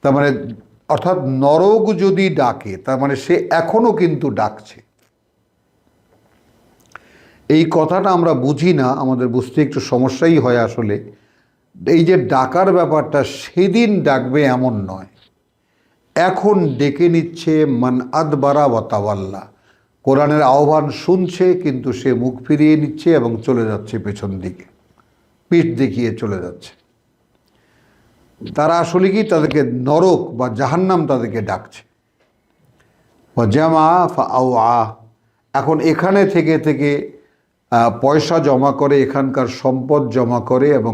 তার মানে অর্থাৎ নরক যদি ডাকে তার মানে সে এখনো কিন্তু ডাকছে। এই কথাটা আমরা বুঝি না, আমাদের বুঝতে একটু সমস্যাই হয় আসলে। এই যে ডাকার ব্যাপারটা সেদিন ডাকবে এমন নয়, এখন ডেকে নিচ্ছে। মান আদবারা ওয়া তাওয়াল্লা, কোরআনের আহ্বান শুনছে কিন্তু সে মুখ ফিরিয়ে নিচ্ছে এবং চলে যাচ্ছে পেছন দিকে, পিঠ দেখিয়ে চলে যাচ্ছে। তারা আসলে কি তাদেরকে নরক বা জাহান্নাম তাদেরকে ডাকছে। জামা ফাআওয়া, এখন এখানে থেকে থেকে পয়সা জমা করে, এখানকার সম্পদ জমা করে এবং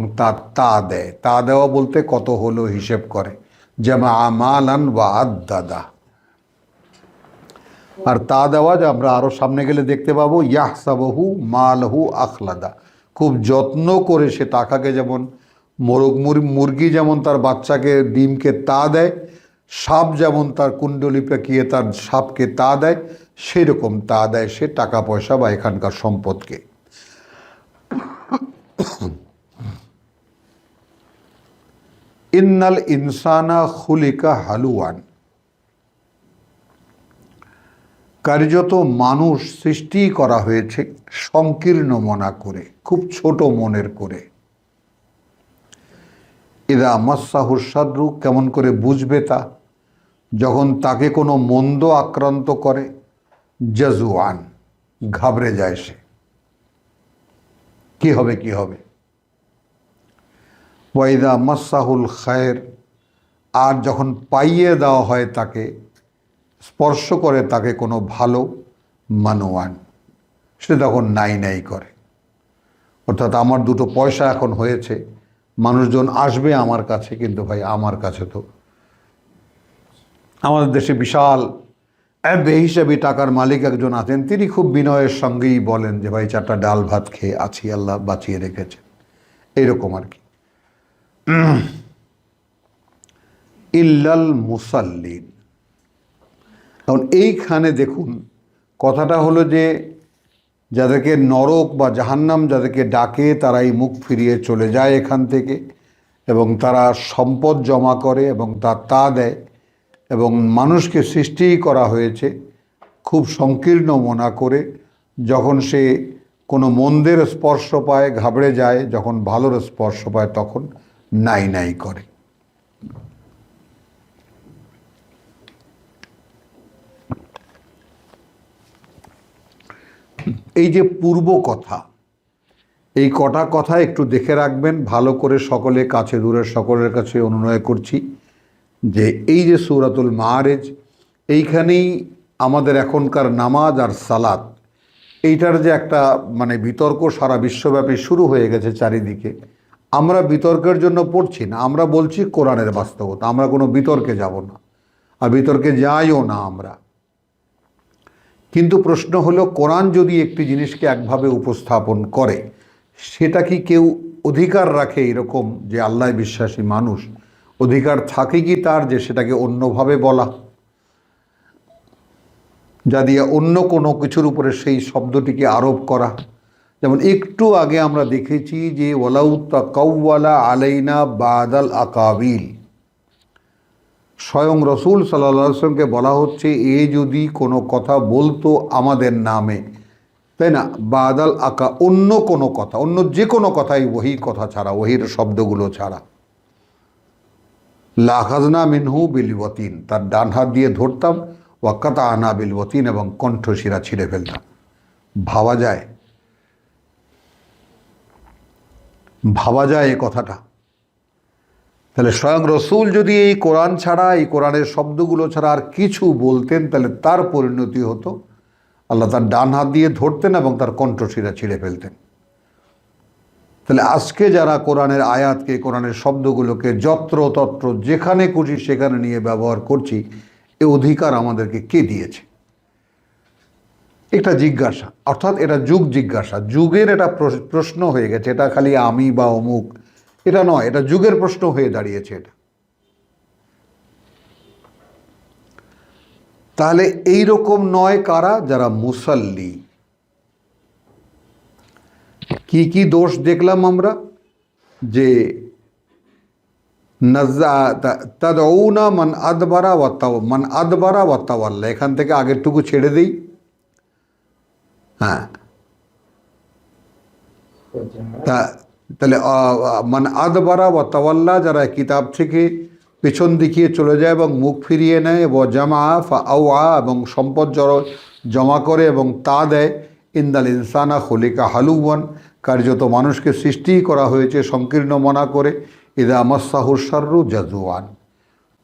তা দেয়। তা দেওয়া বলতে কত হলো হিসেব করে। জামা মালান ওয়া আদ্দাদা। আর তা দেওয়া যে আমরা আরও সামনে গেলে দেখতে পাবো, ইয়াহসাবহু মালহু আখলাদা, খুব যত্ন করে সে টাকাকে, যেমন মুরগি যেমন তার বাচ্চাকে ডিমকে তা দেয়, সাপ যেমন তার কুণ্ডলি পেঁকিয়ে তার সাপকে তা দেয়, সেরকম তা দেয় সে টাকা পয়সা বা এখানকার সম্পদকে। ইন্নাল ইনসানা খুলিকা হালুয়ান, কার্যত মানুষ সৃষ্টি করা হয়েছে সংকীর্ণ মনা করে, খুব ছোট মনের করে। ইদা মাসাহু শাররু, কেমন করে বুঝবে তা, যখন তাকে কোনো মন্দ আক্রান্ত করে। জাজুয়ান, ঘাবড়ে যায় সে, কি হবে কি হবে। ওয়াইদা মাসাহুল খায়ের, আর যখন পাইয়ে দেওয়া হয় তাকে, স্পর্শ করে তাকে কোনো ভালো, মানোয়ান, সে তখন নাই নাই করে। অর্থাৎ আমার দুটো পয়সা এখন হয়েছে, মানুষজন আসবে আমার কাছে, কিন্তু ভাই আমার কাছে তো, আমাদের দেশে বিশাল বেহিসাবি টাকার মালিক একজন আছেন, তিনি খুব বিনয়ের সঙ্গেই বলেন যে ভাই 4টা ডাল ভাত খেয়ে আছি, আল্লাহ বাঁচিয়ে রেখেছে, এইরকম আর কি। ইল্লাল মুসাল্লিন, কারণ এইখানে দেখুন কথাটা হলো যে যাদেরকে নরক বা জাহান্নাম যাদেরকে ডাকে তারাই মুখ ফিরিয়ে চলে যায় এখান থেকে, এবং তারা সম্পদ জমা করে এবং তা দেয়, এবং মানুষকে সৃষ্টি করা হয়েছে খুব সংকীর্ণ মনা করে। যখন সে কোনো মন্দের স্পর্শ পায় ঘাবড়ে যায়, যখন ভালোর স্পর্শ পায় তখন নাই নাই করে। এই যে পূর্ব কথা, এই কটা কথা একটু দেখে রাখবেন ভালো করে, সকলে কাছে দূরের সকলের কাছে অনুনয় করছি যে এই যে সূরাতুল মাআরিজ, এইখানেই আমাদের এখনকার নামাজ আর সালাত, এইটার যে একটা মানে বিতর্ক সারা বিশ্বব্যাপী শুরু হয়ে গেছে চারিদিকে। আমরা বিতর্কের জন্য পড়ছি না, আমরা বলছি কোরআনের বাস্তবতা, আমরা কোনো বিতর্কে যাব না, আর বিতর্কে যাইও না আমরা। কিন্তু প্রশ্ন হলো, কোরআন যদি একটি জিনিসকে একভাবে উপস্থাপন করে, সেটা কি কেউ অধিকার রাখে এরকম, যে আল্লাহ বিশ্বাসী মানুষ অধিকার থাকে কি তার যে সেটাকে অন্যভাবে বলা, যা দিয়ে অন্য কোনো কিছুর উপরে সেই শব্দটিকে আরোপ করা। যেমন একটু আগে আমরা দেখেছি যে ওয়ালাউ তাকাওয়ালা আলাইনা বাদাল আকাবিল, স্বয়ং রসুল সাল্লাল্লাহু আলাইহি ওয়াসাল্লামকে বলা হচ্ছে এ যদি কোনো কথা বলতো আমাদের নামে, তাই না, বাদাল আকা, অন্য কোনো কথা, অন্য যে কোনো কথাই, ওহির কথা ছাড়া, ওহির শব্দগুলো ছাড়া, লাখাজনা মিনহু বিলওয়াতিন, তার ডান হাত দিয়ে ধরতাম, ওয়াকাতা আনা বিলওয়াতিন, এবং কণ্ঠশিরা ছিঁড়ে ফেলতাম। ভাবা যায়, ভাবা যায় এই কথাটা। তাহলে স্বয়ং রসুল যদি এই কোরআন ছাড়া, এই কোরআনের শব্দগুলো ছাড়া আর কিছু বলতেন, তাহলে তার পরিণতি হতো আল্লাহ তার ডান হাত দিয়ে ধরতেন এবং তার কণ্ঠশিরা ছিঁড়ে ফেলতেন। তাহলে আজকে যারা কোরআনের আয়াতকে, কোরআনের শব্দগুলোকে যত্রতত্র যেখানে খুশি সেখানে নিয়ে ব্যবহার করছি, এ অধিকার আমাদেরকে কে দিয়েছে? এটা জিজ্ঞাসা, অর্থাৎ এটা যুগ জিজ্ঞাসা, যুগের এটা প্রশ্ন হয়ে গেছে। এটা খালি আমি বা অমুক এটা নয়, এটা যুগের প্রশ্ন হয়ে দাঁড়িয়েছে এটা। তাহলে এই রকম নয় কারা? যারা মুসাল্লি। কি কি দোষ দেখলাম আমরা? যে তাদউনা মান আদবারা ওয়া তাওয়াল্লা, এখান থেকে আগেরটুকু ছেড়ে দিই। হ্যাঁ, তাহলে মান আদবারা ওয়া তাওয়াল্লা, যারা কিতাব থেকে পেছন দিকিয়ে চলে যায় এবং মুখ ফিরিয়ে নেয়, ওয়া জামা ফা আওয়া, এবং সম্পদ জমা করে এবং তা দেয়। ইন্দাল ইনসানা খুলিকা হালুওয়ান, কার্যত মানুষকে সৃষ্টি করা হয়েছে সংকীর্ণ মনা করে। ইদা মাসসাহুর শাররু জাজুয়ান,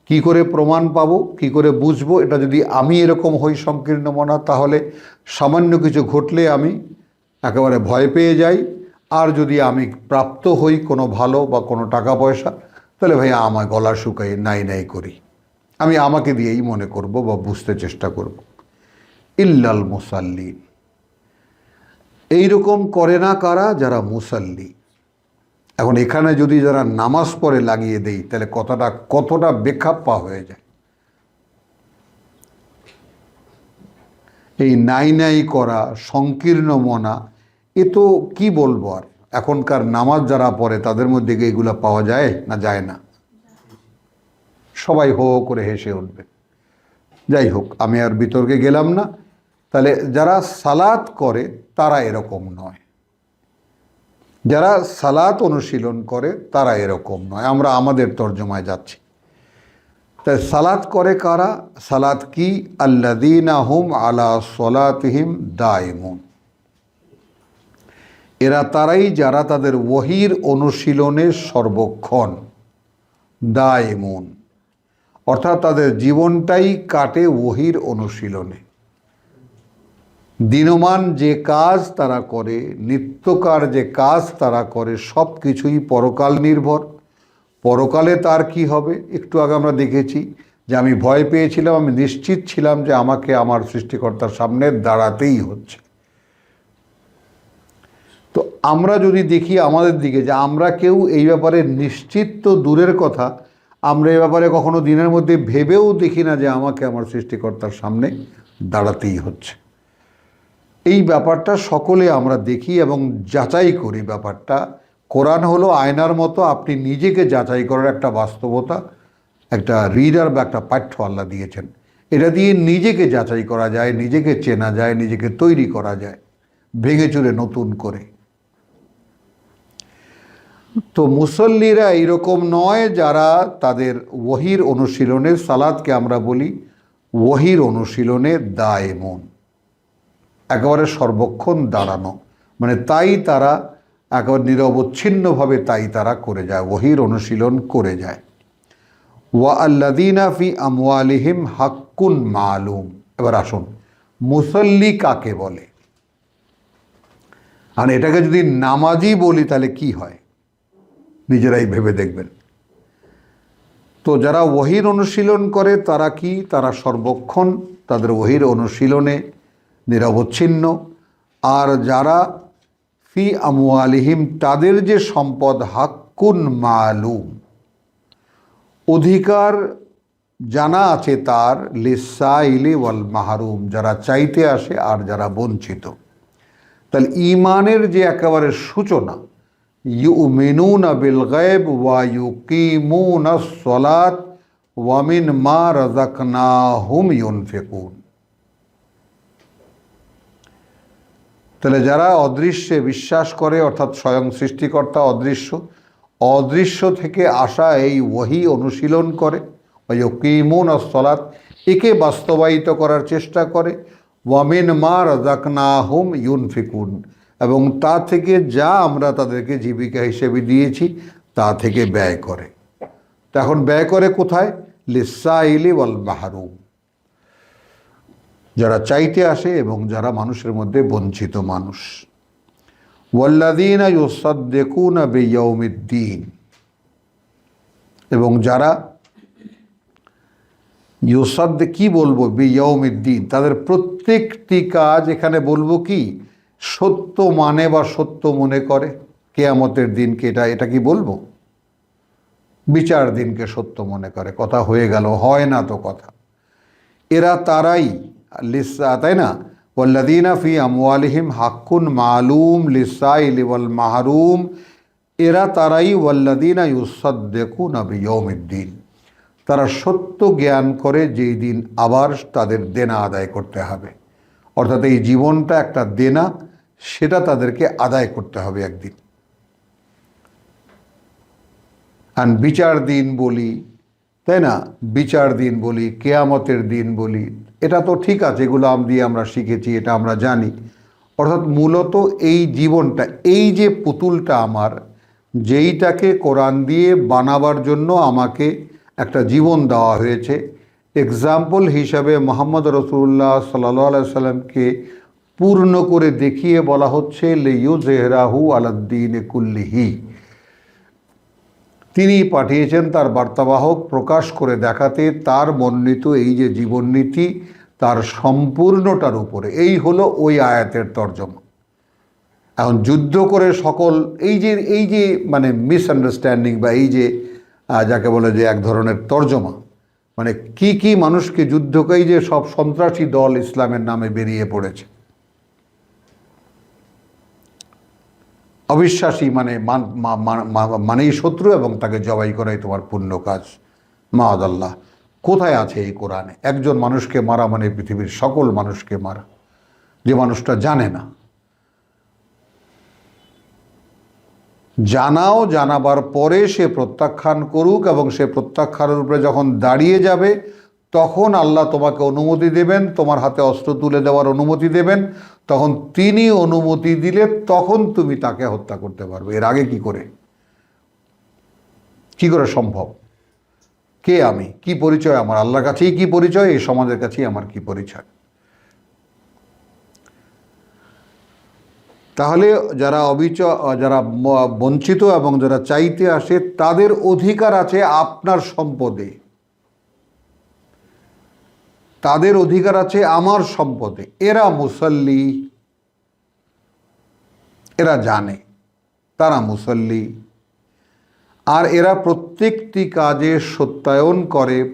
কি করে প্রমাণ পাবো, কি করে বুঝবো? এটা যদি আমি এরকম হই সংকীর্ণ মনা, তাহলে সামান্য কিছু ঘটলে আমি একেবারে ভয় পেয়ে যাই। আর যদি আমি প্রাপ্ত হই কোনো ভালো বা কোনো টাকা পয়সা, তাহলে ভাই আমার গলা শুকাই নাই নাই করি, আমি আমাকে দিয়েই মনে করব বা বুঝতে চেষ্টা করব। ইল্লাল মুসাল্লিন, এইরকম করে না কারা? যারা মুসাল্লি। এখন এখানে যদি যারা নামাজ পড়ে লাগিয়ে দেই, তাহলে কতটা বেখাপ্পা হয়ে যায়। এই নাই করা, সংকীর্ণ মনা, এ তো কি বলবো আর। এখনকার নামাজ যারা পড়ে তাদের মধ্যে কি এগুলো পাওয়া যায় না যায় না? সবাই হো হো করে হেসে উঠবে। যাই হোক, আমি আর বিতর্কে গেলাম না। তাহলে যারা সালাত করে তারা এরকম নয়, যারা সালাত অনুশীলন করে তারা এরকম নয়। আমরা আমাদের তর্জমায় যাচ্ছি। তাই সালাত করে কারা? সালাত কি? আল্লাযীনা হুম আলা সলাতিহিম দায়িমুন, এরা তারাই যারা তাদের ওহীর অনুশীলনে সর্বক্ষণ দায়িমুন, অর্থাৎ তাদের জীবনটাই কাটে ওহীর অনুশীলনে। দিনমান যে কাজ তারা করে, নিত্যকার যে কাজ তারা করে, সব কিছুই পরকাল নির্ভর। পরকালে তার কি হবে? একটু আগে আমরা দেখেছি যে আমি ভয় পেয়েছিলাম, আমি নিশ্চিত ছিলাম যে আমাকে আমার সৃষ্টিকর্তার সামনে দাঁড়াতেই হচ্ছে। তো আমরা যদি দেখি আমাদের দিকে, যে আমরা কেউ এই ব্যাপারে নিশ্চিত তো দূরের কথা, আমরা এই ব্যাপারে কখনো দিনের মধ্যে ভেবেও দেখি না যে আমাকে আমার সৃষ্টিকর্তার সামনে দাঁড়াতেই হচ্ছে। এই ব্যাপারটা সকলে আমরা দেখি এবং যাচাই করি। ব্যাপারটা কোরআন হলো আয়নার মতো, আপনি নিজেকে যাচাই করার একটা বাস্তবতা, একটা রিডার বা একটা পাঠ্য আল্লাহ দিয়েছেন। এটা দিয়ে নিজেকে যাচাই করা যায়, নিজেকে চেনা যায়, নিজেকে তৈরি করা যায় ভেঙে চুরে নতুন করে। তো মুসল্লিরা এইরকম নয় যারা তাদের ওহীর অনুশীলনে, সালাতকে আমরা বলি ওহীর অনুশীলনে দায়মুন, একেবারে সর্বক্ষণ দাঁড়ানো, মানে তাই তারা একেবারে নিরবচ্ছিন্নভাবে তাই তারা করে যায়, ওহীর অনুশীলন করে যায়। ওয়া আল্লাযীনা ফি আমওয়ালিহিম হাক্কুন মালুম। এবার আসুন, মুসল্লি কাকে বলে? আর এটাকে যদি নামাজি বলি তাহলে কি হয় নিজেরাই ভেবে দেখবেন। তো যারা ওহীর অনুশীলন করে তারা কি? তারা সর্বক্ষণ তাদের ওহীর অনুশীলনে নিরবচ্ছিন্ন। আর যারা ফি আমওয়ালিহিম, তাদের যে সম্পদ, হাক্কুন মালুম, অধিকার জানা আছে তার, লিসাইলি ওয়াল মাহরুম, যারা চাইতে আসে আর যারা বঞ্চিত। তাহলে ঈমানের যে একেবারে সূচনা, ইউমিনুনা বিল গায়ব ওয়া ইউকিমুনাস সালাত ওয়া মিম্মা রাযাকনাহুম ইউনফিকুন। তাহলে যারা অদৃশ্যে বিশ্বাস করে, অর্থাৎ স্বয়ং সৃষ্টিকর্তা অদৃশ্য থেকে আসা এই ওহী অনুশীলন করে, ইউকিমুনাস সালাত, একে বাস্তবায়িত করার চেষ্টা করে, ওয়া মিম্মা রাযাকনাহুম ইউনফিকুন, এবং তা থেকে যা আমরা তাদেরকে জীবিকা হিসেবে দিয়েছি তা থেকে ব্যয় করে। তো এখন ব্যয় করে কোথায়? লিসাইলি ওয়াল মাহরুম, যারা চাইতে আসে এবং যারা মানুষের মধ্যে বঞ্চিত মানুষ। ওয়াল্লাযীনা ইউসাদ্দিকুনা বিয়াউমিদ্দিন, এবং যারা কি বলবো, বিয়াউমিদ্দিন, তাদের প্রত্যেকটি কাজ এখানে বলবো কি সত্য মানে বা সত্য মনে করে। কিয়ামতের দিনকে এটা কি বলবো? বিচার দিনকে সত্য মনে করে। কথা হয়ে গেল? হয় না তো কথা। এরা তারাই লিসা, তাই না? ওয়াল্লাযীনা ফি আমওয়ালিহিম হাক্কুন মালুম লিসাইলি ওয়াল মাহরুম, এরা তারাই ওয়াল্লাযীনা ইউসাদ্দিকুনা বিয়াউমিদ্দিন, তারা সত্য জ্ঞান করে যেই দিন আবার তাদের দেনা আদায় করতে হবে। অর্থাৎ এই জীবনটা একটা দেনা, সেটা তাদেরকে আদায় করতে হবে একদিন। আর বিচার দিন বলি, তাই না, বিচার দিন বলি, কেয়ামতের দিন বলি, এটা তো ঠিক আছে, এগুলো আমরা শিখেছি, এটা আমরা জানি। অর্থাৎ মূলত এই জীবনটা, এই যে পুতুলটা আমার, যেইটাকে কোরআন দিয়ে বানাবার জন্য আমাকে একটা জীবন দেওয়া হয়েছে, এক্সাম্পল হিসাবে মুহাম্মদ রাসূলুল্লাহ সাল্লাল্লাহু আলাইহি সাল্লামকে পূর্ণ করে দেখিয়ে বলা হচ্ছে লিইয়ুযহিরাহু আলাদ-দীনি কুল্লিহি। তিনি পাঠিয়েছেন তার বার্তাবাহক প্রকাশ করে দেখাতে তার মনোনীত এই যে জীবননীতি তার সম্পূর্ণটার উপরে। এই হলো ওই আয়াতের তর্জমা। এখন যুদ্ধ করে সকল এই যে মানে মিসআন্ডারস্ট্যান্ডিং বা এই যে যাকে বলে যে এক ধরনের তর্জমা, মানে কি মানুষকে যুদ্ধকে, এই যে সব সন্ত্রাসী দল ইসলামের নামে বেরিয়ে পড়েছে, অবিশ্বাসী মানেই শত্রু এবং তাকে জবাই করাই তোমার পুণ্য কাজ। মাআদাল্লাহ, কোথায় আছে এই কোরআনে? একজন মানুষকে মারা মানে পৃথিবীর সকল মানুষকে মারা, যে মানুষটা জানে না। জানাও, জানাবার পরে সে প্রত্যাখ্যান করুক, এবং সে প্রত্যাখ্যানের উপরে যখন দাঁড়িয়ে যাবে তখন আল্লাহ তোমাকে অনুমতি দেবেন, তোমার হাতে অস্ত্র তুলে দেওয়ার অনুমতি দেবেন। তখন তিনি অনুমতি দিলে তখন তুমি তাকে হত্যা করতে পারবে। এর আগে কি করে সম্ভব? কে আমি, কি পরিচয় আমার? আল্লাহর কাছেই কি পরিচয়, এই সমাজের কাছেই আমার কি পরিচয়? তাহলে যারা যারা বঞ্চিত এবং যারা চাইতে আসে, তাদের অধিকার আছে আপনার সম্পদে, তাদের অধিকার আছে আমার সম্পদে। এরা মুসল্লি, এরা জানে, তারা মুসল্লি, আর এরা প্রত্যেকটি কাজে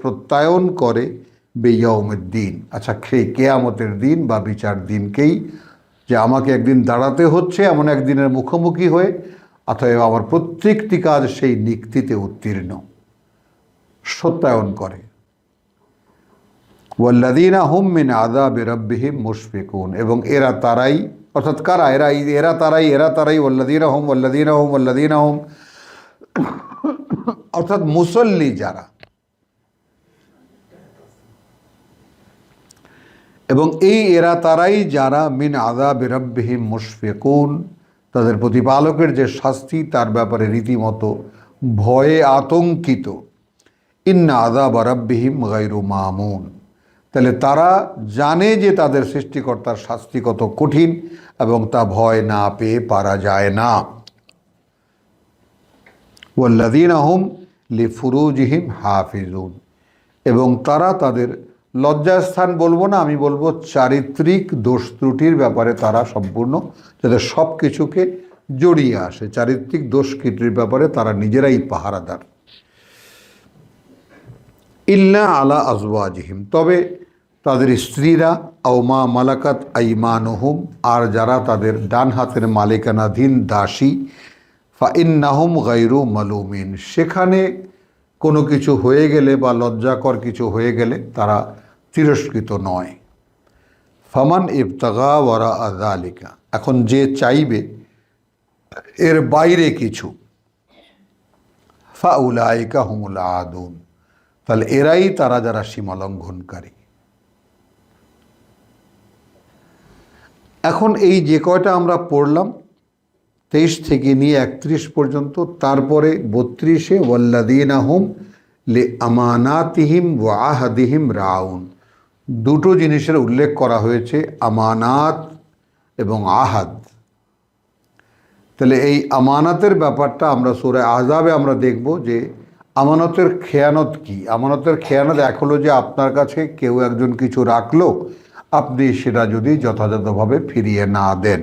প্রত্যয়ন করে বিয়াউমিদ্দিন। আচ্ছা, কিয়ামতের দিন বা বিচার দিনকেই, যে আমাকে একদিন দাঁড়াতে হচ্ছে এমন একদিনের মুখোমুখি হয়ে, অতএব আমার প্রত্যেকটি কাজ সেই নিক্তিতে উত্তীর্ণ, সত্যায়ন করে। ওয়াল্লাযীনা হুম মিন আযাবি রাব্বিহিম মুশফিকুন, এবং এরা তারাই, অর্থাৎ কারা? এরা তারাই ওয়াল্লাযীনা হুম, অর্থাৎ মুসল্লি যারা, এবং এই এরা তারাই যারা মিন আযাবি রাব্বিহিম মুশফিকুন, তাদের প্রতিপালকের যে শাস্তি তার ব্যাপারে রীতিমতো ভয়ে আতঙ্কিত। ইন্না আযাবা রাব্বিহিম গায়রু মামুন, তাহলে তারা জানে যে তাদের সৃষ্টিকর্তার শাস্তি কত কঠিন, এবং তা ভয় না পেয়ে পারা যায় না। ওয়াল্লাযীনা হুম লিফুরুজিহিম হাফিজুন, এবং তারা তাদের লজ্জাস্থান বলবো না, আমি বলবো চারিত্রিক দোষ ত্রুটির ব্যাপারে তারা সম্পূর্ণ, যাদের সব কিছুকে জড়িয়ে আসে, চারিত্রিক দোষ ত্রুটির ব্যাপারে তারা নিজেরাই পাহারাদার। ইল্লা আলা আজওয়াজিহিম, তবে তাদের স্ত্রীরা, আও মা মালাকাত আইমানুহুম, আর যারা তাদের ডান হাতের মালিকানাধীন দাসী, ফা ইন্নাহুম গায়রু মালুমিন, সেখানে কোনো কিছু হয়ে গেলে বা লজ্জাকর কিছু হয়ে গেলে তারা তিরস্কৃত নয়। ফামান ইবতাগা ওয়ারা যালিকা, এখন যে চাইবে এর বাইরে কিছু, ফাউলাইকা হুমুল আদুন, তাহলে এরাই তারা যারা সীমালঙ্ঘনকারী। এখন এই যে কয়টা আমরা পড়লাম 23 থেকে নিয়ে 31 পর্যন্ত, তারপরে 32-এ ওয়াল্লাযীনা হুম লিআমানাতিহিম ওয়া আহদিহিম রাউন, দুটো জিনিসের উল্লেখ করা হয়েছে, আমানাত এবং আহাদ। তাহলে এই আমানাতের ব্যাপারটা আমরা সূরা আহজাবে আমরা দেখব যে আমানতের খেয়ানত কি। আমানতের খেয়ানত এক হলো যে আপনার কাছে কেউ একজন কিছু রাখলো, আপনি সেটা যদি যথাযথভাবে ফিরিয়ে না দেন,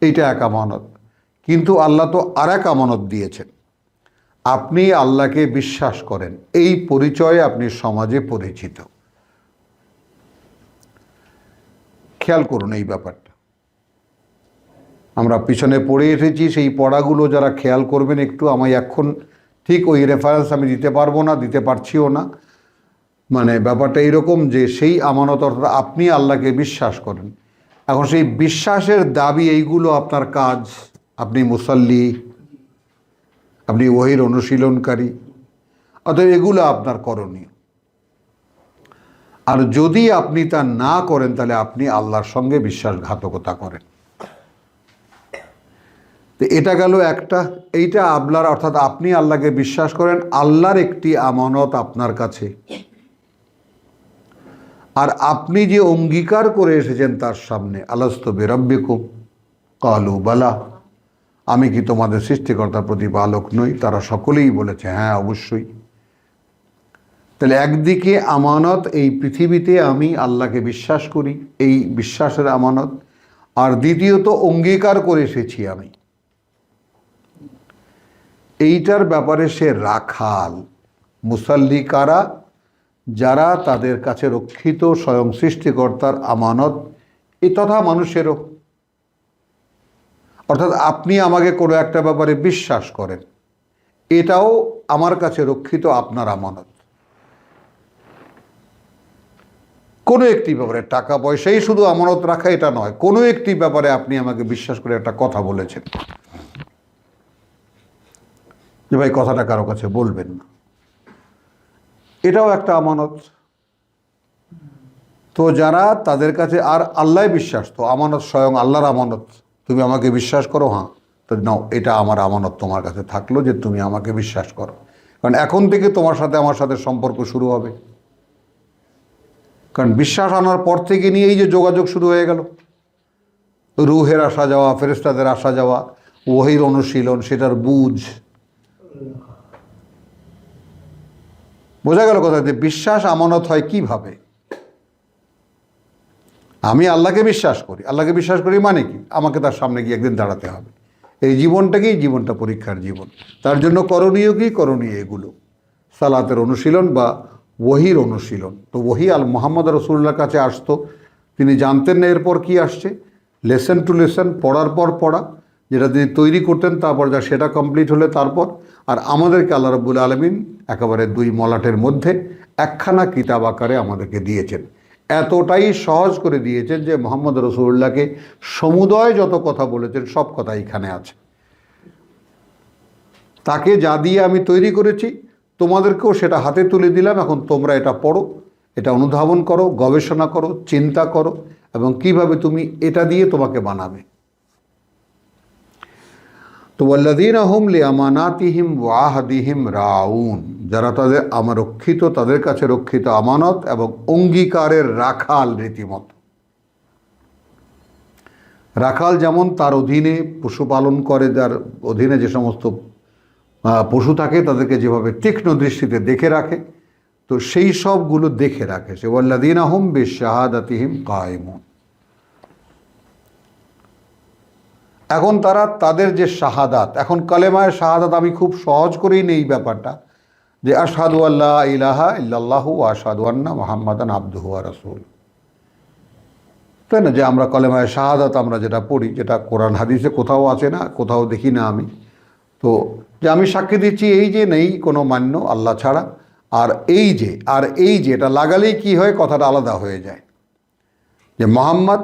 এইটা এক আমানত। কিন্তু আল্লাহ তো আর এক আমানত দিয়েছেন, আপনি আল্লাহকে বিশ্বাস করেন, এই পরিচয়ে আপনি সমাজে পরিচিত। খেয়াল করুন এই ব্যাপারটা। আমরা পিছনে পড়ে এসেছি, সেই পড়াগুলো যারা খেয়াল করবেন একটু, আমায় এখন ঠিক ওই রেফারেন্স আমি দিতে পারবো না, দিতে পারছিও না। মানে ব্যাপারটা এইরকম যে সেই আমানত অর্থাৎ আপনি আল্লাহকে বিশ্বাস করেন, এখন সেই বিশ্বাসের দাবি এইগুলো আপনার কাজ। আপনি মুসাল্লি, আপনি ওহির অনুশীলনকারী, অতএব এগুলো আপনার করণীয়। আর যদি আপনি তা না করেন তাহলে আপনি আল্লাহর সঙ্গে বিশ্বাসঘাতকতা করেন। তো এটা গেল একটা। এইটা আপনার অর্থাৎ আপনি আল্লাহকে বিশ্বাস করেন, আল্লাহর একটি আমানত আপনার কাছে, আর আপনি যে অঙ্গীকার করে এসেছেন তার সামনে, আলাস্তু বিরাব্বিকুম ক্বালু বালা, আমি কি তোমাদের সৃষ্টিকর্তার প্রতিপালক নই? তারা সকলেই বলেছে হ্যাঁ অবশ্যই। তাহলে একদিকে আমানত, এই পৃথিবীতে আমি আল্লাহকে বিশ্বাস করি, এই বিশ্বাসের আমানত, আর দ্বিতীয়ত অঙ্গীকার করে এসেছি আমি। এইটার ব্যাপারে সে রাখাল। মুসাল্লি কারা? যারা তাদের কাছে রক্ষিত স্বয়ং সৃষ্টিকর্তার আমানত, এ তথা মানুষেরও। অর্থাৎ আপনি আমাকে কোনো একটা ব্যাপারে বিশ্বাস করেন, এটাও আমার কাছে রক্ষিত আপনার আমানত। কোনো একটি ব্যাপারে, টাকা পয়সাই শুধু আমানত রাখা এটা নয়, কোনো একটি ব্যাপারে আপনি আমাকে বিশ্বাস করে একটা কথা বলেছেন যে ভাই কথাটা কারো কাছে বলবেন না, এটাও একটা আমানত। তো যারা তাদের কাছে, আর আল্লাহ বিশ্বাস, তো আমানত স্বয়ং আল্লাহর আমানত, তুমি আমাকে বিশ্বাস করো, হ্যাঁ তো নাও এটা আমার আমানত তোমার কাছে থাকলো যে তুমি আমাকে বিশ্বাস করো, কারণ এখন থেকে তোমার সাথে আমার সাথে সম্পর্ক শুরু হবে। কারণ বিশ্বাস আনার পর থেকে নিয়ে এই যে যোগাযোগ শুরু হয়ে গেল, রুহের আসা যাওয়া, ফেরেশতাদের আসা যাওয়া, ওহির অনুশীলন, সেটার বুঝ, বোঝা গেল কথা যে বিশ্বাস আমানত হয় কিভাবে। আমি আল্লাহকে বিশ্বাস করি, আল্লাহকে বিশ্বাস করি মানে কি, আমাকে তার সামনে গিয়ে একদিন দাঁড়াতে হবে। এই জীবনটা পরীক্ষার জীবন। তার জন্য করণীয় কি? করণীয় এগুলো, সালাতের অনুশীলন বা ওহির অনুশীলন। তো ওহি মুহাম্মদ রাসূলুল্লাহর কাছে আসতো, তিনি জানতেন না এরপর কি আসছে, লেসন টু লেসন, পড়ার পর পড়া, যেটা তিনি তৈরি করতেন, তারপর যা সেটা কমপ্লিট হলে তারপর। আর আমাদেরকে আল্লাহ রাব্বুল আলামিন একেবারে দুই মলাটের মধ্যে একখানা কিতাব আকারে আমাদেরকে দিয়েছেন। এতটাই সহজ করে দিয়েছেন যে মুহাম্মদ রাসূলুল্লাহকে সমুদয় যত কথা বলেছেন সব কথা এখানে আছে। তাকে যা দিয়ে আমি তৈরি করেছি তোমাদেরকেও সেটা হাতে তুলে দিলাম, এখন তোমরা এটা পড়ো, এটা অনুধাবন করো, গবেষণা করো, চিন্তা করো, এবং কিভাবে তুমি এটা দিয়ে তোমাকে বানাবে। তো ওয়াল্লাযীনা হুম লিআমানাতিহিম ওয়া আহদিহিম রাউন, যারা তাদের রক্ষিত, তাদের কাছে রক্ষিত আমানত এবং অঙ্গীকারের রাখাল রীতিমতো। রাখাল যেমন তার অধীনে পশুপালন করে, যার অধীনে যে সমস্ত পশু থাকে তাদেরকে যেভাবে তীক্ষ্ণ দৃষ্টিতে দেখে রাখে, তো সেই সবগুলো দেখে রাখে সে। ওয়াল্লাযীনা হুম বিশাহাদাতিহিম কায়েমুন। এখন তারা তাদের যে শাহাদাত, এখন কালেমায়ে শাহাদাত আমি খুব সহজ করেই নেই ব্যাপারটা, যে আশহাদু আল্লা ইলাহা ইল্লাল্লাহু ওয়া আশহাদু আন্না মুহাম্মাদান আবদুহু ওয়া রাসূলুহু, তাই না? যে আমরা কালেমায়ে শাহাদাত আমরা যেটা পড়ি, যেটা কোরআন হাদিসে কোথাও আছে না, কোথাও দেখি না আমি, তো যে আমি সাক্ষী দিচ্ছি এই যে নেই কোনো মান্য আল্লাহ ছাড়া, আর এই যে এটা লাগালেই কি হয়, কথাটা আলাদা হয়ে যায়, যে মুহাম্মদ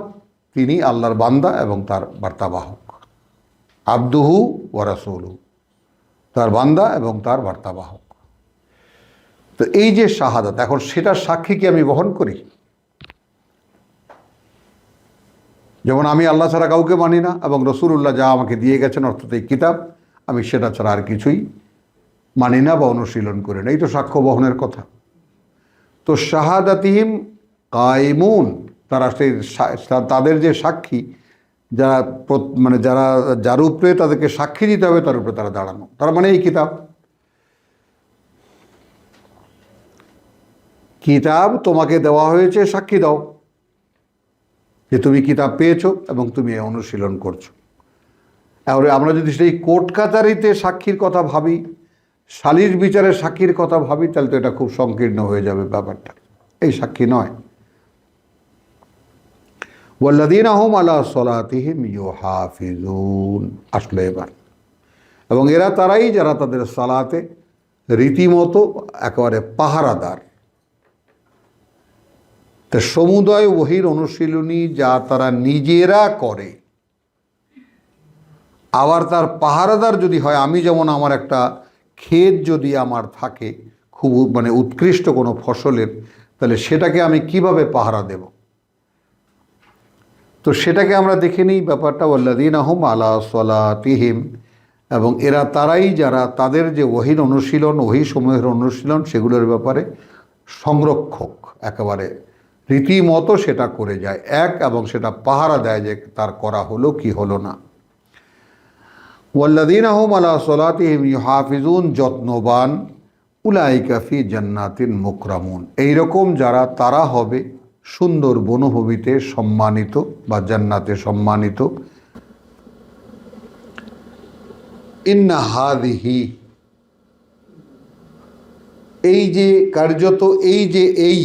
তিনি আল্লাহর বান্দা এবং তার বার্তাবাহক, আবদুহু ওয়া রাসূলুহু, তার বান্দা এবং তার বার্তাবাহক। তো এই যে শাহাদাত, এখন সেটার সাক্ষী কি আমি বহন করি? যেমন আমি আল্লাহ ছাড়া কাউকে মানি না, এবং রাসূলুল্লাহ যা আমাকে দিয়ে গেছেন অর্থাৎ এই কিতাব, আমি সেটা ছাড়া আর কিছুই মানি না বা অনুশীলন করি না, এই তো সাক্ষ্য বহনের কথা। তো শাহাদাতিহিম কায়েমুন, তারা সেই তাদের যে সাক্ষী, যারা মানে যার উপরে তাদেরকে সাক্ষী দিতে হবে তার উপরে তারা দাঁড়ানো, তার মানে এই কিতাব তোমাকে দেওয়া হয়েছে, সাক্ষী দাও যে তুমি কিতাব পেয়েছো এবং তুমি অনুশীলন করছো। এবারে আমরা যদি সেই কোর্ট কাচারিতে সাক্ষীর কথা ভাবি, সালিশ বিচারে সাক্ষীর কথা ভাবি, তাহলে তো এটা খুব সংকীর্ণ হয়ে যাবে ব্যাপারটা। এই সাক্ষী নয়। ওয়াল্লাযীনা হুম আলা সলাতিহিম ইউহাফিজুন। আসলে এবার, এবং এরা তারাই যারা তাদের সালাতে রীতিমতো একেবারে পাহারাদার। তা সমুদয় ওহীর অনুশীলনী যা তারা নিজেরা করে, আবার তার পাহারাদার যদি হয়, আমি যেমন আমার একটা ক্ষেত যদি আমার থাকে খুব মানে উৎকৃষ্ট কোনো ফসলের, তাহলে সেটাকে আমি কিভাবে পাহারা দেব? তো সেটাকে আমরা দেখে নিই ব্যাপারটা। ওয়াল্লাযীনা হুম আলা সলাতিহিম, এবং এরা তারাই যারা তাদের যে ওহীর অনুশীলন, ওহী সমূহের অনুশীলন, সেগুলোর ব্যাপারে সংরক্ষক, একেবারে রীতিমতো সেটা করে যায় এক, এবং সেটা পাহারা দেয় যে তার করা হলো কি হলো না। ওয়াল্লাযীনা হুম আলা সলাতিহিম ইউহাফিজুন, যত্নবান, উলাইকা ফি জান্নাতিন মুকরামুন, এইরকম যারা তারা হবে সুন্দর বনভূমিতে সম্মানিত বা জান্নাতে সম্মানিত। ইন্না হাদিহি, এই যে কার্যত এই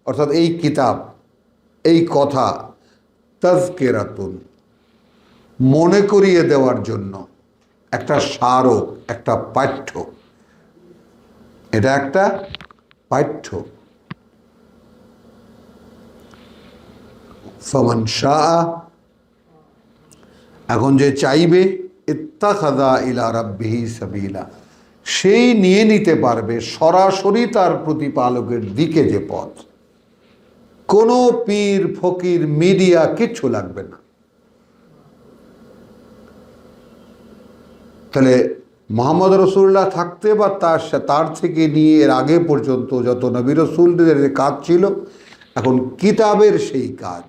অর্থাৎ এই কিতাব, এই কথা, তাযকিরাতুন, মনে করিয়ে দেওয়ার জন্য, একটা স্মারক, একটা পাঠ্য, এটা একটা পাঠ্য। ফামান শাআ, এখন যে চাইবে, ইত্তাখাযা ইলা রাব্বিহি সাবিলা, সেই নিয়ে নিতে পারবে সরাসরি তার প্রতিপালকের দিকে যে পথ। কোনো পীর ফকির মিডিয়া কিচ্ছু লাগবে না। তাহলে মুহাম্মদ রাসূলুল্লাহ থাকতে বা তার থেকে নিয়ে এর আগে পর্যন্ত যত নবী রাসূলদের যে কাজ ছিল, এখন কিতাবের সেই কাজ,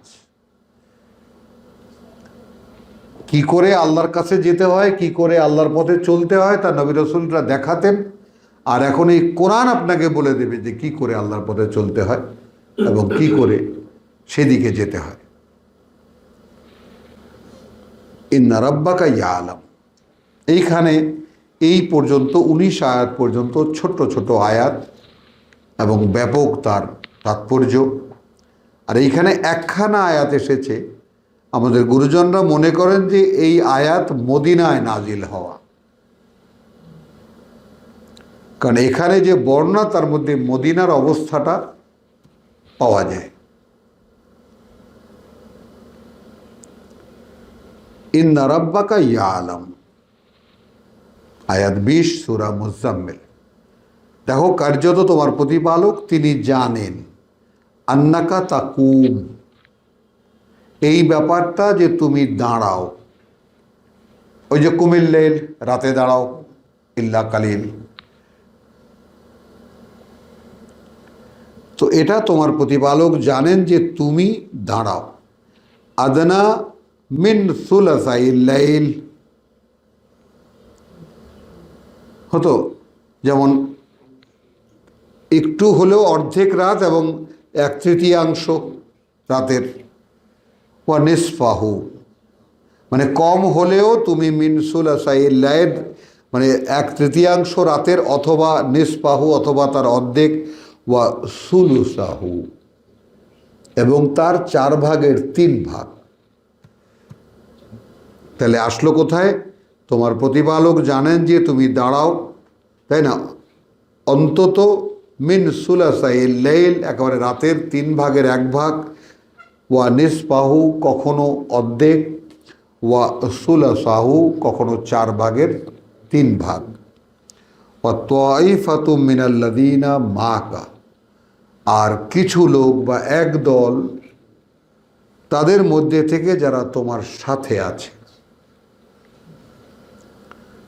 কি করে আল্লাহর কাছে যেতে হয়, কি করে আল্লাহর পথে চলতে হয়, তা নবী রাসূলরা দেখাতেন। আর এখন এই কোরআন আপনাকে বলে দেবে যে কি করে আল্লাহর পথে চলতে হয় এবং কি করে সেদিকে যেতে হয়। ইন্না রাব্বাকা ইয়ালাম, এইখানে এই পর্যন্ত 19 আয়াত পর্যন্ত ছোট্ট ছোট আয়াত এবং ব্যাপক তার তাৎপর্য। আর এইখানে একখানা আয়াত এসেছে, আমাদের গুরুজনরা মনে করেন যে এই আয়াত মদিনায় নাজিল হওয়া, কারণ এখানে যে বর্ণনা তার মধ্যে মদিনার অবস্থাটা পাওয়া যায়। ইন্না রাব্বাকা ইয়ালাম, আয়াত 20 সূরা মুজাম্মিল। দেখো, কার্যত তোমার প্রতিপালক তিনি জানেন, আন্নাকা তাকুম, এই ব্যাপারটা যে তুমি দাঁড়াও, ওই যে কুমিল লাইল, রাতে দাঁড়াও, ইল্লা কালিল, তো এটা তোমার প্রতিপালক জানেন যে তুমি দাঁড়াও। আদনা মিন সুলাসাইল লাইল, হতো যেমন একটু হলেও অর্ধেক রাত এবং 1/3 রাতের, ওয়া নিসফাহু, মানে কম হলেও তুমি মিন সুলাসাইল লাইল, মানে 1/3 রাতের, অথবা নিসফাহু, অথবা তার অর্ধেক, ওয়া সুলুসাহু, এবং তার 4/3 ভাগ। তাহলে আসলো কোথায়? তোমার প্রতিপালক জানেন যে তুমি দাঁড়াও, তাই না? অন্তত মিন সুলাসাইল লাইল, একেবারে রাতের 3/1 ওয়া নিসফাহু, কখনো অর্ধেক, ওয়া সুলাসাহু, কখনো 4/3। ওয়া তাইফাতুম মিনাল্লাযীনা মাকা, আর কিছু লোক বা একদল তাদের মধ্যে থেকে যারা তোমার সাথে আছে।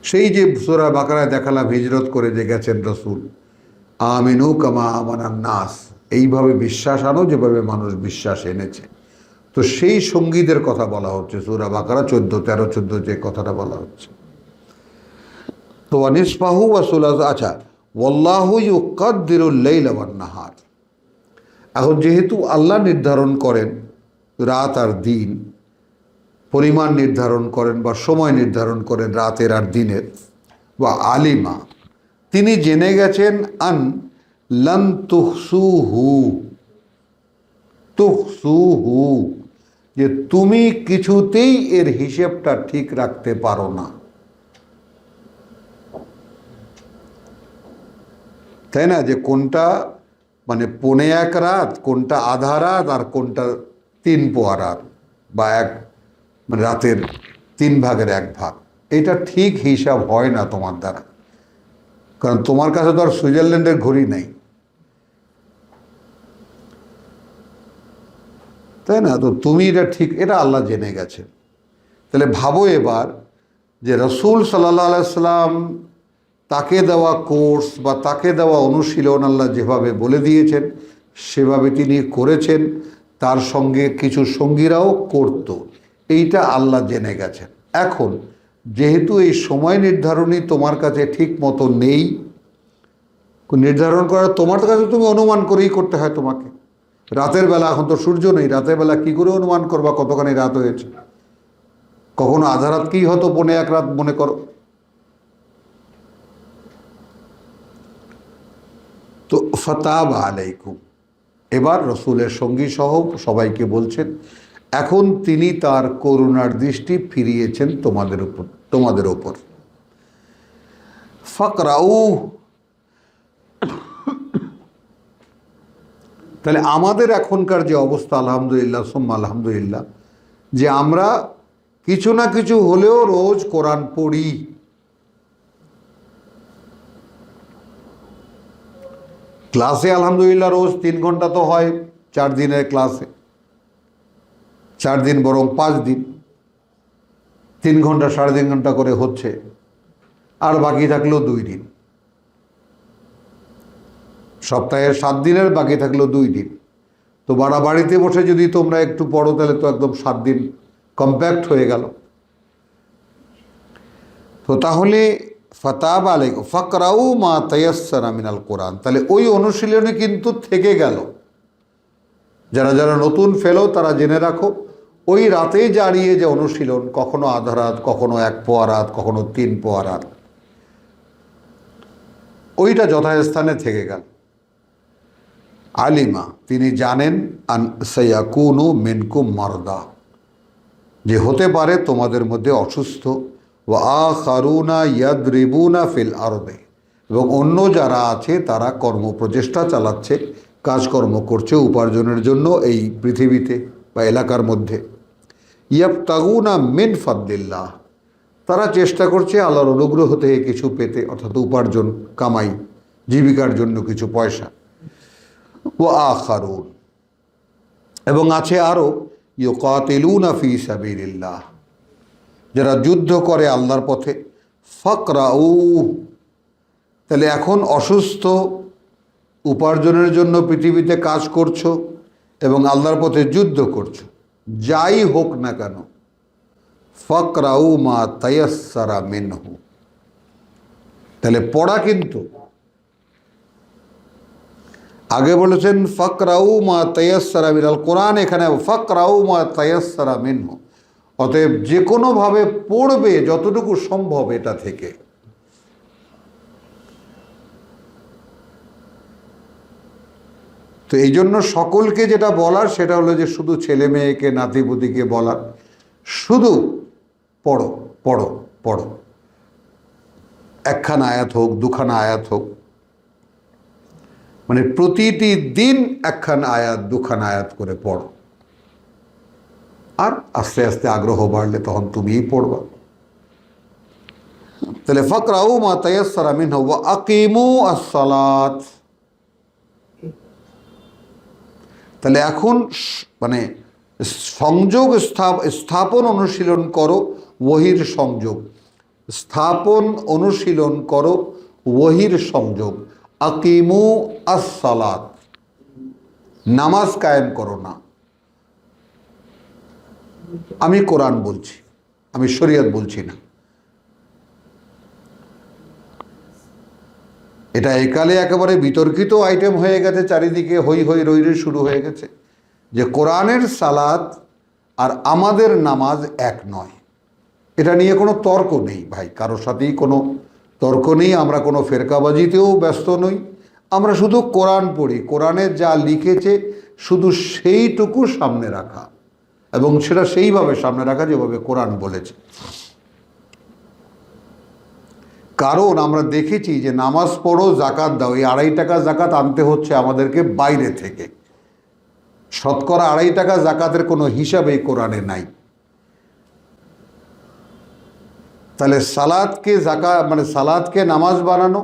সেই যে সূরা বাকারায় দেখালাম, হিজরত করে যে গেছেন রসুল, আমিনু কামা আমানান নাস, এইভাবে বিশ্বাস আনো যেভাবে মানুষ বিশ্বাস এনেছে। তো সেই সঙ্গীদের কথা বলা হচ্ছে সূরা বাকারা 13-14 যে কথাটা বলা হচ্ছে। তো নিসফাহু ওয়া সুলাস, আচ্ছা, ওয়াল্লাহু ইউকাদ্দিরুল লাইলা ওয়ান নাহার, এখন যেহেতু আল্লাহ নির্ধারণ করেন রাত আর দিন, পরিমাণ নির্ধারণ করেন বা সময় নির্ধারণ করেন রাতের আর দিনের, বা আলিমা, তিনি জেনে গেছেন, আন লান তুহসুহু, যে তুমি কিছুতেই এর হিসেবটা ঠিক রাখতে পারো না, তাই না? যে কোনটা মানে 1.25 রাত, কোনটা আধা রাত, আর কোনটা 3 পোয়া রাত, বা মানে রাতের 3 ভাগের 1 ভাগ, এটা ঠিক হিসাব হয় না তোমার দ্বারা। কারণ তোমার কাছে তো আর সুইজারল্যান্ডের ঘড়ি নেই, তাই না? তো তুমি এটা ঠিক, এটা আল্লাহ জেনে গেছেন। তাহলে ভাবো এবার যে রসুল সাল্লাল্লাহু আলাইহি সাল্লাম তাকে দেওয়া কোর্স বা তাকে দেওয়া অনুশীলন আল্লাহ যেভাবে বলে দিয়েছেন সেভাবে তিনি করেছেন, তার সঙ্গে কিছু সঙ্গীরাও করত, এইটা আল্লাহ জেনে গেছেন। এখন যেহেতু এই সময় নির্ধারণই তোমার কাছে ঠিক মতো নেই, নির্ধারণ করা তোমার কাছে, তুমি অনুমান করেই করতে হয় তোমাকে। রাতের বেলা, এখন তো সূর্য নেই, রাতের বেলা কি করে অনুমান করবা কতখানি রাত হয়েছে? কখনো আধা রাত কি হতো 1.25 রাত মনে করো। তো ফাতাব আলাইকুম, এবার রসুলের সঙ্গী সহ সবাইকে বলছেন এখন তিনি তার করুণার দৃষ্টি ফিরিয়েছেন তোমাদের উপর। ফাকরাউ, তাহলে আমাদের এখনকার যে অবস্থা, আলহামদুলিল্লাহ সুম্মা আলহামদুলিল্লাহ, যে আমরা কিছু না কিছু হলেও রোজ কোরআন পড়ি। ক্লাসে আলহামদুলিল্লাহ রোজ 3 ঘন্টা তো হয় 4 দিনের ক্লাসে, 4 দিন বরং 5 দিন 3 ঘন্টা 3.5 ঘন্টা করে হচ্ছে, আর বাকি থাকলো 2 দিন, সপ্তাহের 7 দিনের বাকি থাকলো 2 দিন। তো বাড়িতে বসে যদি তোমরা একটু পড়ো তাহলে তো একদম 7 দিন কম্প্যাক্ট হয়ে গেল। তো তাহলে ফাতাব আলাইকুম ফাকরাউ মা তায়াসসারা মিনাল কোরআন, তাহলে ওই অনুশীলনে কিন্তু থেকে গেল। যারা যারা নতুন ফেলো তারা জেনে রাখো, ওই রাতেই দাঁড়িয়ে যে অনুশীলন, কখনো আধা রাত, কখনো 1 পোয়া রাত, কখনো 3 পোয়া রাত, ওইটা যথাস্থানে থেকে গেল। আলিমা, তিনি জানেন, আন সায়াকুনু মিনকুম মারদা, যে হতে পারে তোমাদের মধ্যে অসুস্থ, ওয়া আখারুনা ইয়াদরিবুনা ফিল আরদে, এবং অন্য যারা আছে তারা কর্মপ্রচেষ্টা চালাচ্ছে, কাজকর্ম করছে উপার্জনের জন্য এই পৃথিবীতে বা এলাকার মধ্যে। ইয়াবতাগুনা মিন ফাদলিল্লাহ, তারা চেষ্টা করছে আল্লাহর অনুগ্রহ থেকে কিছু পেতে, অর্থাৎ উপার্জন, কামাই, জীবিকার জন্য কিছু পয়সা। ওয়া আখারুন, এবং আছে আরও ইউকাতিলুনা ফি সাবিলিল্লাহ, যারা যুদ্ধ করে আল্লাহর পথে। ফাকরাউ, তাহলে এখন অসুস্থ, উপার্জনের জন্য পৃথিবীতে কাজ করছো এবং আল্লাহর পথে যুদ্ধ করছো, যাই হোক না কেন, ফাকরাউ মা তায়াসসারা মিনহু, তাহলে পড়া কিন্তু আগে বলেছেন ফাকরাউ মা তায়াসসারা মিনাল কোরআন, এখানে ফাকরাউ মা তায়াসসারা মিনহু, অতএব যে কোনোভাবে পড়বে যতটুকু সম্ভব এটা থেকে। তো এই জন্য সকলকে যেটা বলার সেটা হলো যে শুধু ছেলে মেয়েকে, নাতিপুতিকে বলার, শুধু পড়ো পড়ো পড়ো, 1খানা আয়াত হোক, 2খানা আয়াত হোক, মানে প্রতিটি দিন 1খানা আয়াত, 2খানা আয়াত করে পড়ো। আর আস্তে আস্তে আগ্রহ বাড়লে তখন তুমিই পড়বা। তাহলে ফাকরাউ মা তায়াসসারা মিনহু ওয়া আকিমু আস-সালাত, তাহলে এখন মানে সংযোগ স্থাপন অনুশীলন করো, ওহির সংযোগ স্থাপন অনুশীলন করো, ওহির সংযোগ। আকিমু আস-সালাত, নামাজ কায়েম করো না। আমি কোরআন বলছি, আমি শরীয়ত বলছি না। এটা একালে একেবারে বিতর্কিত আইটেম হয়ে গেছে, চারিদিকে হই হই রই রই শুরু হয়ে গেছে যে কোরআনের সালাত আর আমাদের নামাজ এক নয়। এটা নিয়ে কোনো তর্ক নেই ভাই, কারোর সাথেই কোনো তর্ক নেই। আমরা কোনো ফেরকাবাজিতেও ব্যস্ত নই, আমরা শুধু কোরআন পড়ি, কোরআনে যা লিখেছে শুধু সেইটুকু সামনে রাখা। এবং সেটা সেইভাবে সামনে রাখা যেভাবে কোরআন বলেছে। কারণ আমরা দেখেছি যে নামাজ পড়ো, জাকাত দাও, এই 2.5 টাকা জাকাত আনতে হচ্ছে আমাদেরকে বাইরে থেকে। শতকরা 2.5 টাকা জাকাতের কোনো হিসাব এই কোরআনে নাই। তাহলে সালাদকে সালাদকে নামাজ বানানো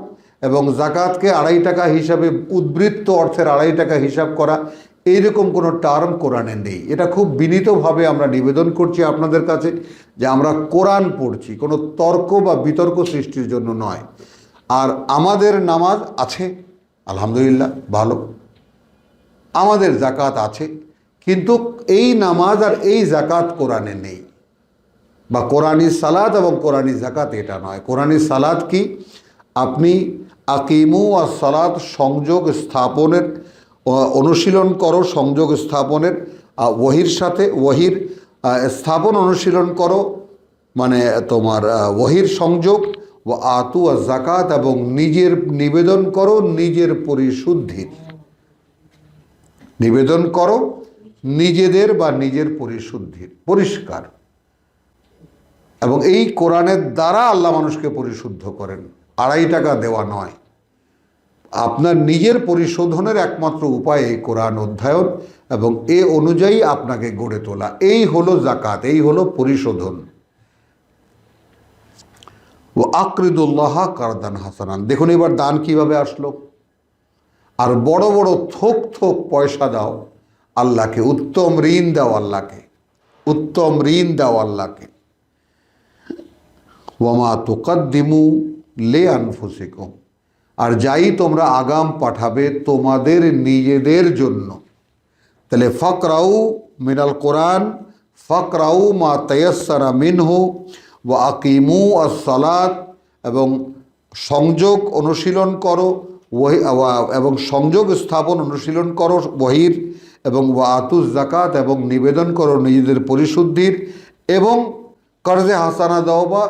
এবং জাকাতকে 2.5 টাকা হিসাবে, উদ্বৃত্ত অর্থের 2.5 টাকা হিসাব করা, এইরকম কোনো টার্ম কোরআনে নেই। এটা খুব বিনীতভাবে আমরা নিবেদন করছি আপনাদের কাছে যে আমরা কোরআন পড়ছি, কোনো তর্ক বা বিতর্ক সৃষ্টির জন্য নয়। আর আমাদের নামাজ আছে, আলহামদুলিল্লাহ ভালো, আমাদের জাকাত আছে, কিন্তু এই নামাজ আর এই জাকাত কোরআনে নেই। বা কোরআনি সালাত এবং কোরআনি জাকাত এটা নয়। কোরআনি সালাত কি? আপনি আকিমু আর সালাত সংযোগ স্থাপনের অনুশীলন করো, সংযোগ স্থাপনের ওহির সাথে, ওহির স্থাপন অনুশীলন করো, মানে তোমার ওহির সংযোগ, ও আতু আর জাকাত, এবং নিজের নিবেদন করো নিজের পরিশুদ্ধির, নিবেদন করো নিজেদের বা নিজের পরিশুদ্ধির, পরিষ্কার। এবং এই কোরআনের দ্বারা আল্লাহ মানুষকে পরিশুদ্ধ করেন, 2.5 টাকা দেওয়া নয়। আপনার নিজের পরিশোধনের একমাত্র উপায় এই কোরআন অধ্যয়ন এবং এ অনুযায়ী আপনাকে গড়ে তোলা। এই হলো জাকাত, এই হলো পরিশোধন। ও আকরিদুল্লাহ কারদান হাসানান। দেখুন এবার দান কিভাবে আসলো। আর বড় বড় থোক থোক পয়সা দাও আল্লাহকে, উত্তম ঋণ দাও আল্লাহকে, উত্তম ঋণ দাও আল্লাহকে। ওয়ামা তুকাদ্দিমু লে আনফুসিকুম, আর যাই তোমরা আগাম পাঠাবে তোমাদের নিজেদের জন্য। তাহলে ফাকরাউ মিনাল কোরআন, ফাকরাউ মা তায়াসসারা মিনহু, ওয়া আকিমু আস-সালাত, এবং সংযোগ অনুশীলন করো, এবং সংযোগ স্থাপন অনুশীলন করো ওহির, এবং ওয়া আতুজ জাকাত, এবং নিবেদন করো নিজেদের পরিশুদ্ধির, এবং কর্জে হাসানা দাও বা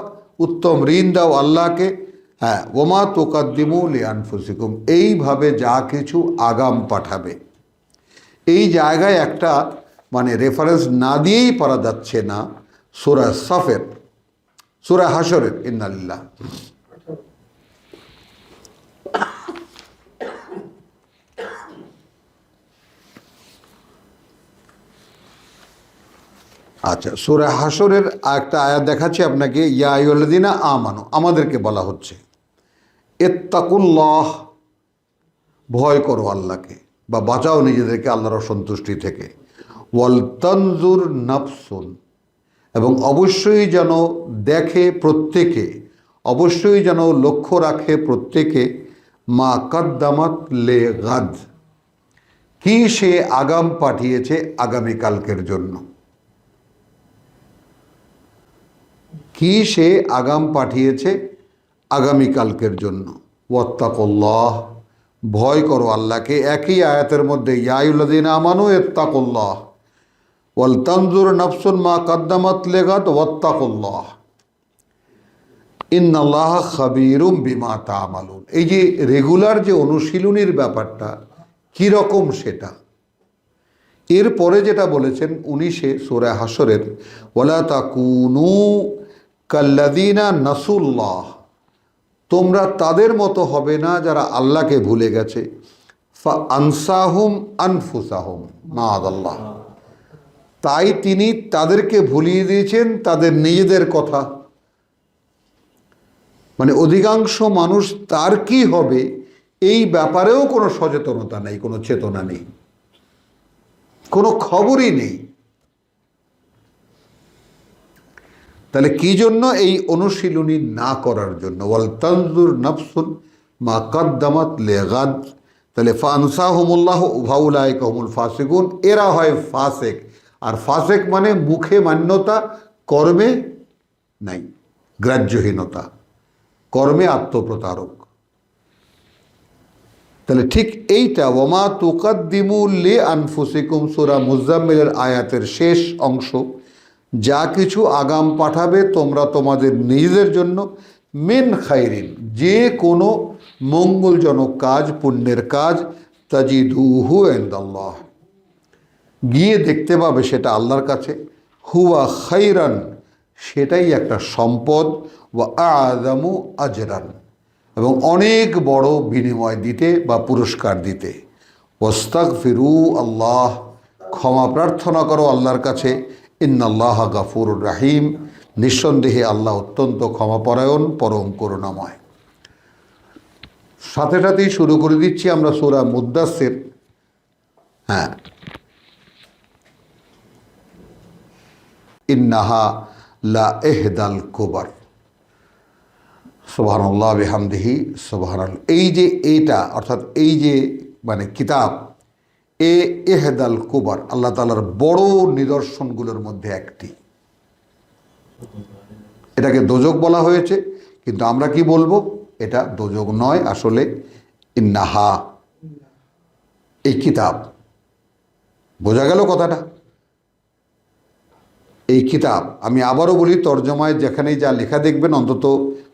উত্তম ঋণ দাও আল্লাহকে। হ্যাঁ, ওমা তুকাদ্দিমু লিআনফুসিকুম, এইভাবে যা কিছু আগাম পাঠাবে। এই জায়গায় একটা রেফারেন্স না দিয়েই পারা যাচ্ছে না সূরা সাফের, সূরা হাশরের ইন্নালিল্লাহ। আচ্ছা, সূরা হাশরের একটা আয়াত দেখাচ্ছি আপনাকে। ইয়া আইয়ুহাল্লাযীনা আমানু, আমাদেরকে বলা হচ্ছে ইত্তাকুল্লাহ, ভয় করো আল্লাহকে বা বাঁচাও নিজেদেরকে আল্লাহর অসন্তুষ্টি থেকে। ওয়াল তানজুর নাফসুন, এবং অবশ্যই যেন দেখে প্রত্যেকে, অবশ্যই যেন লক্ষ্য রাখে প্রত্যেকে, মা কাদ্দামাত লে গাদ, কি সে আগাম পাঠিয়েছে আগামীকালকের জন্য, কি সে আগাম পাঠিয়েছে আগামীকালকের জন্য। ওয়াত্তাকুল্লাহ, ভয় করো আল্লাহকে। একই আয়াতের মধ্যে ইয়া আইয়ুহাল্লাযীনা আমানু ইত্তাকুল্লাহ ওয়াল তানজুর নাফসুন মা কাদ্দামাত লিগাদ ওয়াত্তাকুল্লাহ ইন্নাল্লাহা খাবীরুম বিমা তা'মালুন। এই যে রেগুলার যে অনুশীলনীর ব্যাপারটা কীরকম সেটা এরপরে যেটা বলেছেন 19 সূরা হাশরের, ওয়ালা তাকুনু কাল্লাযীনা নাসুল্লাহ, তোমরা তাদের মতো হবে না যারা আল্লাহকে ভুলে গেছে। ফা আনসাহুম আনফুসাহুম, মাআযাল্লাহ, তাই তিনি তাদেরকে ভুলিয়ে দিয়েছেন তাদের নিজেদের কথা। অধিকাংশ মানুষ তার কি হবে এই ব্যাপারেও কোনো সচেতনতা নেই, কোনো চেতনা নেই, কোনো খবরই নেই। তাহলে কি জন্য? এই অনুশীলনী না করার জন্য। ওয়াল তানজুর নাফসুন মা কাদ্দামাত লিগাদ। তাহলে ফানসাহুমুল্লাহ ফাউলাইকা হুমুল ফাসিকুন, এরা হয় ফাসেক। আর ফাসেক মানে মুখে মান্যতা, কর্মে নাই, গ্রাহ্যহীনতা, কর্মে আত্মপ্রতারক। তাহলে ঠিক এইটা ওয়ামা তুকাদ্দিমু লিআনফুসিকুম, সূরা মুজাম্মিলের আয়াতের শেষ অংশ, যা কিছু আগাম পাঠাবে তোমরা তোমাদের নিজেদের জন্য, মিন খাইরিন, যে কোনো মঙ্গলজনক কাজ, পুণ্যের কাজ, তাজিদুহু ইনদাল্লাহ, গিয়ে দেখতে পাবে সেটা আল্লাহর কাছে, হুয়া খাইরান, সেটাই একটা সম্পদ, ওয়া আযামু আজরান, এবং অনেক বড় বিনিময় দিতে বা পুরস্কার দিতে। ওয়াস্তাগফিরু আল্লাহ, ক্ষমা প্রার্থনা করো আল্লাহর কাছে, ইন্নাল্লাহা গাফুরুর রাহিম, নিঃসন্দেহে আল্লাহ অত্যন্ত ক্ষমাপরায়ণ, পরম করুণাময়। সাথে সাথেই শুরু করে দিচ্ছি আমরা সূরা মুদ্দাসসির। হ্যাঁ, ইন্নাহা লা ইহদাল কুবার, সুবহানাল্লাহ বিহামদিহি সুবহানাল্লাহ। এই যে এইটা, অর্থাৎ এই যে মানে কিতাব, ইহদাল কুবার, আল্লাহ তাআলার বড় নিদর্শনগুলোর মধ্যে একটি। এটাকে দোজক বলা হয়েছে, কিন্তু আমরা কি বলবো, এটা দোজক নয়, আসলে ইন্নাহা, এই কিতাব। বোঝা গেল কথাটা? এই কিতাব, আমি আবারও বলি, তর্জমায় যেখানেই যা লেখা দেখবেন, অন্তত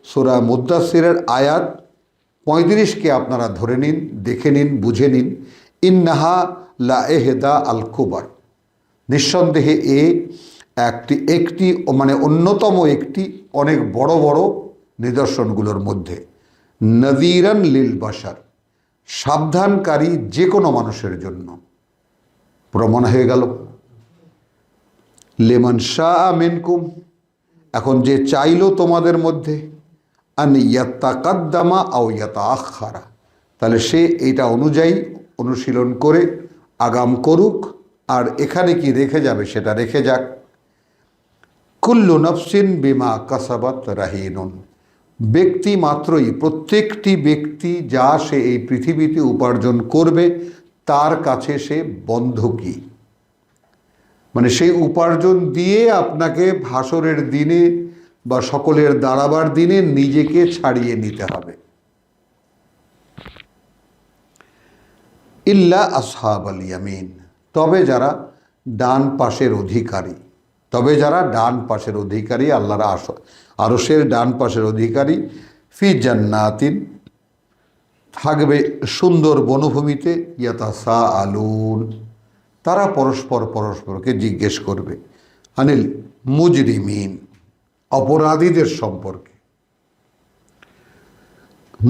সূরা মুদ্দাসসিরের আয়াত 35কে আপনারা ধরে নিন, দেখে নিন, বুঝে নিন। ইন্নাহা লা ইহদা আল কুবার, নিঃসন্দেহে একটি মানে অন্যতম একটি, অনেক বড় বড় নিদর্শনগুলোর মধ্যে। নযীরান লিল বাশার, সাবধানকারী যে কোনো মানুষের জন্য। প্রমাণ হয়ে গেল লিমান শাআ মিনকুম, এখন যে চাইলো তোমাদের মধ্যে, আন ইয়াতাকাদ্দামা আও ইয়াতাআখারা, তাহলে সে এটা অনুযায়ী অনুশীলন করে আগাম করুক, আর এখানে কি রেখে যাবে সেটা রেখে যাক। কুল্লু নফসিন বিমা কাসাবাত রাহিনুন, ব্যক্তি মাত্রই, প্রত্যেকটি ব্যক্তি যা সে এই পৃথিবীতে উপার্জন করবে তার কাছে সে বন্ধকি, মানে সেই উপার্জন দিয়ে আপনাকে হাসরের দিনে বা সকলের দাঁড়াবার দিনে নিজেকে ছাড়িয়ে নিতে হবে। ইল্লা আসহাবাল ইয়ামিন, তবে যারা ডান পাশের অধিকারী, তবে যারা ডান পাশের অধিকারী, আল্লাহর আরশের ডান পাশের অধিকারী, ফি জান্নাতিন, থাকবে সুন্দর বনভূমিতে, ইয়াতাসাআলুন, তারা পরস্পরকে জিজ্ঞেস করবে, আনিল মুজরিমিন, অপরাধীদের সম্পর্কে।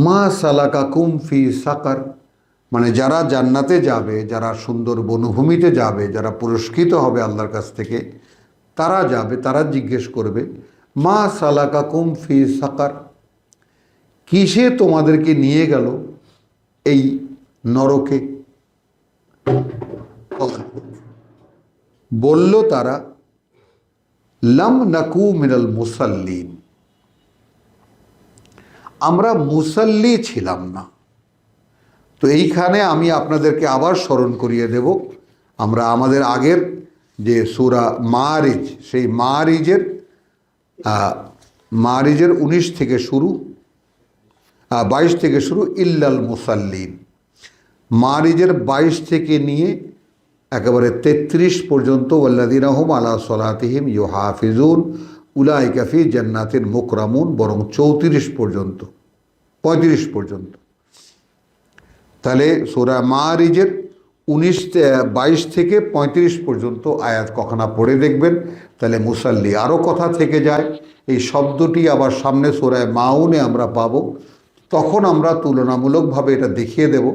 মা সালাকাকুম ফি সাকার, মানে যারা জান্নাতে যাবে, যারা সুন্দর বনভূমিতে যাবে, যারা পুরস্কৃত হবে আল্লাহর কাছ থেকে, তারা যাবে, তারা জিজ্ঞেস করবে, মা সালাকাকুম ফি সাকার, কিসে তোমাদেরকে নিয়ে গেল এই নরকে? বলল তারা, লাম নাকু মিনাল মুসাল্লিন, আমরা মুসাল্লি ছিলাম না। তো এইখানে আমি আপনাদেরকে আবার স্মরণ করিয়ে দেব, আমরা আমাদের আগের যে সূরা মারিজ, সেই মারিজের 19 থেকে শুরু, 22 থেকে শুরু, ইল্লাল মুসাল্লিন, মারিজের 22 থেকে নিয়ে একেবারে 33 পর্যন্ত, ওয়াল্লাযীনা হুম আলা সলাতিহিম ইউহাফিজুন উলাইকা ফি জান্নাতিন মুকরামুন, বরং 34 পর্যন্ত, 35 পর্যন্ত। তাহলে সূরা মারিজের 22 থেকে 35 পর্যন্ত আয়াত কখনা পড়ে দেখবেন, তাহলে মুসাল্লি আরও কথা থেকে যায়। এই শব্দটি আবার সামনে সূরা মাউনে আমরা পাব, তখন আমরা তুলনামূলকভাবে এটা দেখিয়ে দেব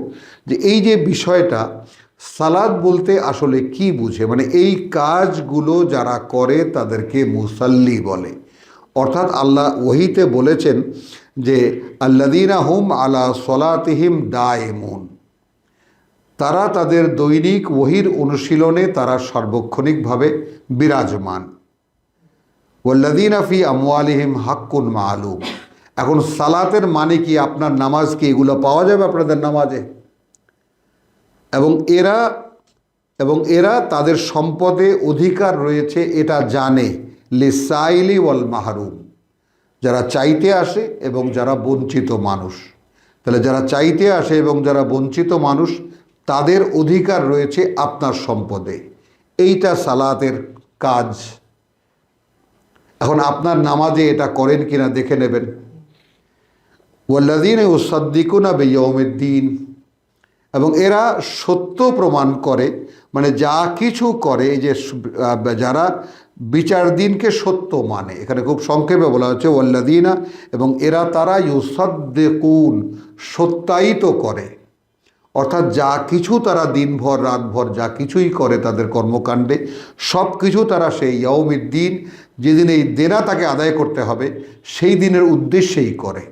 যে এই যে বিষয়টা, সালাত বলতে আসলে কি বুঝে, মানে এই কাজগুলো যারা করে তাদেরকে মুসাল্লি বলে। অর্থাৎ আল্লাহ ওহীতে বলেছেন যে আল্লাযীনা হুম আলা সলাতিহিম দায়েমুন, তারা তাদের দৈনিক ওহীর অনুশীলনে তারা সার্বক্ষণিকভাবে বিরাজমান। ওয়াল্লাযীনা ফি আমওয়ালিহিম হাক্কুন মালুম, এখন সালাতের মানে কি, আপনার নামাজ কি, এগুলো পাওয়া যাবে আপনাদের নামাজে? এবং এরা তাদের সম্পদে অধিকার রয়েছে এটা জানে, লিসাইলি ওয়াল মাহরুম, যারা চাইতে আসে এবং যারা বঞ্চিত মানুষ। তাহলে যারা চাইতে আসে এবং যারা বঞ্চিত মানুষ, তাদের অধিকার রয়েছে আপনার সম্পদে, এইটা সালাতের কাজ। এখন আপনার নামাজে এটা করেন কিনা দেখে নেবেন। ওয়াল্লাযীনা ইউসাদ্দিকুনা বিয়াউমিদ্দিন, এবং এরা সত্য প্রমাণ করে, মানে যা কিছু করে, এই যে যারা বিচার দিনকে সত্য মানে, এখানে খুব সংক্ষেপে বলা হচ্ছে ওয়াল্লাযীনা, এবং এরা তারা ইউসাদ্দিকুন, সত্যায়িত করে। অর্থাৎ যা কিছু তারা দিনভর রাতভর যা কিছুই করে তাদের কর্মকাণ্ডে, সব কিছু তারা সেই ইয়াউমিদ্দিন, যেদিন এই দেনা তাকে আদায় করতে হবে, সেই দিনের উদ্দেশ্যেই করে।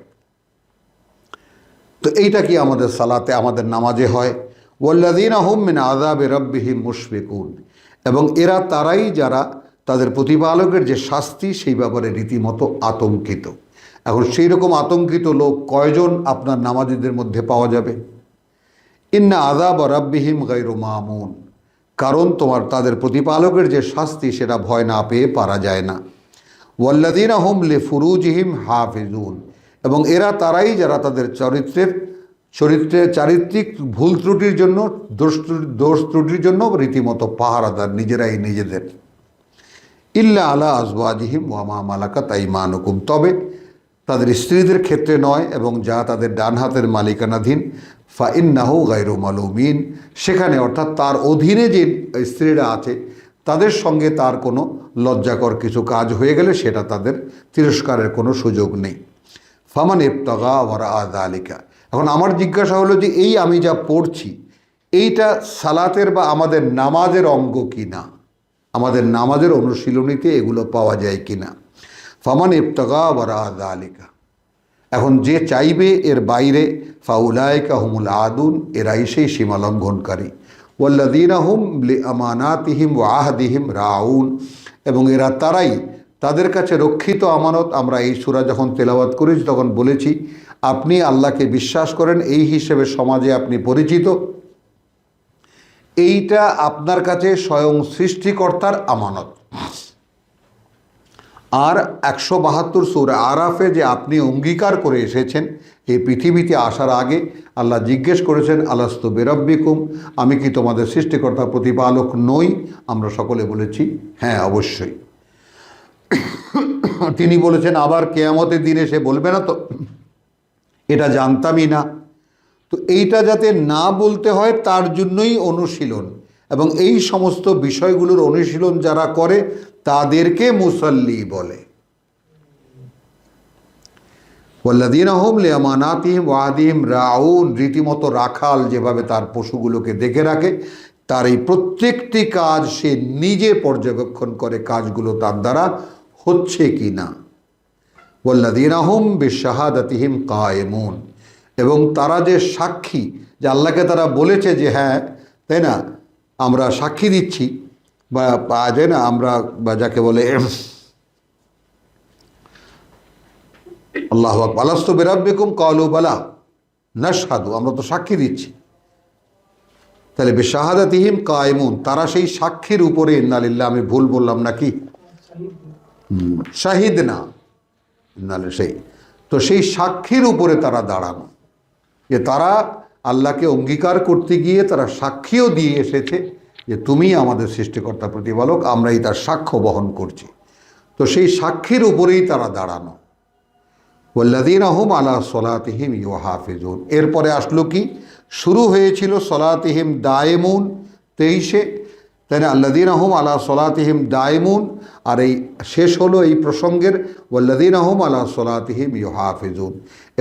তো এইটা কি আমাদের সালাতে, আমাদের নামাজে হয়। ওয়াল্লাযীনা হুম মিন আযাবি রাব্বিহিম মুশফিকুন, এবং এরা তারাই যারা তাদের প্রতিপালকের যে শাস্তি সেই ব্যাপারে রীতিমতো আতঙ্কিত। এখন সেই রকম আতঙ্কিত লোক কয়জন আপনার নামাজীদের মধ্যে পাওয়া যাবে? ইন্না আযাব রাব্বিহিম গায়রু মামুন, কারণ তাদের প্রতিপালকের যে শাস্তি সেটা ভয় না পেয়ে পারা যায় না। ওয়াল্লাযীনা হুম লিফুরুজিহিম হাফিজুন, এবং এরা তারাই যারা তাদের চারিত্রিক ভুল ত্রুটির জন্য, দোষ ত্রুটির জন্য রীতিমতো পাহারাদার নিজেরাই নিজেদের। ইল্লা আলা আজওয়াজিহিম ওয়া মা মালাকাত আইমানুকুম, তবে তাদের স্ত্রীদের ক্ষেত্রে নয়, এবং যা তাদের ডান হাতের মালিকানাধীন। ফা ইন্নাহু গায়রু মালুমিন, সেখানে অর্থাৎ তার অধীনে যে স্ত্রীরা আছে তাদের সঙ্গে তার কোনো লজ্জাকর কিছু কাজ হয়ে গেলে সেটা তাদের তিরস্কারের কোনো সুযোগ নেই। ফামান ইবতাগা ওয়ারা যালিকা, এখন আমার জিজ্ঞাসা হলো যে এই আমি যা পড়ছি এইটা সালাতের বা আমাদের নামাজের অঙ্গ কি না, আমাদের নামাজের অনুশীলনীতে এগুলো পাওয়া যায় কি না। ফামান ইবতাগা ওয়ারা যালিকা, এখন যে চাইবে এর বাইরে, ফাউলাইকা হুমুল আদুন, এরাই সেই সীমালঙ্ঘনকারী। ওয়াল্লাযীনা হুম লিআমানাতিহিম ওয়া আহদিহিম রাউন, এবং এরা তারাই তাদের কাছে রক্ষিত আমানত। আমরা এই সূরা যখন তেলাওয়াত করেছি তখন বলেছি আপনি আল্লাহকে বিশ্বাস করেন এই হিসেবে সমাজে আপনি পরিচিত, এইটা আপনার কাছে স্বয়ং সৃষ্টিকর্তার আমানত। আর 172 সূরা আরাফে যে আপনি অঙ্গীকার করে এসেছেন, এই পৃথিবীতে আসার আগে আল্লাহ জিজ্ঞেস করেছেন আলাস্তু বিরাব্বিকুম, আমি কি তোমাদের সৃষ্টিকর্তা প্রতিপালক নই? আমরা সকলে বলেছি হ্যাঁ অবশ্যই। তিনি বলেছেন আবার কিয়ামতের দিনে সে বলবে না তো এটা জানতামই না। তো এইটা যাতে না বলতে হয় তার জন্যই অনুশীলন, এবং এই সমস্ত বিষয়গুলোর অনুশীলন যারা করে তাদেরকে মুসাল্লি বলে। ওয়াল্লাযীনা হুম লিআমানাতিহিম ওয়া আহদিহিম রাউন, রীতিমতো রাখাল যেভাবে তার পশুগুলোকে দেখে রাখে, তার এই প্রত্যেকটি কাজ সে নিজে পর্যবেক্ষণ করে কাজগুলো তার দ্বারা হচ্ছে কি না। ওয়াল্লাযীনা হুম বিশাহাদাতিহিম কায়েমুন, এবং তারা যে সাক্ষী, যে আল্লাহকে তারা বলেছে যে হ্যাঁ তাই না আমরা সাক্ষী দিচ্ছি, বা যায় না আমরা, বা যাকে বলে আল্লাহু আকবার, আলাস্তু বিরাব্বিকুম ক্বালু বালা নাশহাদু, আমরা তো সাক্ষী দিচ্ছি। তাহলে বিশাহাদাতিহিম কায়েমুন, তারা সেই সাক্ষীর উপরে, ইন্না লিল্লাহ, আমি ভুল বললাম নাকি, শাহিদ না, সেই তো সেই সাক্ষীর উপরে তারা দাঁড়ানো, যে তারা আল্লাহকে অঙ্গীকার করতে গিয়ে তারা সাক্ষীও দিয়ে এসেছে যে তুমি আমাদের সৃষ্টিকর্তা প্রতিপালক, আমরাই তার সাক্ষ্য বহন করছি। তো সেই সাক্ষীর উপরেই তারা দাঁড়ানো। ওয়াল্লাযীনা হুম আলা সলাতিহিম ইউহাফিজুন, এরপরে আসলো কি, শুরু হয়েছিল সলাতিহিম দায়েমুন 23-এ, তাই না, আল্লাযীনা হুম আলা সলাতিহিম দায়েমুন, আর এই শেষ হলো এই প্রসঙ্গের ওয়াল্লাযীনা হুম আলা সলাতিহিম ইউহাফিজুন,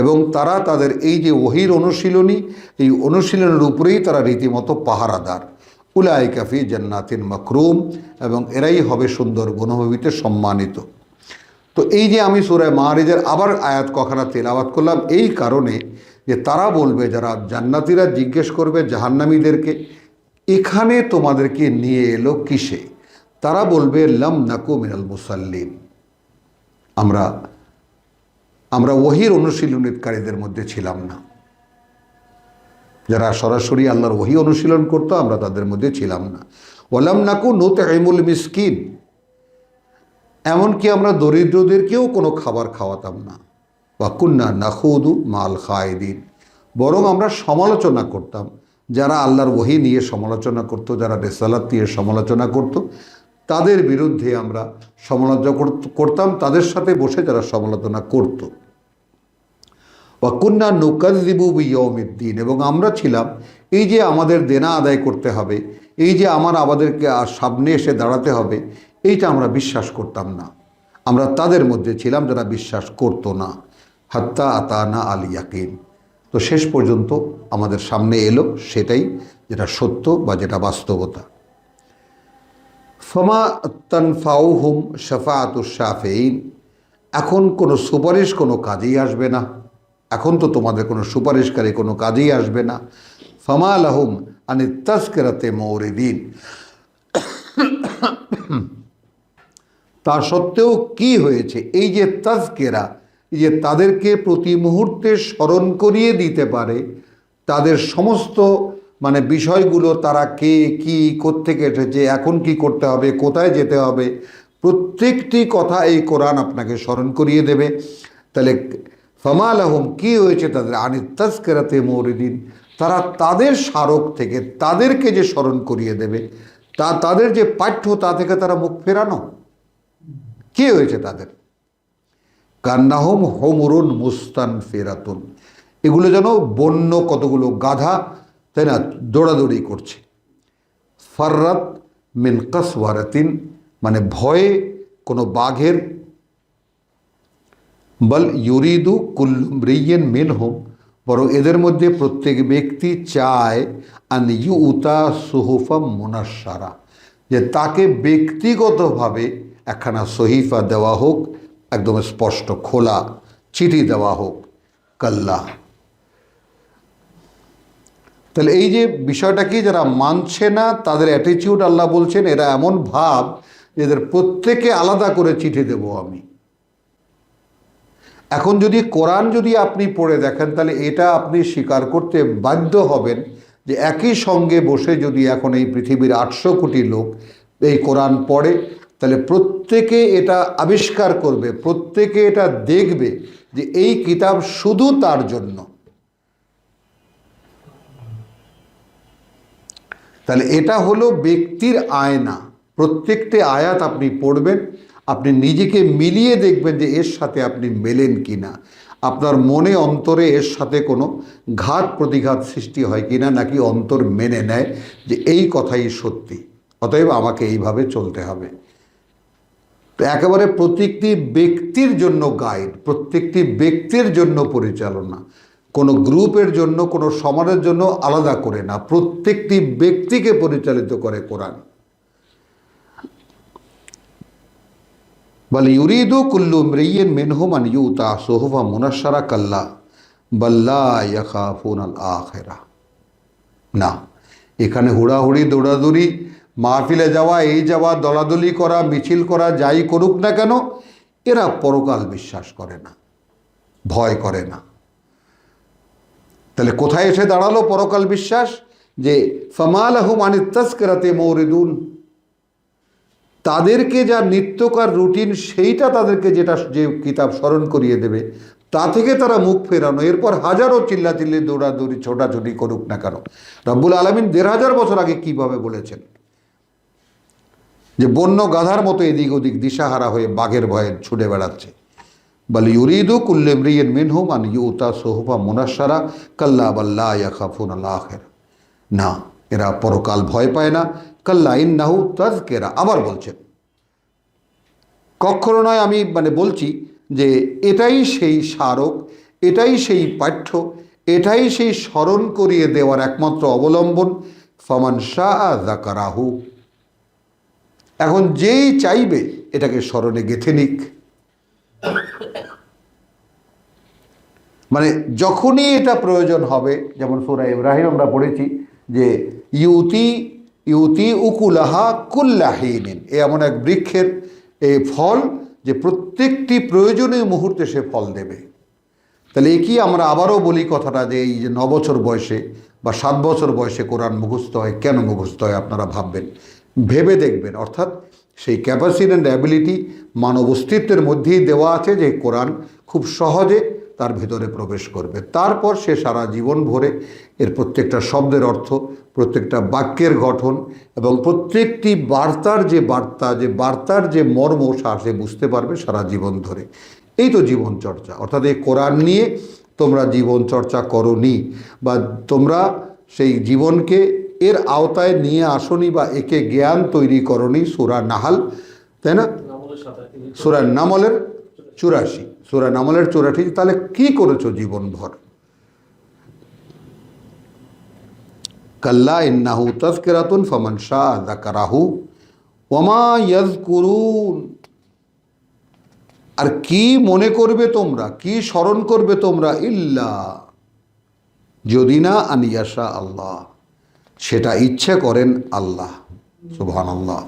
এবং তারা তাদের এই যে ওহীর অনুশীলনী, এই অনুশীলনের উপরেই তারা রীতিমতো পাহারাদার। উলাইকা ফি জান্নাতিন মাকরুম, এবং এরাই হবে সুন্দর বনভূমিতে সম্মানিত। তো এই যে আমি সূরা মাআরিজের আবার আয়াত কখানা তেলাওয়াত করলাম এই কারণে যে তারা বলবে, যারা জান্নাতীরা জিজ্ঞেস করবে জাহান্নামীদেরকে এখানে তোমাদেরকে নিয়ে এলো কিসে? তারা বলবে লাম নাকু মিনাল মুসাল্লিন, আমরা ওহীর অনুশীলনকারীদের মধ্যে ছিলাম না। যারা সরাসরি আল্লাহর ওহী অনুশীলন করতো আমরা তাদের মধ্যে ছিলাম না। ওয়ালাম নাকু নুতঈমুল মিসকিন, এমনকি আমরা দরিদ্রদেরকেও কোনো খাবার খাওয়াতাম না। ওয়া কুন্না নাখুদু মাল খায়দিন, বরং আমরা সমালোচনা করতাম, যারা আল্লাহর ওহী নিয়ে সমালোচনা করত, যারা রিসালাত নিয়ে সমালোচনা করত, তাদের বিরুদ্ধে আমরা সমালোচনা করতাম, তাদের সাথে বসে যারা সমালোচনা করত। ওয়া কুন্না নুকাযযিবু বিয়াউমিদ্দিন, এবং আমরা ছিলাম এই যে আমাদের দেনা আদায় করতে হবে, এই যে আমাদেরকে আর সামনে এসে দাঁড়াতে হবে, এইটা আমরা বিশ্বাস করতাম না। আমরা তাদের মধ্যে ছিলাম যারা বিশ্বাস করতো না। হাত্তা আতানা আল ইয়াকিন। তো শেষ পর্যন্ত আমাদের সামনে এলো সেটাই, যেটা সত্য বা যেটা বাস্তবতা। ফামা তানফাউহুম শাফাআতুশ শাফিঈন। এখন কোনো সুপারিশ কোনো কাজেই আসবে না। এখন তো তোমাদের কোনো সুপারিশকারী কোনো কাজেই আসবে না। ফামা লাহুম আনিত তাযকিরাতি মুরিদিন। তা সত্ত্বেও কি হয়েছে, এই যে তাযকিরা, এই যে তাদেরকে প্রতি মুহূর্তে স্মরণ করিয়ে দিতে পারে তাদের সমস্ত বিষয়গুলো, তারা কে, কি, কোত্থেকে এসেছে, এখন কি করতে হবে, কোথায় যেতে হবে, প্রত্যেকটি কথা এই কোরআন আপনাকে স্মরণ করিয়ে দেবে। তাহলে ফামা লাহুম, কি হয়েছে তাদের, আনিত তাযকিরাতি মুরিদিন, তারা তাদের স্মারক থেকে তাদেরকে যে স্মরণ করিয়ে দেবে, তাদের যে পাঠ্য, তা থেকে তারা মুখ ফেরানো। কি হয়েছে তাদের? কান্নাহুম হুমরুন মুস্তানফিরাতুন। এগুলো যেন বন্য কতগুলো গাধা, তাই না, দৌড়াদৌড়ি করছে। ফাররাত মিন কাসওয়ারাতিন, ভয়ে কোনো বাঘের। বল ইউরিদু কুল্লু মরিয়্যিন মিনহুম, বরং এদের মধ্যে প্রত্যেক ব্যক্তি চায় আন ইউতা সুহুফাম মুনাশশারা, যে তাকে ব্যক্তিগতভাবে একখানা সহিফা দেওয়া হোক, একদম স্পষ্ট খোলা চিঠি দেওয়া হোক। কাল্লা। তাহলে এই যে বিষয়টা কি, যারা মানছে না তাদের অ্যাটিটিউড আল্লাহ বলছেন, এরা এমন ভাব এদের প্রত্যেকে আলাদা করে চিঠি দেব আমি। এখন যদি কোরআন যদি আপনি পড়ে দেখেন, তাহলে এটা আপনি স্বীকার করতে বাধ্য হবেন যে একই সঙ্গে বসে যদি এখন এই পৃথিবীর 800 কোটি লোক এই কোরআন পড়ে, তাহলে প্রত্যেকে এটা আবিষ্কার করবে, প্রত্যেকে এটা দেখবে যে এই কিতাব শুধু তার জন্য। তাহলে এটা হলো ব্যক্তির আয়না। প্রত্যেকটি আয়াত আপনি পড়বেন, আপনি নিজেকে মিলিয়ে দেখবেন যে এর সাথে আপনি মেলেন কিনা, আপনার মনে অন্তরে এর সাথে কোনো ঘাত প্রতিঘাত সৃষ্টি হয় কিনা, নাকি অন্তর মেনে নেয় যে এই কথাই সত্যি, অতএব আমাকে এইভাবে চলতে হবে। তো একেবারে প্রত্যেকটি ব্যক্তির জন্য গাইড, প্রত্যেকটি ব্যক্তির জন্য পরিচালনা, কোনো গ্রুপের জন্য, কোনো সমাজের জন্য আলাদা করে না, প্রত্যেকটি ব্যক্তিকে পরিচালিত করে কোরআন। বল ইউরিদু কুল্লু মরিয়্যিন মিনহুম আন ইউতা সুহুফা মুনাশশারা কাল্লা বাল লা ইয়াখাফুনাল আখিরা। না, এখানে হুড়াহুড়ি, দৌড়াদৌড়ি, মাহফিলে যাওয়া, এই যাওয়া, দলাদলি করা, মিছিল করা, যাই করুক না কেন, এরা পরকাল বিশ্বাস করে না, ভয় করে না। তাহলে কোথায় এসে দাঁড়ালো পরকাল বিশ্বাস? যে ফামা লাহুম আনিত তাযকিরাতি মুরিদুন, তাদেরকে যা নিত্যকার রুটিন, সেইটা তাদেরকে যেটা যে কিতাব স্মরণ করিয়ে দেবে, তা থেকে তারা মুখ ফেরানো। এরপর হাজারো চিল্লাচিল্লি, দৌড়াদৌড়ি, ছোটাছুটি করুক না কেন। রব্বুল আলামিন 1500 বছর আগে কিভাবে বলেছেন যে বন্য গাধার মতো এদিক ওদিক দিশাহারা হয়ে বাঘের ভয়ে ছুটে বেড়াচ্ছে। বল ইউরিদু কুল্লু ইমরিইন মিনহুম আন ইউতা সুহুফা মুনাশশারা কাল্লা বাল লা ইয়াখাফুনাল আখিরা। না, এরা পরকাল ভয় পায় না। কাল্লা ইন্নাহু তাযকিরা। আবার বলছেন, কখনো নয়, আমি বলছি যে এটাই সেই স্মারক, এটাই সেই পাঠ্য, এটাই সেই স্মরণ করিয়ে দেওয়ার একমাত্র অবলম্বন। ফামান শাআ যাকারাহু। এখন যেই চাইবে এটাকে স্মরণে গেঁথে নিক। যখনই এটা প্রয়োজন হবে, যেমন সূরা ইব্রাহিম আমরা পড়েছি যে ইউতি উকুলাহা কুল্লা হিনিন, এ এমন এক বৃক্ষের এই ফল যে প্রত্যেকটি প্রয়োজনীয় মুহূর্তে সে ফল দেবে। তাহলে কি আমরা আবারও বলি কথাটা, যে এই যে 9 বছর বয়সে বা 7 বছর বয়সে কোরআন মুখস্থ হয়, কেন মুখস্থ হয় আপনারা ভাববেন, ভেবে দেখবেন। অর্থাৎ সেই ক্যাপাসিটি অ্যান্ড অ্যাবিলিটি মানব অস্তিত্বের মধ্যেই দেওয়া আছে যে কোরআন খুব সহজে তার ভিতরে প্রবেশ করবে। তারপর সে সারা জীবন ভরে এর প্রত্যেকটা শব্দের অর্থ, প্রত্যেকটা বাক্যের গঠন এবং প্রত্যেকটি বার্তার যে মর্ম সে বুঝতে পারবে সারা জীবন ধরে। এই তো জীবন চর্চা। অর্থাৎ এই কোরআন নিয়ে তোমরা জীবন চর্চা করোনি, বা তোমরা সেই জীবনকে এর আওতায় নিয়ে আসনি বা একে জ্ঞান তৈরি করনি সূরা নাহাল, তাই না? সূরা নামলের 84, সূরা নামলের 84। তাহলে কি করেছো জীবনভর? কাল্লা ইন্নাহু তাযকিরাতুন ফামান শাআ যাকারাহু ওয়া মা ইয়াযকুরুন। আর কি মনে করবে তোমরা, কি স্মরণ করবে তোমরা? ইল্লা, যদি না আন ইয়াশা আল্লাহ, সেটা ইচ্ছে করেন আল্লাহ। সুবহানাল্লাহ।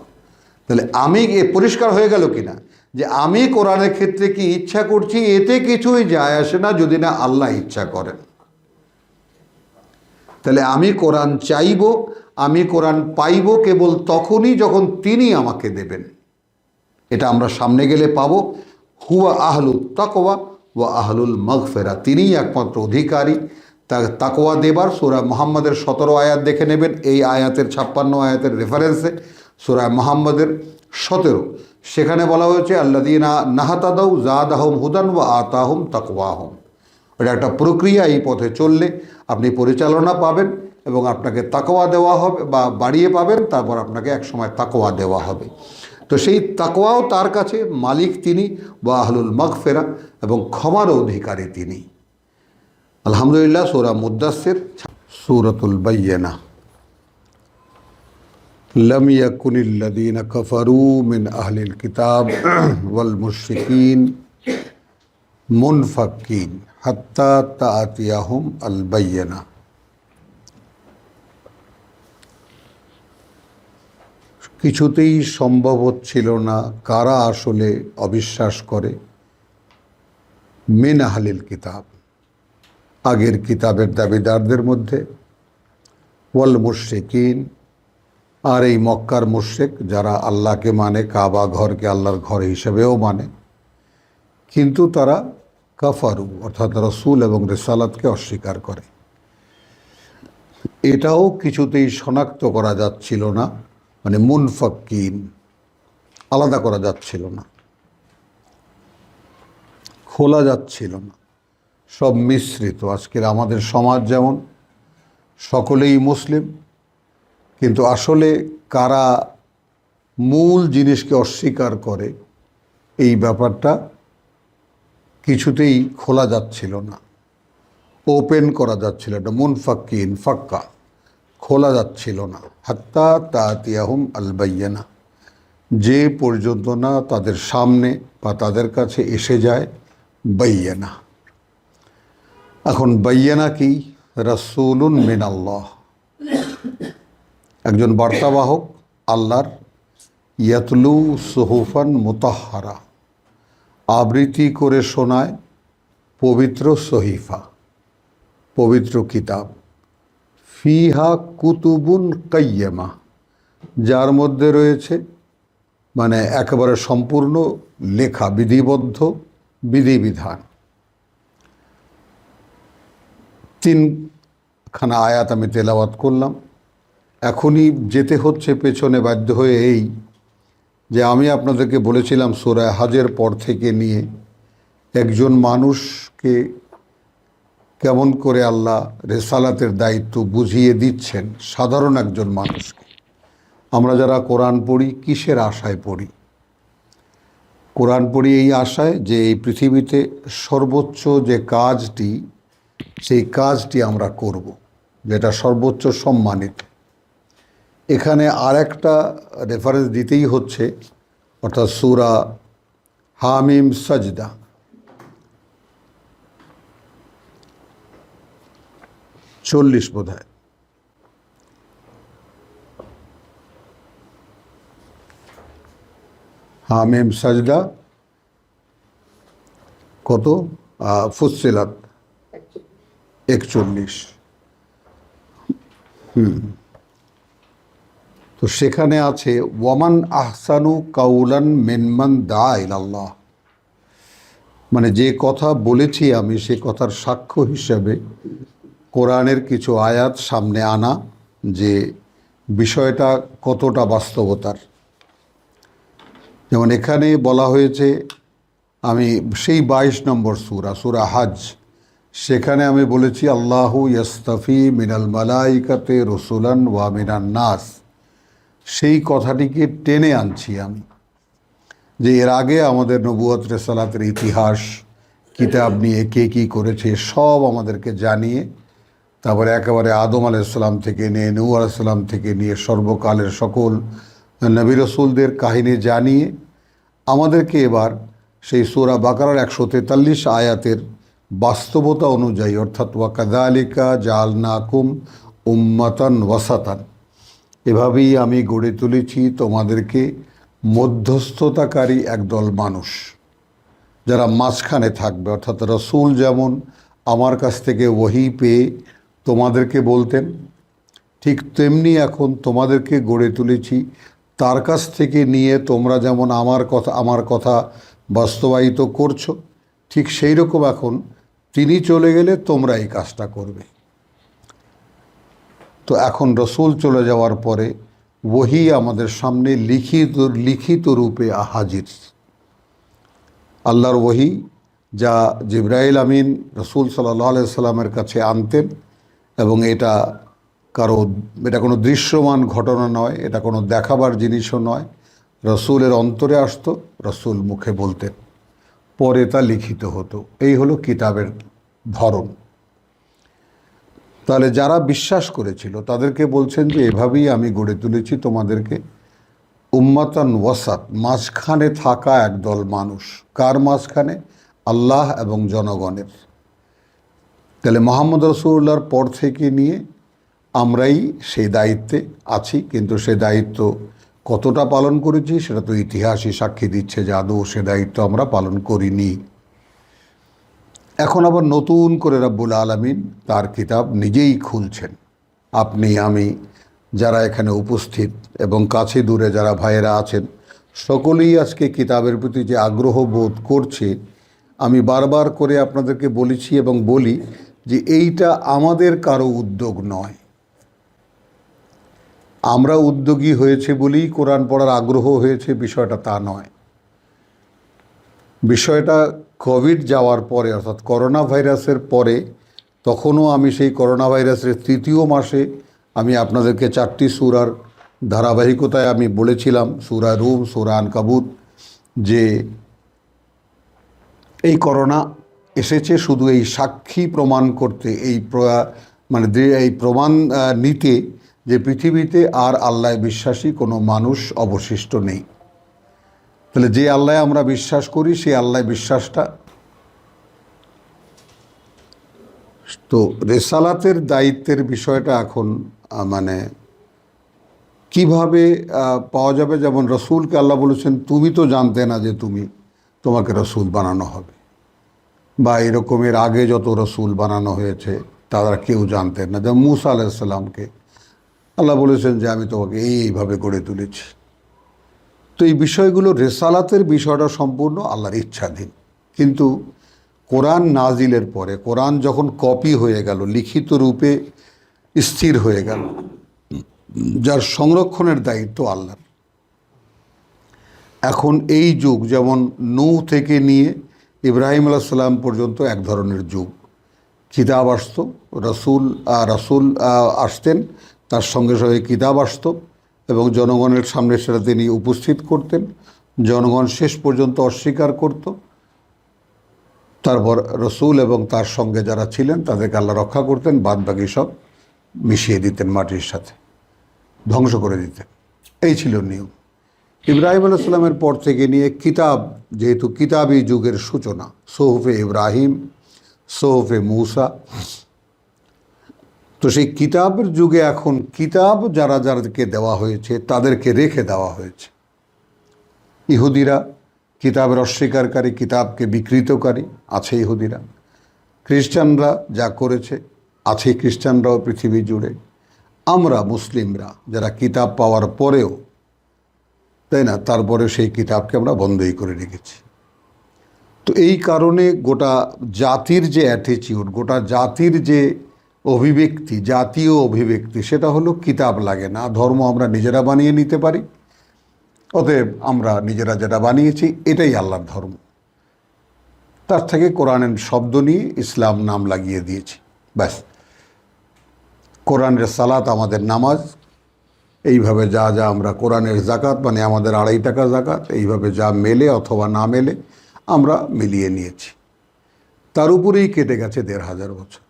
তাহলে আমি, এ পরিষ্কার হয়ে গেল কিনা যে আমি কোরআনের ক্ষেত্রে কি ইচ্ছা করছি এতে কিছুই যায় আসে না যদি না আল্লাহ ইচ্ছা করেন। তাহলে আমি কোরআন চাইব, আমি কোরআন পাইব কেবল তখনই যখন তিনি আমাকে দেবেন। এটা আমরা সামনে গেলে পাবো। হুয়া আহলুত তাকওয়া ওয়া আহলুল মাগফিরা, তিনিই একমাত্র অধিকারী তাকওয়া দেবার। সূরা মুহাম্মাদের 17 আয়াত দেখে নেবেন, এই আয়াতের 56 আয়াতের রেফারেন্সে সূরা মুহাম্মাদের 17, সেখানে বলা হয়েছে আল্লাযীনা নাহতাদাউ যাদাহুম হুদান ওয়া আতাহুম তাকওয়াহুম। এটা একটা প্রক্রিয়া, এই পথে চললে আপনি পরিচালনা পাবেন এবং আপনাকে তাকওয়া দেওয়া হবে বা বাড়িয়ে পাবেন, তারপর আপনাকে একসময় তাকওয়া দেওয়া হবে। তো সেই তাকওয়াও তার কাছে, মালিক তিনি, বা আহলুল মাগফিরা, এবং ক্ষমার অধিকারী তিনি। আলহামদুলিল্লাহ। সূরা মুদ্দাসসির, সূরাতুল বাইয়িনা। লাম ইয়াকুনিল্লাযীনা কাফারু মিন আহলিল কিতাব ওয়াল মুশরিকিন মুনফাক্কিন হাত্তা তাআতিয়াহুম আল বাইয়িনা। কিছুতেই সম্ভব হচ্ছিল না কারা আসলে অবিশ্বাস করে। মিন আহলিল কিতাব, আগের কিতাবের দাবিদারদের মধ্যে, ওয়াল মুশরিকিন, আর এই মক্কার মুশরিক যারা আল্লাহকে মানে, কাবা ঘরকে আল্লাহর ঘর হিসেবেও মানে, কিন্তু তারা কাফারু অর্থাৎ রাসূল এবং রিসালাতকে অস্বীকার করে। এটাও কিছুতেই শনাক্ত করা যাচ্ছিল না, মানে মুনফাক্কিন, আলাদা করা যাচ্ছিল না, খোলা যাচ্ছিল না, সব মিশ্রিত। আজকের আমাদের সমাজ যেমন সকলেই মুসলিম, কিন্তু আসলে কারা মূল জিনিসকে অস্বীকার করে এই ব্যাপারটা কিছুতেই খোলা যাচ্ছিল না, ওপেন করা যাচ্ছিল না। মুনফাক্কিন, ফাক্কা, খোলা যাচ্ছিল না। হাত্তা তাআতিয়াহুম আল বাইয়িনা, যে পর্যন্ত না তাদের সামনে বা তাদের কাছে এসে যায় বাইয়িনা। এখন বাইয়িনা কি? রাসূলুন মিনাল্লাহ, একজন বার্তাবাহক আল্লাহর, ইয়াতলু সুহুফান মুতাহহারা, আবৃত্তি করে শোনায় পবিত্র সহিফা, পবিত্র কিতাব, ফিহা কুতুবুন কাইয়্যিমা, যার মধ্যে রয়েছে মানে একেবারে সম্পূর্ণ লেখা, বিধিবদ্ধ বিধিবিধান। 3খানা আয়াত আমি তেলাওয়াত করলাম। এখনই যেতে হচ্ছে পেছনে বাধ্য হয়ে, এই যে আমি আপনাদেরকে বলেছিলাম সূরা হজের পর থেকে নিয়ে একজন মানুষকে কেমন করে আল্লাহ রিসালাতের দায়িত্ব বুঝিয়ে দিচ্ছেন, সাধারণ একজন মানুষকে। আমরা যারা কোরআন পড়ি কিসের আশায় পড়ি? কোরআন পড়ি এই আশায় যে এই পৃথিবীতে সর্বোচ্চ যে কাজটি, সেই কাজটি আমরা করব, যেটা সর্বোচ্চ সম্মানিত। এখানে আর একটা রেফারেন্স দিতেই হচ্ছে, অর্থাৎ সূরা হামিম সাজদা, চল্লিশ বোধহয়, হামিম সাজদা কত? ফুসসিলাত 41। তো সেখানে আছে ওয়ামান আহসানু কাউলান মিম্মান দা ইলাল্লাহ, মানে যে কথা বলেছি আমি সে কথার সাক্ষ্য হিসাবে কোরআনের কিছু আয়াত সামনে আনা, যে বিষয়টা কতটা বাস্তবতার। যেমন এখানে বলা হয়েছে, আমি সেই 22 নম্বর সূরা, সূরা হজ, সেখানে আমি বলেছি আল্লাহু ইয়াস্তাফি মিনাল মালাইকাতে রসুলান ওয়া মিনান নাস, সেই কথাটিকে টেনে আনছি আমি, যে এর আগে আমাদের নবুয়ত রিসালাতের ইতিহাস কিতাব নিয়ে কে কী করেছে সব আমাদেরকে জানিয়ে, তারপরে একেবারে আদম আলাইসাল্লাম থেকে নিয়ে নূহ আলাইসাল্লাম থেকে নিয়ে সর্বকালের সকল নবী রসুলদের কাহিনী জানিয়ে আমাদেরকে এবার সেই সূরা বাকারার 143 আয়াতের বাস্তবতা অনুযায়ী, অর্থাৎ ওয়াকাযালিকা জাআলনাকুম উম্মাতান ওয়াসাতান, এভাবেই আমি গড়ে তুলেছি তোমাদেরকে মধ্যস্থতাকারী একদল মানুষ, যারা মাঝখানে থাকবে। অর্থাৎ রসুল যেমন আমার কাছ থেকে ওহী পেয়ে তোমাদেরকে বলতেন, ঠিক তেমনি এখন তোমাদেরকে গড়ে তুলেছি তার কাছ থেকে নিয়ে তোমরা যেমন আমার কথা বাস্তবায়িত করছো, ঠিক সেই রকম এখন তিনি চলে গেলে তোমরা এই কাজটা করবে। তো এখন রসুল চলে যাওয়ার পরে ওহী আমাদের সামনে লিখিত রূপে হাজির। আল্লাহর ওহী যা জিবরাইল আমিন রসুল সাল্লাল্লাহু আলাইহি সাল্লামের কাছে আনতেন, এবং এটা কোনো দৃশ্যমান ঘটনা নয়, এটা কোনো দেখাবার জিনিসও নয়, রসুলের অন্তরে আসতো, রসুল মুখে বলতেন, পরে তা লিখিত হতো। এই হলো কিতাবের ধরন। তাহলে যারা বিশ্বাস করেছিল তাদেরকে বলছেন যে এভাবেই আমি গড়ে তুলেছি তোমাদেরকে উম্মাতান ওয়াসাত, মাঝখানে থাকা একদল মানুষ। কার মাঝখানে? আল্লাহ এবং জনগণের। তাহলে মুহাম্মদ রাসূলুল্লাহর পর থেকে নিয়ে আমরাই সেই দায়িত্বে আছি, কিন্তু সে দায়িত্ব কতটা পালন করেছি সেটা তো ইতিহাসই সাক্ষী দিচ্ছে যে আদৌ সে দায়িত্ব আমরা পালন করিনি। এখন আবার নতুন করে রব্বুল আলামিন তার কিতাব নিজেই খুলছেন। আপনি, আমি, যারা এখানে উপস্থিত এবং কাছে দূরে যারা ভাইয়েরা আছেন, সকলেই আজকে কিতাবের প্রতি যে আগ্রহ বোধ করছে, আমি বারবার করে আপনাদেরকে বলেছি এবং বলি যে এইটা আমাদের কারো উদ্যোগ নয়। আমরা উদ্যোগী হয়েছে বলেই কোরআন পড়ার আগ্রহ হয়েছে, বিষয়টা তা নয়। বিষয়টা কোভিড যাওয়ার পরে, অর্থাৎ করোনা ভাইরাসের পরে, তখনও আমি সেই করোনা ভাইরাসের 3য় মাসে আমি আপনাদেরকে 4টি সূরার ধারাবাহিকতায় আমি বলেছিলাম, সূরা রুম, সূরা আনকাবুত, যে এই করোনা এসেছে শুধু এই সাক্ষী প্রমাণ করতে, এই প্রমাণ নিতে যে পৃথিবীতে আর আল্লাহ বিশ্বাসী কোনো মানুষ অবশিষ্ট নেই। তাহলে যে আল্লাহ আমরা বিশ্বাস করি সেই আল্লাহ বিশ্বাসটা, তো রেসালাতের দায়িত্বের বিষয়টা এখন কিভাবে পাওয়া যাবে। যেমন রসুলকে আল্লাহ বলেছেন তুমি তো জানতে না যে তোমাকে রসুল বানানো হবে, বা এরকমের আগে যত রসুল বানানো হয়েছে তারা কেউ জানতেন না। যেমন মূসা আলাইহিস সালামকে আল্লাহ বলেছেন যে আমি তোমাকে এইভাবে গড়ে তুলেছি। তো এই বিষয়গুলো, রেসালাতের বিষয়টা সম্পূর্ণ আল্লাহর ইচ্ছাধীন। কিন্তু কোরআন নাজিলের পরে, কোরআন যখন কপি হয়ে গেল, লিখিত রূপে স্থির হয়ে গেল, যার সংরক্ষণের দায়িত্ব আল্লাহর। এখন এই যুগ যেমন নূহ থেকে নিয়ে ইব্রাহিম আলাইহিস সালাম পর্যন্ত এক ধরনের যুগ। কিতাব আসত, রসুল আসতেন, তার সঙ্গে সঙ্গে কিতাব আসত এবং জনগণের সামনে সেটা তিনি উপস্থিত করতেন। জনগণ শেষ পর্যন্ত অস্বীকার করত। তারপর রসুল এবং তার সঙ্গে যারা ছিলেন তাদেরকে আল্লাহ রক্ষা করতেন, বাদ বাকি সব মিশিয়ে দিতেন মাটির সাথে, ধ্বংস করে দিতেন। এই ছিল নিয়ম। ইব্রাহিম আলাইহিস সালামের পর থেকে নিয়ে কিতাব, যেহেতু কিতাবী যুগের সূচনা, সোহফে ইব্রাহিম, সোহফে মূসা, তো সেই কিতাবের যুগে এখন কিতাব যাদেরকে দেওয়া হয়েছে তাদেরকে রেখে দেওয়া হয়েছে। ইহুদিরা কিতাবের অস্বীকারী, কিতাবকে বিকৃতকারী আছে ইহুদিরা। খ্রিস্টানরা যা করেছে আছে, খ্রিস্টানরাও পৃথিবী জুড়ে। আমরা মুসলিমরা যারা কিতাব পাওয়ার পরেও, তাই না, তারপরে সেই কিতাবকে আমরা বন্ধই করে রেখেছি। তো এই কারণে গোটা জাতির যে অ্যাটিটিউড, গোটা জাতির যে অভিব্যক্তি, জাতীয় অভিব্যক্তি, সেটা হলো কিতাব লাগে না, ধর্ম আমরা নিজেরা বানিয়ে নিতে পারি, অতএব আমরা নিজেরা যেটা বানিয়েছি এটাই আল্লাহর ধর্ম। তার থেকে কোরআনের শব্দ নিয়ে ইসলাম নাম লাগিয়ে দিয়েছি, ব্যাস। কোরআনের সালাত আমাদের নামাজ, এইভাবে যা যা আমরা কোরআনের জাকাত মানে আমাদের 2.5 টাকা জাকাত, এইভাবে যা মেলে অথবা না মেলে আমরা মিলিয়ে নিয়েছি। তার উপরেই কেটে গেছে 1500 বছর।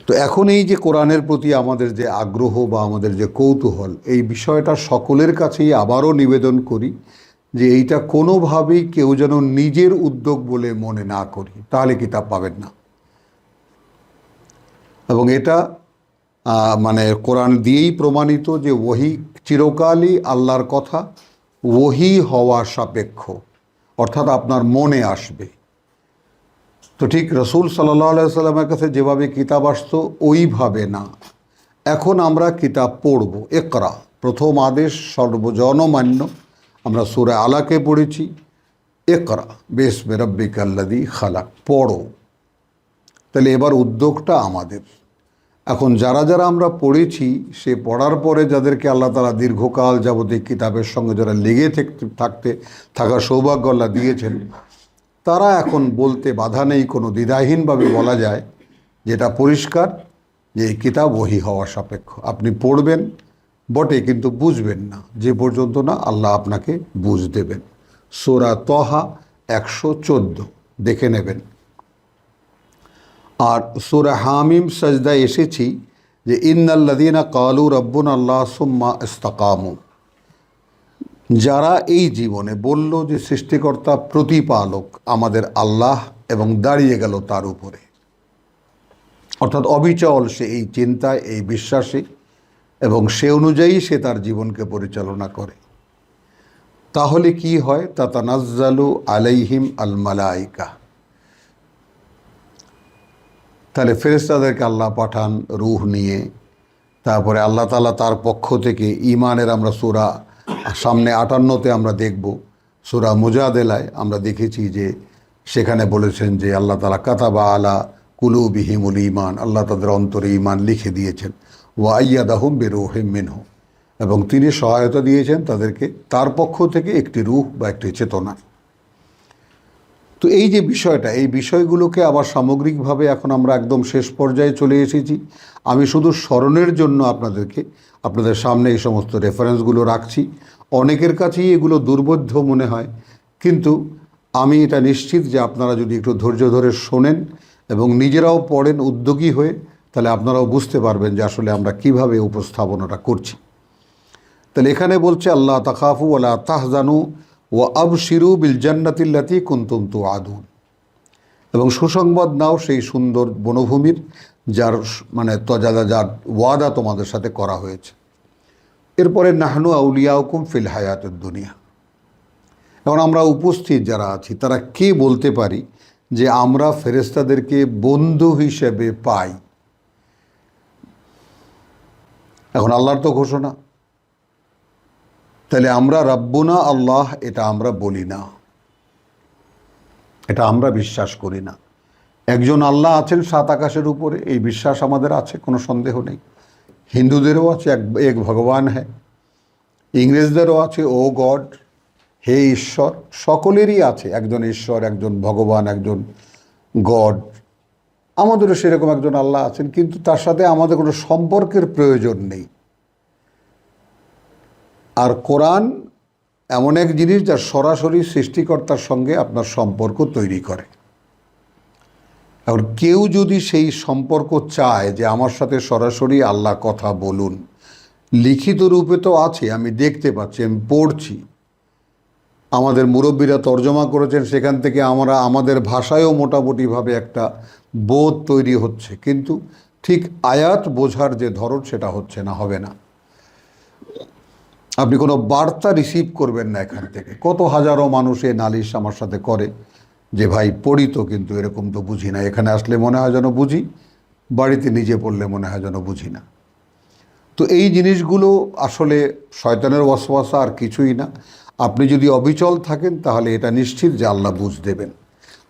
তো এখন এই যে কোরআনের প্রতি আমাদের যে আগ্রহ বা আমাদের যে কৌতূহল, এই বিষয়টা সকলের কাছেই আবারও নিবেদন করি যে এইটা কোনোভাবেই কেউ যেন নিজের উদ্যোগ বলে মনে না করি, তাহলে কিতাব পাবেন না। এবং এটা মানে কোরআন দিয়েই প্রমাণিত যে ওহী চিরকালই আল্লাহর কথা ওহী হওয়া সাপেক্ষ, অর্থাৎ আপনার মনে আসবে। তো ঠিক রসুল সাল্লাল্লাহু আলাইহি সাল্লামের কাছে যেভাবে কিতাব আসতো ওইভাবে না। এখন আমরা কিতাব পড়ব। ইকরা, প্রথম আদেশ সর্বজনমান্য। আমরা সূরা আলাকে পড়েছি, ইকরা বিসমি রাব্বিকাল্লাযী খালাক, পড়ো। তাহলে এবার উদ্যোগটা আমাদের। এখন যারা যারা আমরা পড়েছি, সে পড়ার পরে যাদেরকে আল্লাহ তাআলা দীর্ঘকাল যাবতীয় কিতাবের সঙ্গে যারা লেগে থাকার সৌভাগ্য আল্লাহ দিয়েছেন, তারা এখন বলতে বাধা নেই, কোনো দ্বিধাহীনভাবে বলা যায় যেটা পরিষ্কার যে এই কিতাব ওহী হওয়া সাপেক্ষ। আপনি পড়বেন বটে, কিন্তু বুঝবেন না যে পর্যন্ত না আল্লাহ আপনাকে বুঝ দেবেন। সূরা তহা 114 দেখে নেবেন। আর সূরা হামিম সাজদায় এসেছি যে ইন্নাল্লাযীনা ক্বালু রাব্বুনা আল্লাহ সুম্মা ইসতাকামু, যারা এই জীবনে বলল যে সৃষ্টিকর্তা প্রতিপালক আমাদের আল্লাহ এবং দাঁড়িয়ে গেল তার উপরে, অর্থাৎ অবিচল সে এই চিন্তায়, এই বিশ্বাসে, এবং সে অনুযায়ী সে তার জীবনকে পরিচালনা করে, তাহলে কি হয়? তাতানাজ্জালু আলাইহিম আল মালাইকা, তাহলে ফেরেশতাদেরকে আল্লাহ পাঠান রূহ নিয়ে। তারপরে আল্লাহ তাআলা তার পক্ষ থেকে ঈমানের, আমরা সূরা সামনে 58-তে আমরা দেখব, সূরা মুজাদেলায় আমরা দেখেছি যে সেখানে বলেছেন যে আল্লাহ তাআলা কাতাবা আলা কুলুবিহিমুল ঈমান, আল্লাহ তাদের অন্তরে ঈমান লিখে দিয়েছেন। ওয়া আইয়াদাহুম বিরূহিম মিনহু, এবং তিনি সহায়তা দিয়েছেন তাদেরকে তার পক্ষ থেকে একটি রূহ বা একটি চেতনা। তো এই যে বিষয়টা, এই বিষয়গুলোকে আবার সামগ্রিকভাবে এখন আমরা একদম শেষ পর্যায়ে চলে এসেছি। আমি শুধু স্মরণের জন্য আপনাদের সামনে এই সমস্ত রেফারেন্সগুলো রাখছি। অনেকের কাছেই এগুলো দুর্বোধ্য মনে হয়, কিন্তু আমি এটা নিশ্চিত যে আপনারা যদি একটু ধৈর্য ধরে শোনেন এবং নিজেরাও পড়েন উদ্যোগী হয়ে, তাহলে আপনারাও বুঝতে পারবেন যে আসলে আমরা কিভাবে উপস্থাপনাটা করছি। তাহলে এখানে বলছে আল্লাহ তাখাফু ওয়ালা তাহজানু ওয়া আবশিরু বিল জান্নাতিল্লাতী কুনতুম তুআদুন, এবং সুসংবাদ নাও সেই সুন্দর বনভূমির যার যার ওয়াদা তোমাদের সাথে করা হয়েছে। এরপরে নাহনু আউলিয়াউকুম ফিল হায়াতুদ দুনিয়া। এখন আমরা উপস্থিত যারা আছি তারা কে বলতে পারি যে আমরা ফেরেশতাদেরকে বন্ধু হিসেবে পাই? এখন আল্লাহর তো ঘোষণা, তাহলে আমরা রাব্বুনা আল্লাহ এটা আমরা বলি না, এটা আমরা বিশ্বাস করি না। একজন আল্লাহ আছেন 7 আকাশের উপরে, এই বিশ্বাস আমাদের আছে, কোনো সন্দেহ নেই। হিন্দুদেরও আছে এক ভগবান হ্যাঁ, ইংরেজদেরও আছে ও গড, হে ঈশ্বর। সকলেরই আছে একজন ঈশ্বর, একজন ভগবান, একজন গড। আমাদেরও সেরকম একজন আল্লাহ আছেন, কিন্তু তার সাথে আমাদের কোনো সম্পর্কের প্রয়োজন নেই। আর কোরআন এমন এক জিনিস যা সরাসরি সৃষ্টিকর্তার সঙ্গে আপনার সম্পর্ক তৈরি করে। আর কেউ যদি সেই সম্পর্ক চায় যে আমার সাথে সরাসরি আল্লাহ কথা বলুন, লিখিত রূপে তো আছে, আমি দেখতে পাচ্ছি, আমি পড়ছি, আমাদের মুরব্বীরা তর্জমা করেছেন, সেখান থেকে আমরা আমাদের ভাষায়ও মোটামুটিভাবে একটা বোধ তৈরি হচ্ছে, কিন্তু ঠিক আয়াত বোঝার যে ধরন সেটা হচ্ছে না, হবে না। আপনি কোনো বার্তা রিসিভ করবেন না এখান থেকে। কত হাজারো মানুষ এ নালিশ আমার সাথে করে যে ভাই পড়ি তো, কিন্তু এরকম তো বুঝি না, এখানে আসলে মনে হয় যেন বুঝি, বাড়িতে নিজে পড়লে মনে হয় যেন বুঝি না। তো এই জিনিসগুলো আসলে শয়তানের ওয়াসওয়াসা, আর কিছুই না। আপনি যদি অবিচল থাকেন তাহলে এটা নিশ্চিত যে আল্লাহ বুঝ দেবেন।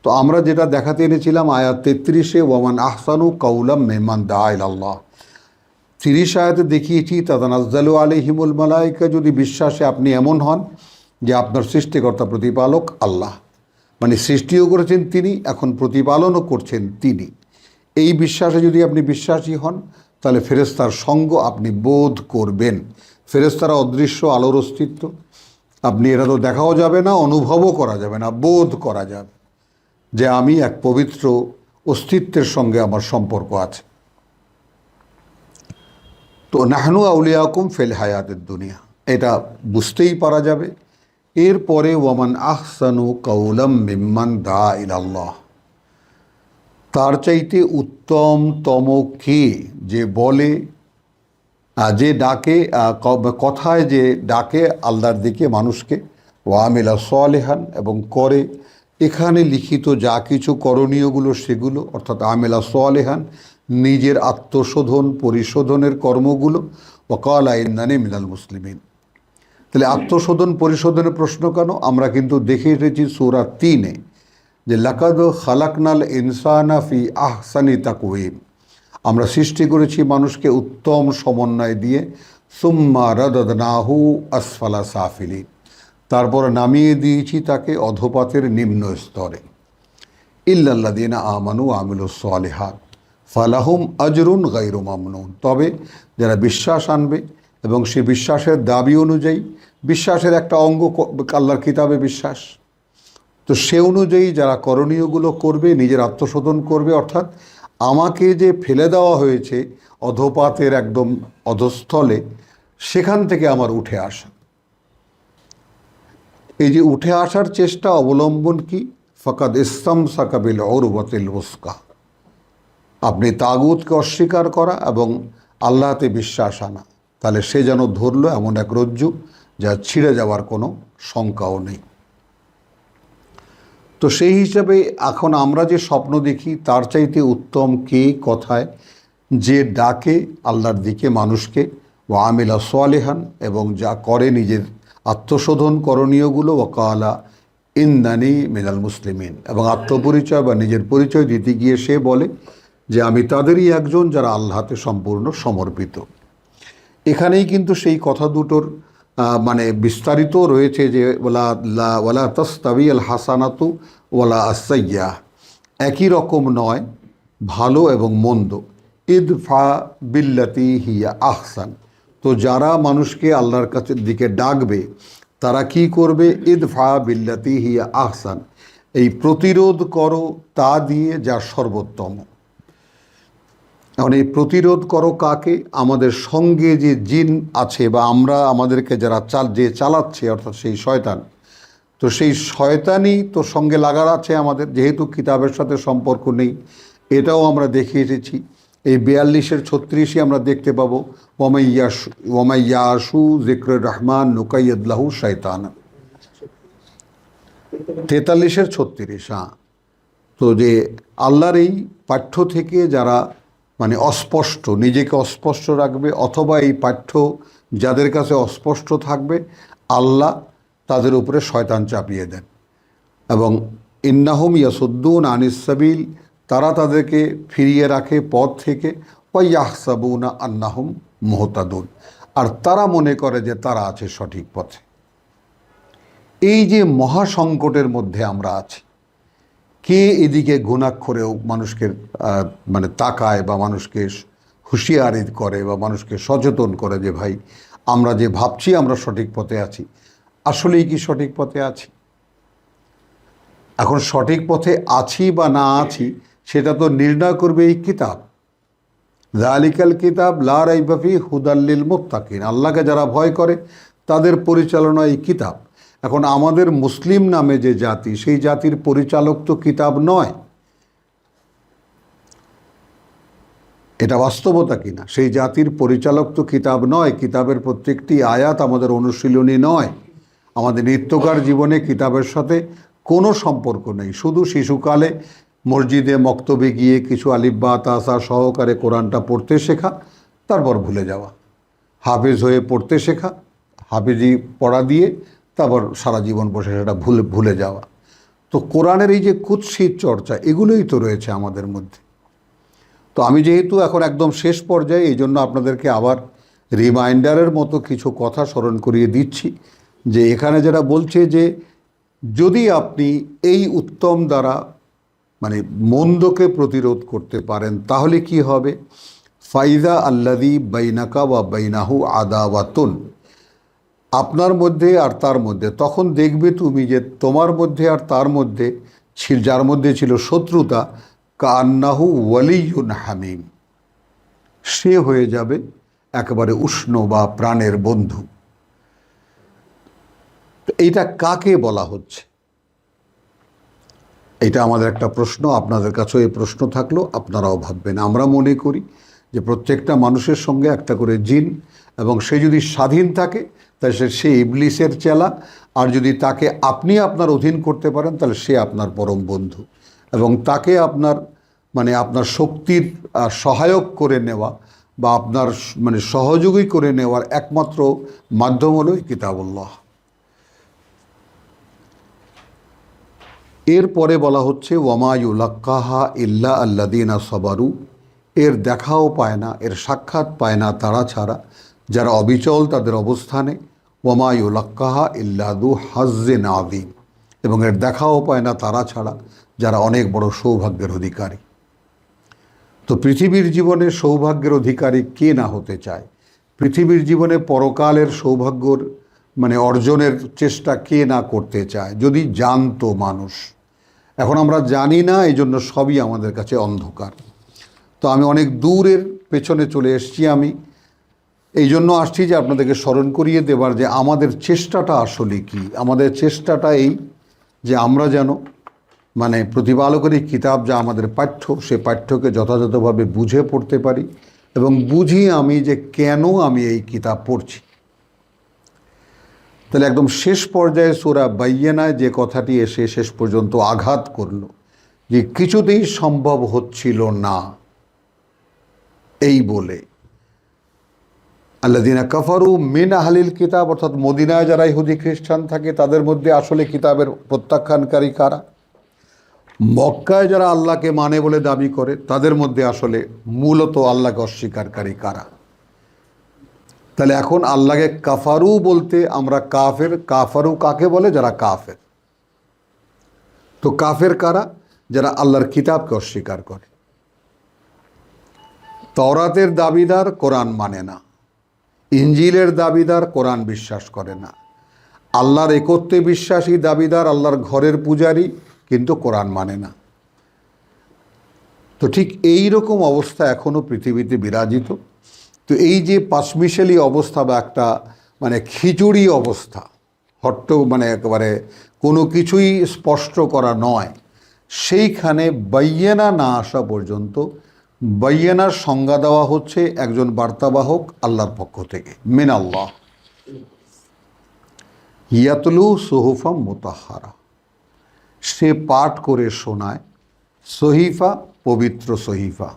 তো আমরা যেটা দেখাতে এনেছিলাম আয়াত 33-এ, ওয়ামান আহসানু কাউলাম মিম্মান দাআ ইলাল্লাহ, 30 আয়াতে দেখিয়েছি তাতানাজ্জালু আলাইহিমুল মালাইকা, যদি বিশ্বাসে আপনি এমন হন যে আপনার সৃষ্টিকর্তা প্রতিপালক আল্লাহ, মানে সৃষ্টিও করেছেন তিনি, এখন প্রতিপালনও করছেন তিনি। এই বিশ্বাসে যদি আপনি বিশ্বাসী হন, তাহলে ফেরেশতার সঙ্গ আপনি বোধ করবেন। ফেরেশতারা অদৃশ্য আলোর অস্তিত্ব, আপনি এটা তো দেখাও যাবে না, অনুভবও করা যাবে না, বোধ করা যাবে যে আমি এক পবিত্র অস্তিত্বের সঙ্গে আমার সম্পর্ক আছে। তো নাহনু আউলিয়াকুম ফিল হায়াতের দুনিয়া, এটা বুঝতেই পারা যাবে। এরপরে ওয়ামান আহসানু কাউলাম মিম্মান দা ইলাল্লাহ, তার চাইতে উত্তমতম কে যে বলে, যে ডাকে, কথায় যে ডাকে আল্লাহর দিকে মানুষকে, ওয়ামিলা সালেহান, এবং করে এখানে লিখিত যা কিছু করণীয়গুলো সেগুলো, অর্থাৎ আমেলা সালেহান নিজের আত্মশোধন পরিশোধনের কর্মগুলো, ওয়াকালা ইন্নানি মিনাল মুসলিমিন। তাহলে আত্মশোধন পরিশোধনের প্রশ্ন কেন? আমরা কিন্তু দেখে এসেছি সূরা 3-এ যে লাকাদ খালাকনাল ইনসানা ফি আহসানি তাকওয়িম, আমরা সৃষ্টি করেছি মানুষকে উত্তম সমন্বয় দিয়ে, সুম্মা রাদাদনাহু আসফালা সাফিলিন, তারপর নামিয়ে দিয়েছি তাকে অধোপাতের নিম্ন স্তরে। ইল্লাল্লাযীনা আমানু ওয়া আমিলুস সালিহাত ফালাহুম আজরুন গায়রু মামনুন, তবে যারা বিশ্বাস আনবে এবং সে বিশ্বাসের দাবি অনুযায়ী, বিশ্বাসের একটা অঙ্গ আল্লাহর কিতাবে বিশ্বাস, তো সে অনুযায়ী যারা করণীয়গুলো করবে, নিজের আত্মশোধন করবে, অর্থাৎ আমাকে যে ফেলে দেওয়া হয়েছে অধোপাতের একদম অধস্থলে, সেখান থেকে আমার উঠে আসা, এই যে উঠে আসার চেষ্টা অবলম্বন কি? ফাকাদ ইসতামসাকা বিল উরওয়াতিল উসকা, আপনি তাগুতকে অস্বীকার করা এবং আল্লাহতে বিশ্বাস আনা, তাহলে সে যেন ধরলো এমন এক রজ্জু যা ছিঁড়ে যাওয়ার কোনো শঙ্কাও নেই। তো সেই হিসাবে এখন আমরা যে স্বপ্ন দেখি তার চাইতে উত্তম কে কথায় যে ডাকে আল্লাহর দিকে মানুষকে, ওয়া আমিলা সালেহান, এবং যা করে নিজের আত্মশোধন করণীয়গুলো, ওয়াকালা ইন্নানি মিনাল মুসলিমিন, এবং আত্মপরিচয় বা নিজের পরিচয় দিতে গিয়ে সে বলে যে আমি তাদেরই একজন যারা আল্লাহতে সম্পূর্ণ সমর্পিত। এখানেই কিন্তু সেই কথা দুটোর মানে বিস্তারিত রয়েছে যে ওয়ালা তাস্তাবি আল হাসানাতু ওয়ালা আসাইয়া, একই রকম নয় ভালো এবং মন্দ। ইদফা বিল্লাতি হিয়া আহসান, তো যারা মানুষকে আল্লাহর কাছে দিকে ডাকবে তারা কি করবে? ইদফা বিল্লাতি হিয়া আহসান, এই প্রতিরোধ করো তা দিয়ে যা সর্বোত্তম। এখন এই প্রতিরোধ করো কাকে? আমাদের সঙ্গে যে জিন আছে বা আমরা আমাদেরকে যারা যে চালাচ্ছে, অর্থাৎ সেই শয়তান, তো সেই শয়তানই তো সঙ্গে লাগার আছে আমাদের, যেহেতু কিতাবের সাথে সম্পর্ক নেই। এটাও আমরা দেখে এসেছি। এই 42-এর 36-ই আমরা দেখতে পাবো ওয়ামাইয়াশু যিকরুর রহমান নুকাইয়িদ লাহু শাইতানা, 43-এর 36। হ্যাঁ, তো যে আল্লাহর এই পাঠ্য থেকে যারা মানে অস্পষ্ট, নিজেকে অস্পষ্ট রাখবে, অথবা এই পাঠ্য যাদের কাছে অস্পষ্ট থাকবে, আল্লাহ তাদের উপরে শয়তান চাপিয়ে দেন। এবং ইন্নাহুম ইয়াসুদ্দুন আনিস সাবিল, তারা তাদেরকে ফিরিয়ে রাখে পথ থেকে, ওয়াইয়াহসাবুনা আন্নাহুম মুহতাদুন, আর তারা মনে করে যে তারা আছে সঠিক পথে। এই যে মহাসংকটের মধ্যে আমরা আছি, কে এদিকে ঘুণাক্ষরেও মানুষকে মানে তাকায় বা মানুষকে হুঁশিয়ারি করে বা মানুষকে সচেতন করে যে ভাই আমরা যে ভাবছি আমরা সঠিক পথে আছি, আসলেই কি সঠিক পথে আছি? এখন সঠিক পথে আছি বা না আছি সেটা তো নির্ণয় করবে এই কিতাব। যালিকাল কিতাব লা রাইবা ফিহি হুদাল লিল মুত্তাকিন, আল্লাহকে যারা ভয় করে তাদের পরিচালনা এই কিতাব। এখন আমাদের মুসলিম নামে যে জাতি, সেই জাতির পরিচালক তো কিতাব নয়, এটা বাস্তবতা কিনা? সেই জাতির পরিচালক তো কিতাব নয়। কিতাবের প্রত্যেকটি আয়াত আমাদের অনুশীলনী নয়। আমাদের নিত্যকার জীবনে কিতাবের সাথে কোনো সম্পর্ক নেই। শুধু শিশুকালে মসজিদে মক্তবে গিয়ে কিছু আলিফ বা তাসা সহকারে কোরআনটা পড়তে শেখা, তারপর ভুলে যাওয়া, হাফেজ হয়ে পড়তে শেখা, হাফেজি পড়া দিয়ে তারপর সারা জীবন বসে সেটা ভুলে যাওয়া। তো কোরআনের এই যে কুৎসিত চর্চা, এগুলোই তো রয়েছে আমাদের মধ্যে। তো আমি যেহেতু এখন একদম শেষ পর্যায়ে, এই জন্য আপনাদেরকে আবার রিমাইন্ডারের মতো কিছু কথা স্মরণ করিয়ে দিচ্ছি যে এখানে যারা বলছে যে যদি আপনি এই উত্তম দ্বারা মানে মন্দকে প্রতিরোধ করতে পারেন তাহলে কি হবে? ফাইদা আল্লাদি বাইনাকা বা বাইনাহু আদাওয়াতুন, আপনার মধ্যে আর তার মধ্যে, তখন দেখবে তুমি যে তোমার মধ্যে আর তার মধ্যে যার মধ্যে ছিল শত্রুতা, কান্নাহু ওয়ালিয়ুন হামিম, সে হয়ে যাবে একেবারে উষ্ণ বা প্রাণের বন্ধু। এইটা কাকে বলা হচ্ছে? এটা আমাদের একটা প্রশ্ন, আপনাদের কাছেও এই প্রশ্ন থাকলো, আপনারাও ভাববেন। আমরা মনে করি যে প্রত্যেকটা মানুষের সঙ্গে একটা করে জিন, এবং সে যদি স্বাধীন থাকে তাহলে সে ইবলিসের চেলা, আর যদি তাকে আপনি আপনার অধীন করতে পারেন তাহলে সে আপনার পরম বন্ধু, এবং তাকে আপনার মানে আপনার শক্তির সহায়ক করে নেওয়া বা আপনার মানে সহযোগী করে নেওয়ার একমাত্র মাধ্যম হলো কিতাবুল্লাহ। এরপরে বলা হচ্ছে ওয়ামা ইউলাক্কাহা ইল্লা আল্লাযীনা সাবারু, এর দেখাও পায় না, এর সাক্ষাৎ পায় না তারা ছাড়া যারা অবিচল তাদের অবস্থানে। ওয়ামা ইউলাক্কাহা ইল্লা যু হাজ্জিন আযীম, এবং এর দেখাও পায় না তারা ছাড়া যারা অনেক বড় সৌভাগ্যের অধিকারী। তো পৃথিবীর জীবনে সৌভাগ্যের অধিকারী কে না হতে চায়? পৃথিবীর জীবনে পরকালের সৌভাগ্যর মানে অর্জনের চেষ্টা কে না করতে চায়, যদি জানতো মানুষ। এখন আমরা জানি না, এই জন্য সবই আমাদের কাছে অন্ধকার। তো আমি অনেক দূরের পেছনে চলে এসেছি, আমি এই জন্য আসছি যে আপনাদেরকে স্মরণ করিয়ে দেবার যে আমাদের চেষ্টাটা আসলে কি। আমাদের চেষ্টাটা এই যে আমরা যেন মানে প্রতিপালকের কিতাব যা আমাদের পাঠ্য, সে পাঠ্যকে যথাযথভাবে বুঝে পড়তে পারি, এবং বুঝি আমি যে কেন আমি এই কিতাব পড়ছি। তাহলে একদম শেষ পর্যায়ে সূরা বাইয়িনায় যে কথাটি এসে শেষ পর্যন্ত আঘাত করলো যে কিছুতেই সম্ভব হচ্ছিল না, এই বলে আল্লাযীনা কাফারু মিন আহলিল কিতাব, অর্থাৎ মদিনায় যারা ইহুদি খ্রিস্টান থাকে তাদের মধ্যে আসলে কিতাবের প্রত্যাখ্যানকারী কারা? মক্কায় যারা আল্লাহকে মানে বলে দাবি করে তাদের মধ্যে আসলে মূলত আল্লাহকে অস্বীকারী কারা? তাহলে এখন আল্লাহকে কাফারু বলতে আমরা কাফের, কাফারু কাকে বলে? যারা কাফের। তো কাফের কারা? যারা আল্লাহর কিতাবকে অস্বীকার করে। তওরাতের দাবিদার কোরআন মানে না, ইঞ্জিলের দাবিদার কোরআন বিশ্বাস করে না, আল্লাহর একত্বে বিশ্বাসী দাবিদার, আল্লাহর ঘরের পূজারী, কিন্তু কোরআন মানে না। তো ঠিক এই রকম অবস্থা এখনও পৃথিবীতে বিরাজিত। তো এই যে পাশমিশালি অবস্থা বা একটা মানে খিচুড়ি অবস্থা, হট্ট মানে একেবারে কোনো কিছুই স্পষ্ট করা নয়, সেইখানে বাইয়িনা না আসা পর্যন্ত বাইয়িনার সংজ্ঞা দেওয়া হচ্ছে একজন বার্তাবাহক আল্লাহর পক্ষ থেকে, মিন আল্লাহ, ইয়াতলু সুহুফাম মুতাহহারা, সে পাঠ করে শোনায়, সহিফা পবিত্র সহিফা,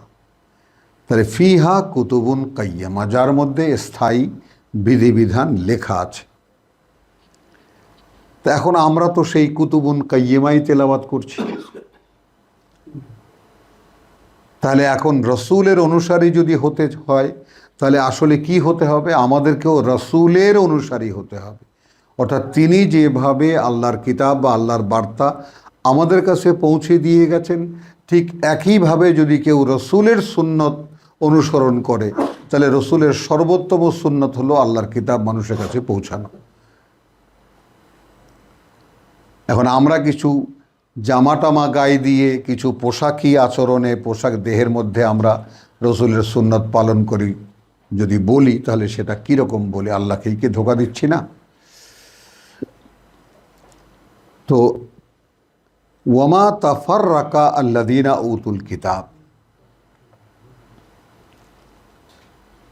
তাহলে ফিহা কুতুবুন কাইয়্যিমা, যার মধ্যে স্থায়ী বিধিবিধান লেখা আছে। তা এখন আমরা তো সেই কুতুবুন কাইয়্যিমাই তেলাওয়াত করছি। তাহলে এখন রসুলের অনুসারী যদি হতে হয় তাহলে আসলে কি হতে হবে? আমাদেরকেও রসুলের অনুসারী হতে হবে, অর্থাৎ তিনি যেভাবে আল্লাহর কিতাব বা আল্লাহর বার্তা আমাদের কাছে পৌঁছে দিয়ে গেছেন, ঠিক একইভাবে যদি কেউ রসুলের সুন্নত অনুসরণ করে তাহলে রসুলের সর্বোত্তম সুন্নত হলো আল্লাহর কিতাব মানুষের কাছে পৌঁছানো। এখন আমরা কিছু জামাটামা গায়ে দিয়ে কিছু পোশাকি আচরণে, পোশাক দেহের মধ্যে আমরা রসুলের সুন্নত পালন করি যদি বলি, তাহলে সেটা কীরকম বলে? আল্লাহকেই কি ধোঁকা দিচ্ছি না? তো ওয়ামা তাফাররাকা আল্লাযীনা উতুল কিতাব,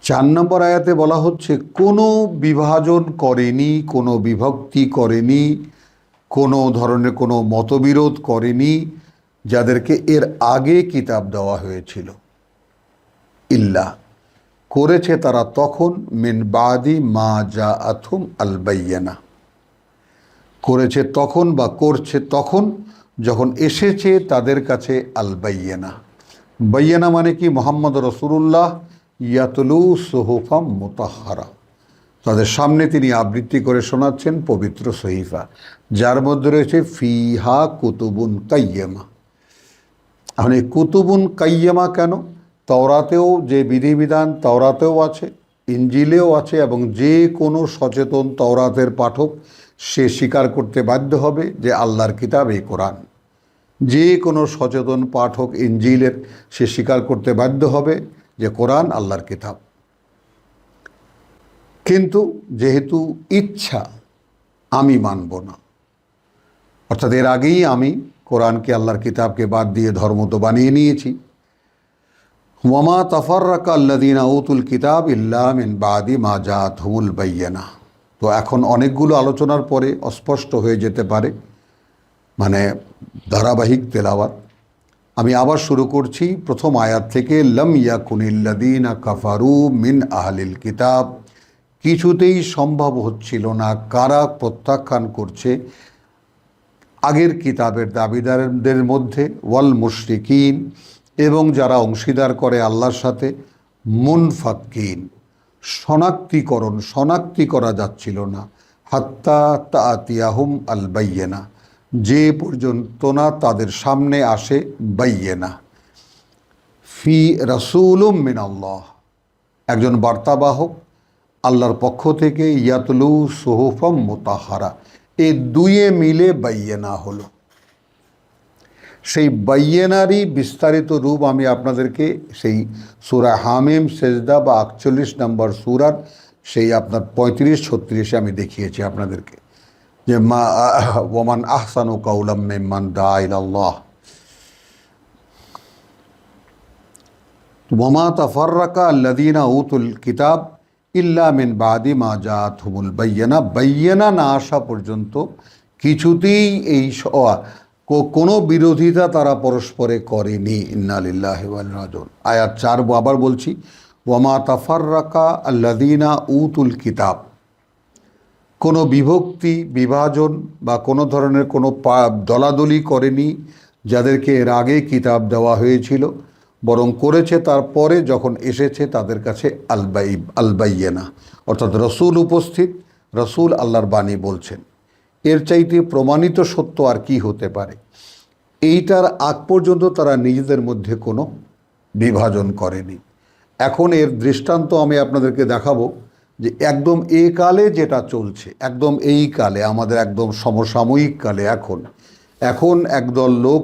4 নম্বর আয়াতে বলা হচ্ছে কোনো বিভাজন করেনি, কোনো বিভক্তি করেনি, কোনো ধরনের কোনো মতবিরোধ করেনি যাদেরকে এর আগে কিতাব দেওয়া হয়েছিল। ইল্লা, করেছে তারা তখন, মিন বাদি মা জাআতুহুম আল বাইয়িনা, করেছে তখন বা করছে তখন যখন এসেছে তাদের কাছে আল বাইয়িনা। বাইয়িনা মানে কি? মুহাম্মদ রাসূলুল্লাহ ইয়াতলু সুহুফাম মুতাহহারা, তাদের সামনে তিনি আবৃত্তি করে শোনাচ্ছেন পবিত্র সহিফা, যার মধ্যে রয়েছে ফিহা কুতুবুন কাইয়্যিমা। এখন এই কুতুবুন কাইয়্যিমা কেন? তাওরাতেও যে বিধিবিধান তাওরাতেও আছে, ইঞ্জিলেও আছে, এবং যে কোনো সচেতন তাওরাতের পাঠক সে স্বীকার করতে বাধ্য হবে যে আল্লাহর কিতাব এই কোরআন। যে কোনো সচেতন পাঠক ইঞ্জিলের সে স্বীকার করতে বাধ্য হবে যে কোরআন আল্লাহর কিতাব। কিন্তু যেহেতু ইচ্ছা, আমি মানব না, অর্থাৎ এর আগেই আমি কোরআনকে আল্লাহর কিতাবকে বাদ দিয়ে ধর্ম তো বানিয়ে নিয়েছি। ওয়ামা তাফাররাকা আল্লাযীনা উতুল কিতাব ইল্লা মিন বাদি মা জাআতহুমুল বায়্যিনাহ। তো এখন অনেকগুলো আলোচনার পরে অস্পষ্ট হয়ে যেতে পারে, মানে ধারাবাহিক তেলাওয়াত। আমি আবার শুরু করছি প্রথম আয়াত থেকে। লাম ইয়াকুনিল্লাযীনা কাফারু মিন আহলিল কিতাব, কিছুতেই সম্ভব হচ্ছিল না। কারা প্রত্যাখ্যান করছে? আগের কিতাবের দাবিদারদের মধ্যে, ওয়াল মুশরিকিন, এবং যারা অংশীদার করে আল্লাহর সাথে, মুনফাক্কিন, শনাক্তি করা যাচ্ছিল না, হাত্তা তাতিয়াহুম আল বায়্যিনা, যে পর্যন্ত না তাদের সামনে আসে বায়্যিনা। ফি রাসূলুম মিনাল্লাহ, একজন বার্তাবাহক আল্লাহর পক্ষ থেকে, ইয়াতলু সুহুফাম মুতাহহারা, এই দুয়ে মিলে বায়্যিনা হলো। সেই বায়্যিনারই বিস্তারিত রূপ আমি আপনাদেরকে সেই সূরা হামিম সেজদা বা ৪৮ নম্বর সূরার সেই আপনার ৩৫-৩৬ আমি দেখিয়েছি আপনাদেরকে, যে ওয়ামান আহসানু কাওলাম মিম্মান দাআ ইলাল্লাহ। ওয়ামা তাফাররাকা আল্লাযীনা উতুল কিতাব ইল্লা মিন বাদি মা জাআতহুমুল বায়্যিনা, বায়্যিনা না আসা পর্যন্ত কিছুতেই এই কোনো বিরোধিতা তারা পরস্পরে করেনি। ইন্না লিল্লাহি ওয়া ইন্না ইলাইহি রাজিউন। আয়াত ৪ আবার বলছি, ওয়ামা তাফাররাকা আল্লাযীনা উতুল কিতাব, কোনো বিভক্তি বিভাজন বা কোনো ধরনের কোনো দলাদলি করেনি যাদেরকে এর আগে কিতাব দেওয়া হয়েছিল, বরং করেছে তারপরে যখন এসেছে তাদের কাছে আল বায়্যিনা, অর্থাৎ রসুল উপস্থিত, রসুল আল্লাহর বাণী বলছেন। এর চাইতে প্রমাণিত সত্য আর কি হতে পারে? এইটার আগ পর্যন্ত তারা নিজেদের মধ্যে কোনো বিভাজন করেনি। এখন এর দৃষ্টান্ত আমি আপনাদেরকে দেখাবো যে একদম এ কালে যেটা চলছে, একদম এই কালে, আমাদের একদম সমসাময়িক কালে, এখন একদল লোক,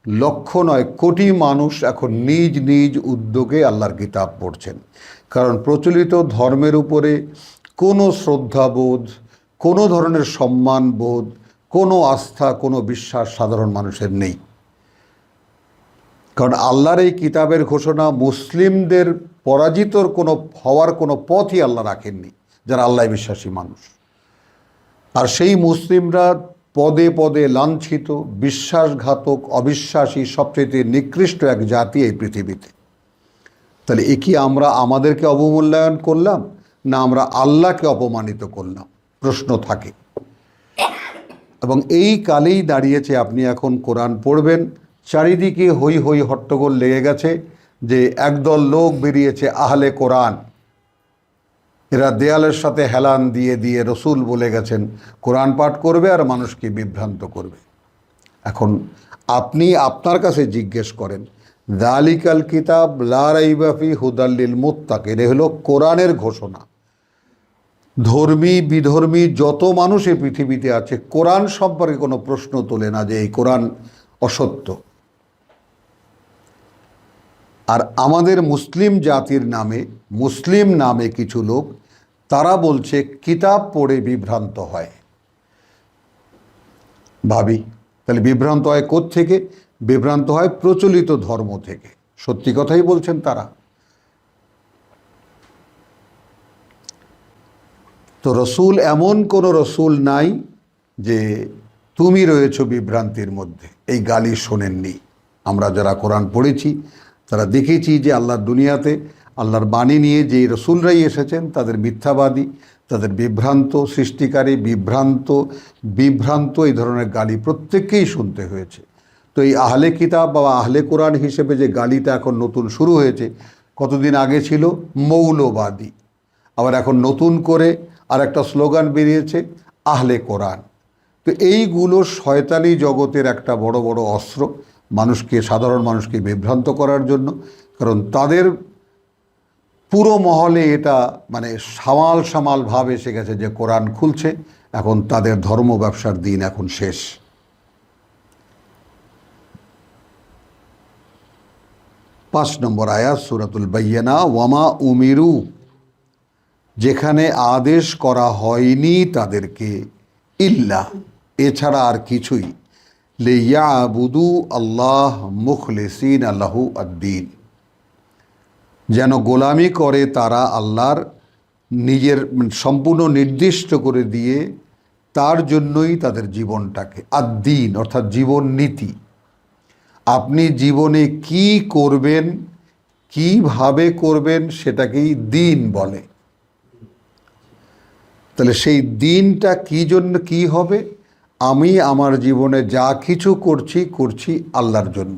লক্ষ নয় কোটি মানুষ এখন নিজ নিজ উদ্যোগে আল্লাহর কিতাব পড়ছেন। কারণ প্রচলিত ধর্মের উপরে কোনো শ্রদ্ধাবোধ, কোনো ধরনের সম্মানবোধ, কোনো আস্থা, কোনো বিশ্বাস সাধারণ মানুষের নেই। কারণ আল্লাহর এই কিতাবের ঘোষণা মুসলিমদের পরাজিতর হওয়ার কোনো পথই আল্লাহ রাখেননি, যারা আল্লাহ বিশ্বাসী মানুষ। আর সেই মুসলিমরা পদে পদে লাঞ্ছিত, বিশ্বাসঘাতক, অবিশ্বাসী, সবচেয়ে নিকৃষ্ট এক জাতি এই পৃথিবীতে। তাহলে এ কি আমরা আমাদেরকে অবমূল্যায়ন করলাম, না আমরা আল্লাহকে অপমানিত করলাম? প্রশ্ন থাকে। এবং এই কালেই দাঁড়িয়েছে, আপনি এখন কোরআন পড়বেন, চারিদিকে হই হই হট্টগোল লেগে গেছে যে একদল লোক বেরিয়েছে আহলে কোরআন, এরা দেয়ালের সাথে হেলান দিয়ে দিয়ে রসুল বলে গেছেন কোরআন পাঠ করবে আর মানুষকে বিভ্রান্ত করবে। এখন আপনি আপনার কাছে জিজ্ঞেস করেন, যালিকাল কিতাব লা রাইবা ফি হুদাল লিল মুত্তাকিন, হলো কোরআনের ঘোষণা। ধর্মী বিধর্মী যত মানুষ এই পৃথিবীতে আছে কোরআন সম্পর্কে কোনো প্রশ্ন তোলে না যে এই কোরআন অসত্য। আর আমাদের মুসলিম জাতির নামে, মুসলিম নামে কিছু লোক, তারা বলছে কিতাব পড়ে বিভ্রান্ত হয়। ভাবি, তাহলে বিভ্রান্ত হয় কোত্থেকে? বিভ্রান্ত হয় প্রচলিত ধর্ম থেকে। সত্যি কথাই বলছেন তারা। তো রসুল, এমন কোনো রসুল নাই যে তুমি রয়েছো বিভ্রান্তির মধ্যে, এই গালি শোনেননি। আমরা যারা কোরআন পড়েছি তারা দেখেছি যে আল্লাহর দুনিয়াতে আল্লাহর বাণী নিয়ে যে রসুলরাই এসেছেন তাদের মিথ্যাবাদী, তাদের বিভ্রান্ত সৃষ্টিকারী, বিভ্রান্ত এই ধরনের গালি প্রত্যেককেই শুনতে হয়েছে। তো এই আহলে কিতাব বা আহলে কোরআন হিসেবে যে গালিটা এখন নতুন শুরু হয়েছে, কতদিন আগে ছিল মৌলবাদী, আবার এখন নতুন করে আর একটা স্লোগান বেরিয়েছে আহলে কোরআন। তো এইগুলো শয়তানি জগতের একটা বড় বড় অস্ত্র, মানুষকে, সাধারণ মানুষকে বিভ্রান্ত করার জন্য। কারণ তাদের পুরো মহলে এটা মানে সামাল সামাল ভাব এসে গেছে যে কোরআন খুলছে, এখন তাদের ধর্ম ব্যবসার দিন এখন শেষ। 5 নম্বর আয়াত সূরাতুল বাইয়িনা, ওয়ামা উমিরু, যেখানে আদেশ করা হয়নি তাদেরকে, ইল্লা, এছাড়া আর কিছুই, লিয়াবুদু আল্লাহ মুখলিসিন লাহু আদ-দীন, যেন গোলামি করে তারা আল্লাহর, নিজের সম্পূর্ণ নির্দিষ্ট করে দিয়ে তার জন্যই তাদের জীবনটাকে, আদ-দীন অর্থাৎ জীবন নীতি। আপনি জীবনে কি করবেন, কিভাবে করবেন, সেটাকেই দিন বলে। তাহলে সেই দিনটা কি জন্য কি হবে? আমি আমার জীবনে যা কিছু করছি আল্লাহর জন্য।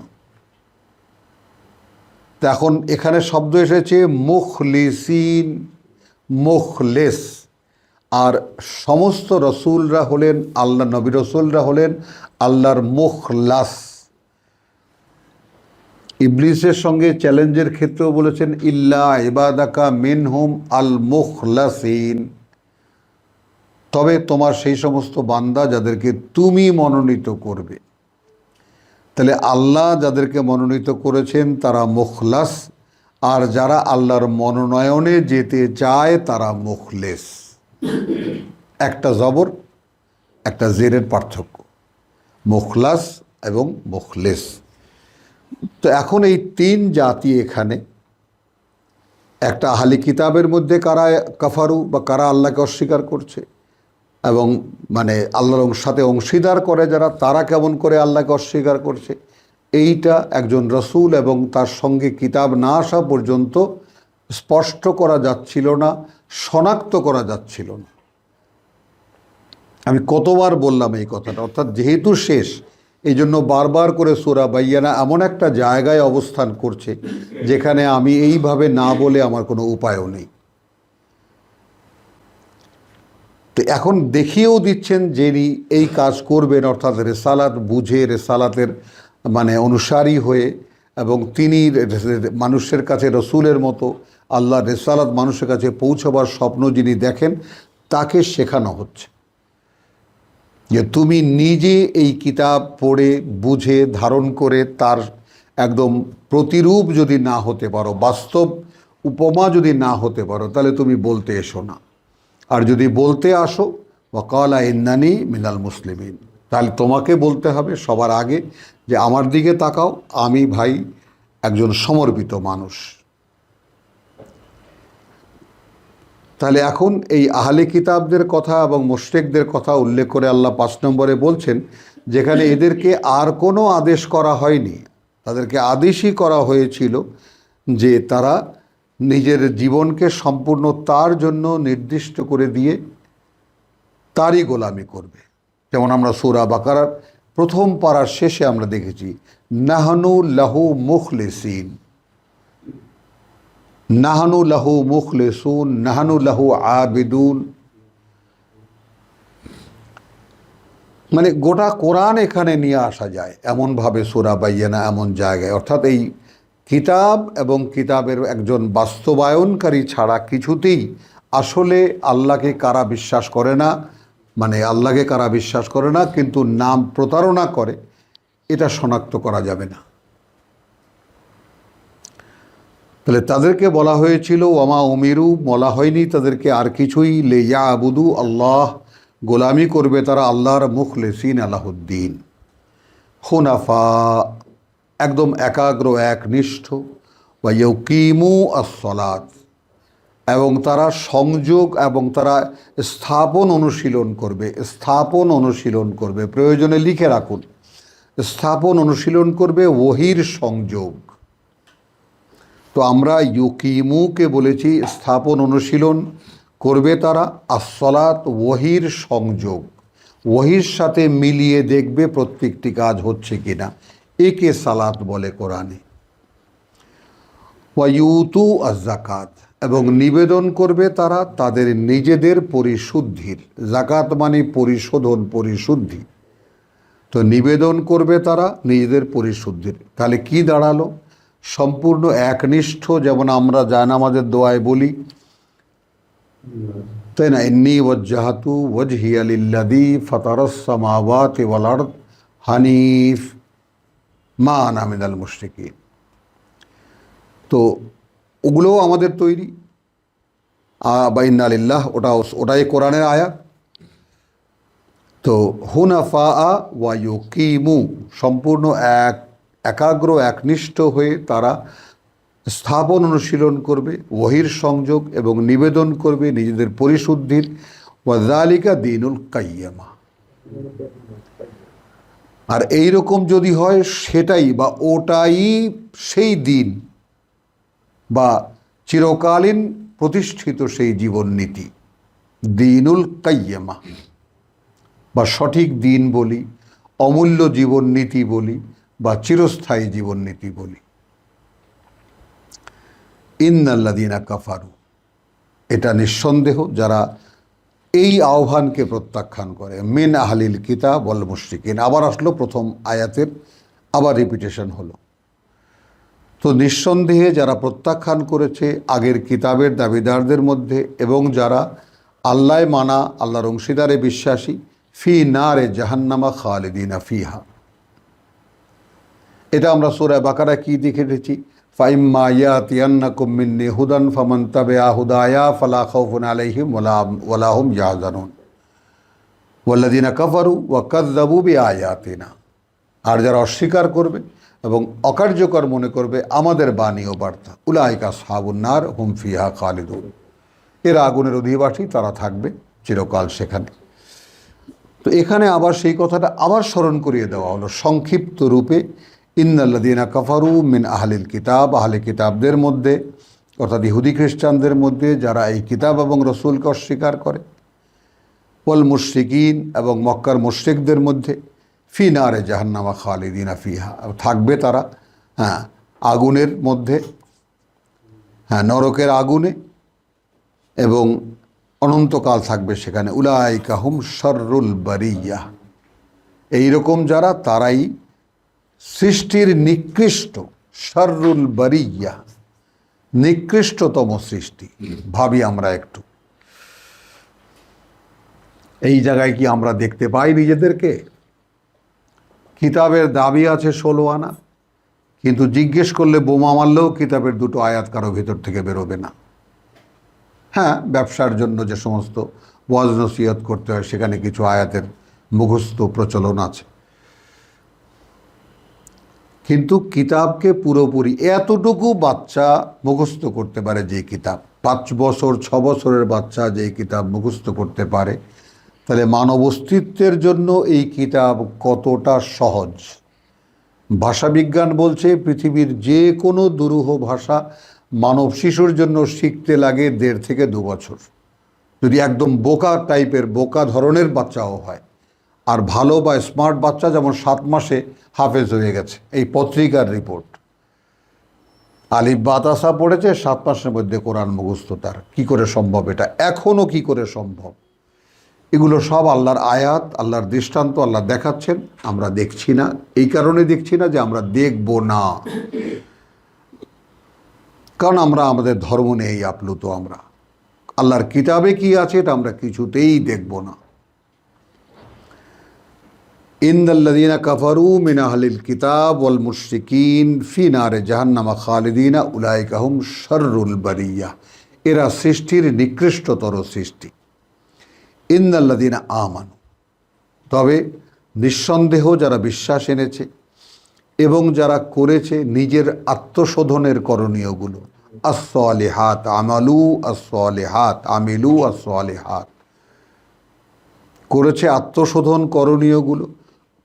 তো এখন এখানে শব্দ এসেছে মুখলিসিন, মুখলেস। আর সমস্ত রসুলরা হলেন আল্লাহ, নবী রসুলরা হলেন আল্লাহর মুখলাস। ইবলিসের সঙ্গে চ্যালেঞ্জের ক্ষেত্রেও বলেছেন ইল্লা ইবাদাকা মিনহুম আল মুখলাসিন, তবে তোমার সেই সমস্ত বান্দা যাদেরকে তুমি মনোনীত করবে। তাহলে আল্লাহ যাদেরকে মনোনীত করেছেন তারা মুখলাস, আর যারা আল্লাহর মনোনয়নে যেতে চায় তারা মুখলেস। একটা জবর একটা জেরের পার্থক্য, মুখলাস এবং মুখলেস। তো এখন এই 3 জাতি এখানে, একটা আহলি কিতাবের মধ্যে কারা কাফারু বা কারা আল্লাহকে অস্বীকার করছে, এবং মানে আল্লাহর সাথে অংশীদার করে যারা, তারা কেমন করে আল্লাহকে অস্বীকার করছে, এইটা একজন রসুল এবং তার সঙ্গে কিতাব না আসা পর্যন্ত স্পষ্ট করা যাচ্ছিল না, শনাক্ত করা যাচ্ছিল না। আমি কতবার বললাম এই কথাটা, অর্থাৎ যেহেতু শেষ, এই জন্য বারবার করে সূরা বাইয়িনা এমন একটা জায়গায় অবস্থান করছে যেখানে আমি এইভাবে না বলে আমার কোনো উপায়ও নেই। তো এখন দেখিয়েও দিচ্ছেন যিনি এই কাজ করবেন, অর্থাৎ রেসালাত বুঝে, রেসালাতের মানে অনুসারী হয়ে, এবং তিনি মানুষের কাছে রসুলের মতো আল্লাহ রেসালাত মানুষের কাছে পৌঁছবার স্বপ্ন যিনি দেখেন, তাকে শেখানো হচ্ছে যে তুমি নিজে এই কিতাব পড়ে বুঝে ধারণ করে তার একদম প্রতিরূপ যদি না হতে পারো, বাস্তব উপমা যদি না হতে পারো, তাহলে তুমি বলতে এসো না। আর যদি বলতে আসো, ওয়াকালা ইন্নানি মিনাল মুসলিমিন, তাহলে তোমাকে বলতে হবে সবার আগে যে আমার দিকে তাকাও, আমি ভাই একজন সমর্পিত মানুষ। তাহলে এখন এই আহলে কিতাবদের কথা এবং মুশরিকদের কথা উল্লেখ করে আল্লাহ 5 নম্বরে বলছেন, যেখানে এদেরকে আর কোনো আদেশ করা হয়নি, তাদেরকে আদেশই করা হয়েছিল যে তারা নিজের জীবনকে সম্পূর্ণ তার জন্য নির্দিষ্ট করে দিয়ে তারই গোলামি করবে। যেমন আমরা সূরা বাকারার প্রথম পারার শেষে আমরা দেখেছি নাহনু লাহু মুখলিসিন, নাহানু লাহু মুখলিসুন, নাহানু লাহু আবিদুন। মানে গোটা কোরআন এখানে নিয়ে আসা যায় এমনভাবে সূরা বাইয়িনা এমন জায়গায়, অর্থাৎ এই কিতাব এবং কিতাবের একজন বাস্তবায়নকারী ছাড়া কিছুতেই আসলে আল্লাহকে কারা বিশ্বাস করে না, মানে আল্লাহকে কারা বিশ্বাস করে না কিন্তু নাম প্রতারণা করে, এটা শনাক্ত করা যাবে না। তাহলে তাদেরকে বলা হয়েছিল ওয়ামা উমিরু, বলা হয়নি তাদেরকে আর কিছুই, লিয়াবুদু আল্লাহ, গোলামি করবে তারা আল্লাহর, মুখলিসিন লাহুদ্দিন, হুনাফা, একদম একাগ্র একনিষ্ঠ, ওয়া ইয়াকিমু আস-সালাত, এবং তারা সংযোগ এবং তারা স্থাপন অনুশীলন করবে, প্রয়োজনে লিখে রাখুন, স্থাপন অনুশীলন করবে ওহির সংযোগ। তো আমরা ইউকিমুকে বলেছি স্থাপন অনুশীলন করবে তারা, আসসালাত ওহির সংযোগ, ওহির সাথে মিলিয়ে দেখবে প্রত্যেকটি কাজ হচ্ছে কিনা, একে সালাত বলে কোরআনে। ওয়ায়ুতু আজ-যাকাত, এবং নিবেদন করবে তারা তাদের নিজেদের পরিশুদ্ধির। জাকাত মানে পরিশোধন, পরিশুদ্ধি। তো নিবেদন করবে তারা নিজেদের পরিশুদ্ধির। তাহলে কি দাঁড়ালো? সম্পূর্ণ একনিষ্ঠ, যেমন আমরা জায়নামাজের দোয়ায় বলি, তাই না, ইন্নী ওয়াজ্জাহাতু ওয়াজহিয়া লিল্লাযী ফাতারাস সামাওয়াতি ওয়াল আরদ হানিফ মা আনা মিনাল মুশরিকিন। তো ওগুলোও আমাদের তৈরি। বা ইন্না লিল্লাহ, ওটাই কোরআনের আয়াত। তো হুনাফা ওয়া ইউকিমু, সম্পূর্ণ একাগ্র একনিষ্ঠ হয়ে তারা স্থাপন অনুশীলন করবে, ওহির সংযোগ এবং নিবেদন করবে নিজেদের পরিশুদ্ধির। ওয়া যালিকা দীনুল কাইয়্যিমা। আর এইরকম যদি হয় সেটাই বা ওটাই সেই দিন বা চিরকালীন প্রতিষ্ঠিত সেই জীবন নীতি, দীনুল কাইয়্যিমা বা সঠিক দিন বলি, অমূল্য জীবন নীতি বলি বা চিরস্থায়ী জীবন নীতি বলি। ইন্নাল্লাযীনা কাফারু, এটা নিঃসন্দেহ যারা এই আহ্বানকে প্রত্যাখ্যান করে, মিন আহলিল কিতাব ওয়াল মুশরিকিন। আবার আসলো প্রথম আয়াতের, আবার রিপিটেশন হলো। তো নিঃসন্দেহে যারা প্রত্যাখ্যান করেছে আগের কিতাবের দাবিদারদের মধ্যে এবং যারা আল্লাহ মানা, আল্লাহর অংশীদারে বিশ্বাসী, ফি নারে জাহান্নামা খালিদিনা ফিহা। এটা আমরা সূরা বাকারা কি দেখেছি? ফাইম্মা ইয়াতিয়ান্নাকুম মিন্নি হুদান ফামান তাবিআ হুদায়া ফালা খাউফুন আলাইহিম ওয়ালা হুম ইয়াহজানুন ওয়াল্লাযীনা কাফারু ওয়া কাযযাবু বিআয়াতিনা। আর যারা অস্বীকার করবে এবং অকার্যকর মনে করবে আমাদের বাণী ও বার্তা, উলাইকা আসহাবুন নার হুম ফিহা খালিদুন, এরা আগুনের অধিবাসী, তারা থাকবে চিরকাল সেখানে। তো এখানে আবার সেই কথাটা আবার স্মরণ করিয়ে দেওয়া হলো সংক্ষিপ্ত রূপে। ইন্নাল্লাযীনা কাফারু মিন আহলিল কিতাব, আহলে কিতাবদের মধ্যে অর্থাৎ ইহুদি খ্রিস্টানদের মধ্যে যারা এই কিতাব এবং রসুলকে অস্বীকার করে, ওয়াল মুশরিকিন এবং মক্কার মুশরিকদের মধ্যে, ফি নারে জাহান্নামা খালিদিনা ফিহা, থাকবে তারা আগুনের মধ্যে, নরকের আগুনে, এবং অনন্তকাল থাকবে সেখানে। উলাইকা হুম শাররুল বারিয়া, এইরকম যারা তারাই সৃষ্টির নিকৃষ্ট, শাররুল বারিয়া, নিকৃষ্টতম সৃষ্টি। ভাবি আমরা একটু, এই জায়গায় কি আমরা দেখতে পাই নিজেদেরকে? কিতাবের দাবি আছে 16 আনা, কিন্তু জিজ্ঞেস করলে বোমা মারলেও কিতাবের 2 আয়াত কারো ভিতর থেকে বেরোবে না। হ্যাঁ, ব্যবসার জন্য যে সমস্ত ওয়াজ নসিহত করতে হয় সেখানে কিছু আয়াতের মুখস্থ প্রচলন আছে, কিন্তু কিতাবকে পুরোপুরি এতটুকু বাচ্চা মুখস্থ করতে পারে যে কিতাব, 5 বছর 6 বছরের বাচ্চা যে কিতাব মুখস্থ করতে পারে, তাহলে মানব অস্তিত্বের জন্য এই কিতাব কতটা সহজ। ভাষাবিজ্ঞান বলছে পৃথিবীর যে কোনো দুরূহ ভাষা মানব শিশুর জন্য শিখতে লাগে 1.5 থেকে 2 বছর, যদি একদম বোকা টাইপের, বোকা ধরনের বাচ্চাও হয়। আর ভালো বা স্মার্ট বাচ্চা যেমন 7 মাসে হাফেজ হয়ে গেছে, এই পত্রিকার রিপোর্ট। আলিফ বাতাসা পড়েছে 7 মাসের মধ্যে কোরআন মুখস্থ। তার কী করে সম্ভব? এটা এখনও কি করে সম্ভব? এগুলো সব আল্লাহর আয়াত, আল্লাহর দৃষ্টান্ত। আল্লাহ দেখাচ্ছেন, আমরা দেখছি না। এই কারণে দেখছি না যে আমরা দেখব না, কারণ আমরা আমাদের ধর্ম নিয়েই আপ্লুত। আমরা আল্লাহর কিতাবে কি আছে এটা আমরা কিছুতেই দেখব না। ইন্নাল্লাযীনা কাফারু মিন আহলিল কিতাব ওয়াল মুশরিকিন ফি নারে জাহান্নামা খালিদিনা উলাইকা হুম শাররুল বারিয়া, এরা সৃষ্টির নিকৃষ্টতর সৃষ্টি। ইন্নাল্লাযীনা আমানু, তবে নিঃসন্দেহ যারা বিশ্বাস এনেছে এবং যারা করেছে নিজের আত্মশোধনের করণীয়গুলো, আস-সালিহাত আমালু আস-সালিহাত আমিলু আস-সালিহাত, করেছে আত্মশোধন করণীয়গুলো,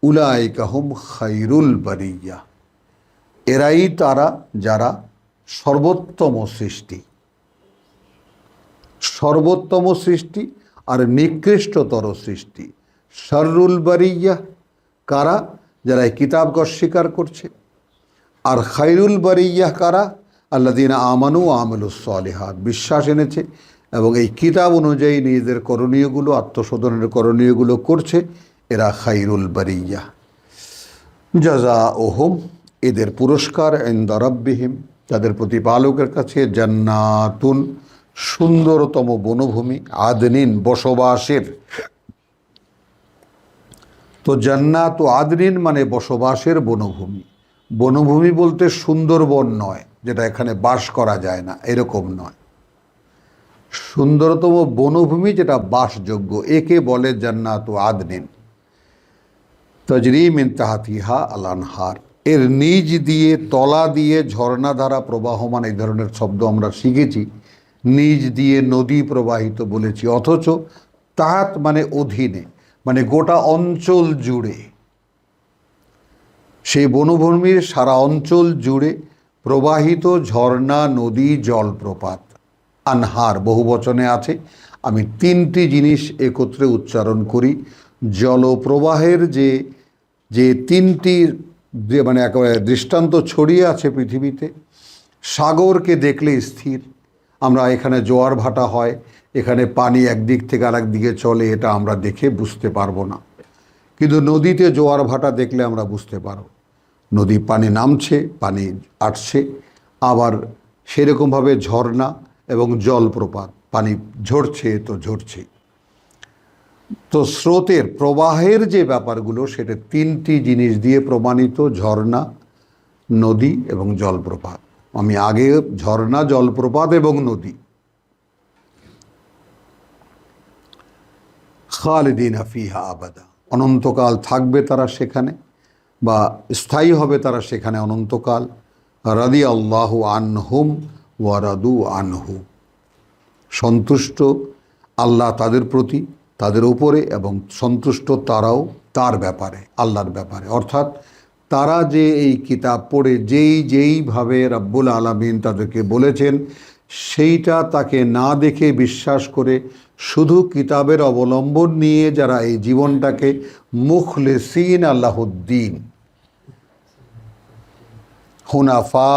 উলাইকা হুম খায়রুল বারিয়া, এরাই তারা যারা সর্বোত্তম সৃষ্টি। সর্বোত্তম সৃষ্টি আর নিকৃষ্টতর সৃষ্টি। শাররুল বারিয়া কারা? যারা এই কিতাবকে অস্বীকার করছে। আর খায়রুল বারিয়া কারা? আল্লাযীনা আমানু ওয়া আমিলুস সালিহাত, বিশ্বাস এনেছে এবং এই কিতাব অনুযায়ী নিজেদের করণীয়গুলো, আত্মশোধনের করণীয়গুলো করছে, এরা খায়রুল বারিয়া। জাযাউহুম, এদের পুরস্কার ইনদা রাব্বিহিম, তাদের প্রতিপালকের কাছে, জান্নাতুন, সুন্দরতম বনভূমি, আদনিন, বসবাসের। তো জান্নাত ও আদনিন মানে বসবাসের বনভূমি। বনভূমি বলতে সুন্দরবন নয়, যেটা এখানে বাস করা যায় না, এরকম নয়। সুন্দরতম বনভূমি যেটা বাসযোগ্য, একে বলে জান্নাত ও আদনিন। তাজরি মিন তাহতিহা আল আনহার, এর নিজ দিয়ে, তলা দিয়ে ঝর্ণাধারা প্রবাহমান, এই ধরনের শব্দ আমরা শিখেছি। নিজ দিয়ে নদী প্রবাহিত বলেছি, অথচ তাহাত মানে অধীনে, মানে গোটা অঞ্চল জুড়ে, সেই বনভূমির সারা অঞ্চল জুড়ে প্রবাহিত ঝর্ণা, নদী, জলপ্রপাত। আনহার বহুবচনে আছে, আমি তিনটি জিনিস একত্রে উচ্চারণ করি। জলপ্রবাহের যে যে তিনটি যে মানে একেবারে দৃষ্টান্ত ছড়িয়ে আছে পৃথিবীতে। সাগরকে দেখলে স্থির, আমরা এখানে জোয়ার ভাটা হয়, এখানে পানি একদিক থেকে আরেক দিকে চলে, এটা আমরা দেখে বুঝতে পারবো না। কিন্তু নদীতে জোয়ার ভাটা দেখলে আমরা বুঝতে পারব, নদী পানি নামছে, পানি আসছে, আবার সেরকমভাবে ঝর্ণা এবং জলপ্রপাত, পানি ঝরছে তো ঝরছে। তো স্রোতের প্রবাহের যে ব্যাপারগুলো, সেটা তিনটি জিনিস দিয়ে প্রমাণিত, ঝর্ণা, নদী এবং জলপ্রপাত। আমি আগে ঝর্ণা, জলপ্রপাত এবং নদী। খালিদিনা ফিহা আবাদা, অনন্তকাল থাকবে তারা সেখানে, বা স্থায়ী হবে তারা সেখানে অনন্তকাল। রাদিয়াল্লাহু আনহুম ওয়া রাদু আনহু, সন্তুষ্ট আল্লাহ তাদের প্রতি, তাদের উপরে, এবং সন্তুষ্ট তারাও তার ব্যাপারে, আল্লাহর ব্যাপারে। অর্থাৎ তারা যে এই কিতাব পড়ে যেইভাবে রাব্বুল আলামিন তাদেরকে বলেছেন, সেইটা তাকে না দেখে বিশ্বাস করে শুধু কিতাবের অবলম্বন নিয়ে যারা এই জীবনটাকে মুখলিসিন আল্লাহুদ্দিন, হুনাফা,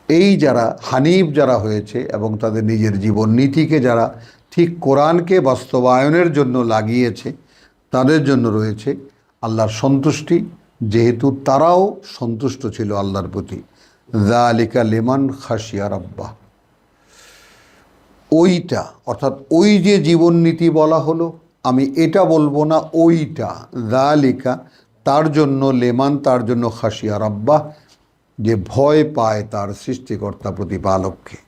এই যারা হানিফ যারা হয়েছে এবং তাদের নিজের জীবন নীতিকে যারা ঠিক কোরআনকে বাস্তবায়নের জন্য লাগিয়েছে, তাদের জন্য রয়েছে আল্লাহর সন্তুষ্টি, যেহেতু তারাও সন্তুষ্ট ছিল আল্লাহর প্রতি। যালিকা লিমান খাশিয়া রাব্বাহ, ওইটা, অর্থাৎ ওই যে জীবন নীতি বলা হলো, আমি এটা বলবো না, ওইটা, যালিকা, তার জন্য, লেমান, তার জন্য, খাশিয়া রাব্বাহ, যে ভয় পায় তার সৃষ্টিকর্তা প্রতিপালককে।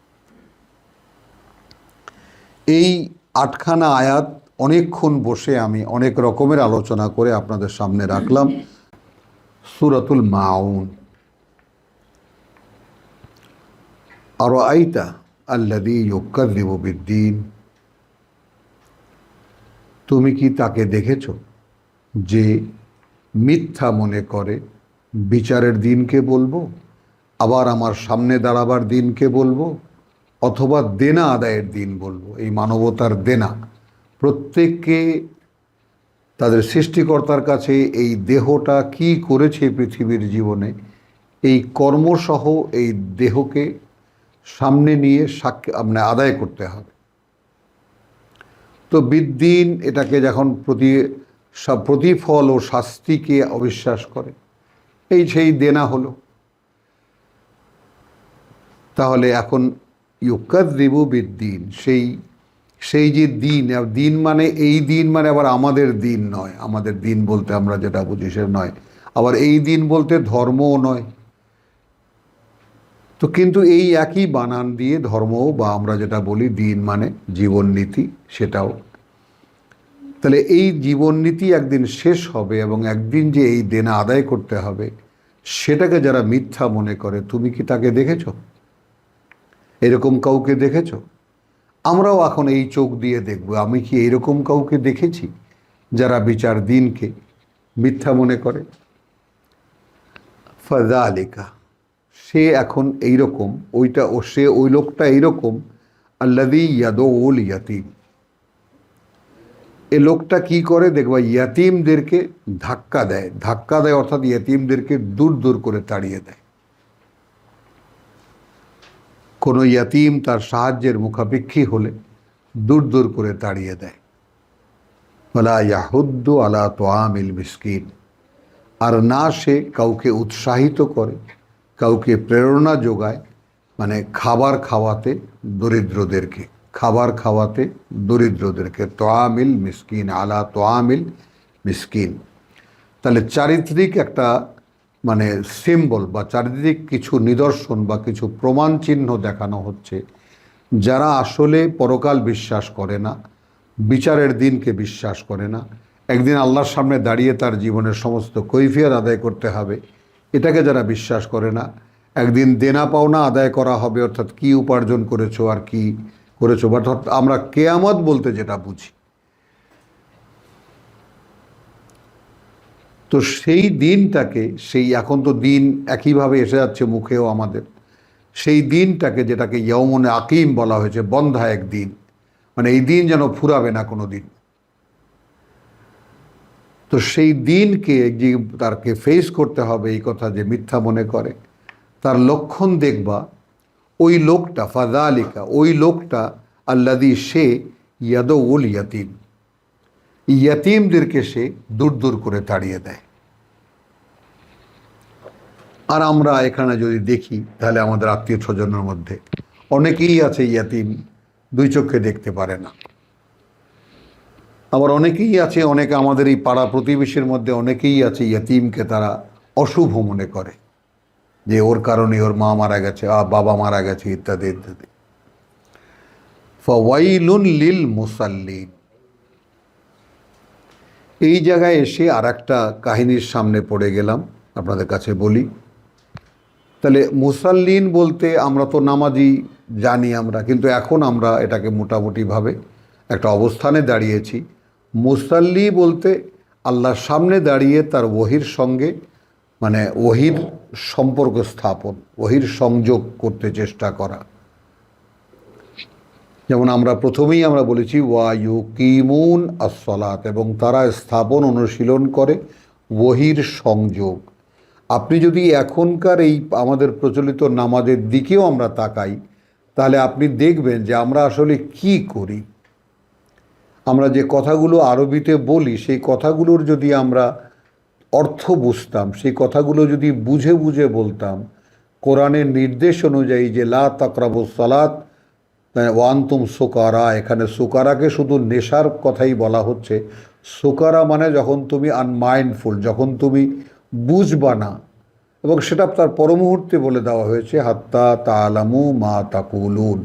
এই 8খানা আয়াত অনেকক্ষণ বসে আমি অনেক রকমের আলোচনা করে আপনাদের সামনে রাখলাম। সূরাতুল মাউন। আরাআইতা আল্লাযী ইউকাযযিবু বিদ্দীন, তুমি কি তাকে দেখেছো যে মিথ্যা মনে করে বিচারের দিনকে বলবো, আবার আমার সামনে দাঁড়াবার দিনকে বলবো, অথবা দেনা আদায়ের দিন বলবো। এই মানবতার দেনা, প্রত্যেককে তাদের সৃষ্টিকর্তার কাছে এই দেহটা কি করেছে পৃথিবীর জীবনে, এই কর্মসহ এই দেহকে সামনে নিয়ে সাক্ষ্য মানে আদায় করতে হবে। তো বিদ্দিন, এটাকে যখন প্রতিফল ও শাস্তিকে অবিশ্বাস করে, এই সেই দেনা হলো। তাহলে এখন ইউকাযযিবু বিদ্দীন, সেই যে দিন, দিন মানে এই দিন মানে আবার আমাদের দিন নয়, আমাদের দিন বলতে আমরা যেটা বুঝি সে নয়, আবার এই দিন বলতে ধর্মও নয়। তো কিন্তু এই একই বানান দিয়ে ধর্মও, বা আমরা যেটা বলি দিন মানে জীবন নীতি, সেটাও। তাহলে এই জীবন নীতি একদিন শেষ হবে, এবং একদিন যে এই দেনা আদায় করতে হবে, সেটাকে যারা মিথ্যা মনে করে, তুমি কি তাকে দেখেছো? এরকম কাউকে দেখেছো? আমরাও এখন এই চোখ দিয়ে দেখব, আমি কি এইরকম কাউকে দেখেছি যারা বিচার দিনকে মিথ্যা মনে করে? ফাযালিকা, সে এখন এইরকম, ওইটা, ও সে ওই লোকটা এইরকম, আল্লাযী ইয়াদউল ইয়াতীম, এ লোকটা কি করে দেখবা, ইয়াতিমদেরকে ধাক্কা দেয়, অর্থাৎ ইয়াতিমদেরকে দূর দূর করে তাড়িয়ে দেয়। কোনো ইয়াতিম তার সাহায্যের মুখাপেক্ষী হলে দূর দূর করে তাড়িয়ে দেয়। ওয়ালা ইয়াহুদ্দু আলা তোয়ামিল মিসকিন, আর না সে কাউকে উৎসাহিত করে, কাউকে প্রেরণা যোগায়, মানে খাবার খাওয়াতে দরিদ্রদেরকে, খাবার খাওয়াতে দরিদ্রদেরকে। তোয়ামিল মিসকিন, আলা তোয়ামিল মিসকিন। তাহলে চারিত্রিক একটা মানে সিম্বল বা চারিত্রিক কিছু নিদর্শন বা কিছু প্রমাণ চিহ্ন দেখানো হচ্ছে, যারা আসলে পরকাল বিশ্বাস করে না, বিচারের দিনকে বিশ্বাস করে না, একদিন আল্লাহর সামনে দাঁড়িয়ে তার জীবনের সমস্ত কৈফিয়ত আদায় করতে হবে, এটাকে যারা বিশ্বাস করে না, একদিন দেনা পাওনা আদায় করা হবে, অর্থাৎ কি উপার্জন করেছো আর কি করেছো, অর্থাৎ আমরা কেয়ামত বলতে যেটা বুঝি, তো সেই দিনটাকে, সেই এখন তো দিন একইভাবে এসে যাচ্ছে মুখেও আমাদের, সেই দিনটাকে যেটাকে ইয়ৌমুন আকিম বলা হয়েছে, বন্ধা এক দিন, মানে এই দিন যেন ফুরাবে না কোনো দিন। তো সেই দিনকে যে তারকে ফেস করতে হবে, এই কথা যে মিথ্যা মনে করে, তার লক্ষণ দেখবা ওই লোকটা, ফাযালিকা, ওই লোকটা, আল্লাযী, সে, ইয়াদউল ইয়াতিম, ইয়াতিমদেরকে সে দূর দূর করে তাড়িয়ে দেয়। আর আমরা এখানে যদি দেখি তাহলে আমাদের আত্মীয় স্বজনের মধ্যে অনেকেই আছে ইয়াতিম, দুই চোখে দেখতে পারে না। আবার অনেকেই আছে, অনেকে আমাদের এই পাড়া প্রতিবেশীর মধ্যে অনেকেই আছে ইয়াতিমকে তারা অশুভ মনে করে, যে ওর কারণে ওর মা মারা গেছে, বাবা মারা গেছে, ইত্যাদি ইত্যাদি। ফাওয়াইলুন লিল মুসাল্লিন, এই জায়গায় এসে আর একটা কাহিনীর সামনে পড়ে গেলাম, আপনাদের কাছে বলি। তাহলে মুসাল্লিন বলতে আমরা তো নামাজি জানি আমরা, কিন্তু এখন আমরা এটাকে মোটামুটিভাবে একটা অবস্থানে দাঁড়িয়েছি। মুসাল্লি বলতে আল্লাহর সামনে দাঁড়িয়ে তার ওহির সঙ্গে, মানে ওহির সম্পর্ক স্থাপন, ওহির সংযোগ করতে চেষ্টা করা। যেমন আমরা প্রথমেই আমরা বলেছি ওয়া ইউকিমুন আস-সালাত, এবং তারা স্থাপন অনুশীলন করে ওহির সংযোগ। আপনি যদি এখনকার এই আমাদের প্রচলিত নামাজের দিকেও আমরা তাকাই, তাহলে আপনি দেখবেন যে আমরা আসলে কি করি। আমরা যে কথাগুলো আরবিতে বলি, সেই কথাগুলোর যদি আমরা অর্থ বুঝতাম, সেই কথাগুলো যদি বুঝে বুঝে বলতাম, কোরআনের নির্দেশ অনুযায়ী যে লা তাকরাবুস সালাত ওয়া আনতুম সুকারা, এখানে সুকারাকে শুধু নেশার কথাই বলা হচ্ছে। সুকারা মানে যখন তুমি আনমাইন্ডফুল, যখন তুমি বুঝবা না, এবং সেটা তার পরমুহূর্তে বলে দেওয়া হয়েছে হাত্তা তাআলামু মা তাকুলুন,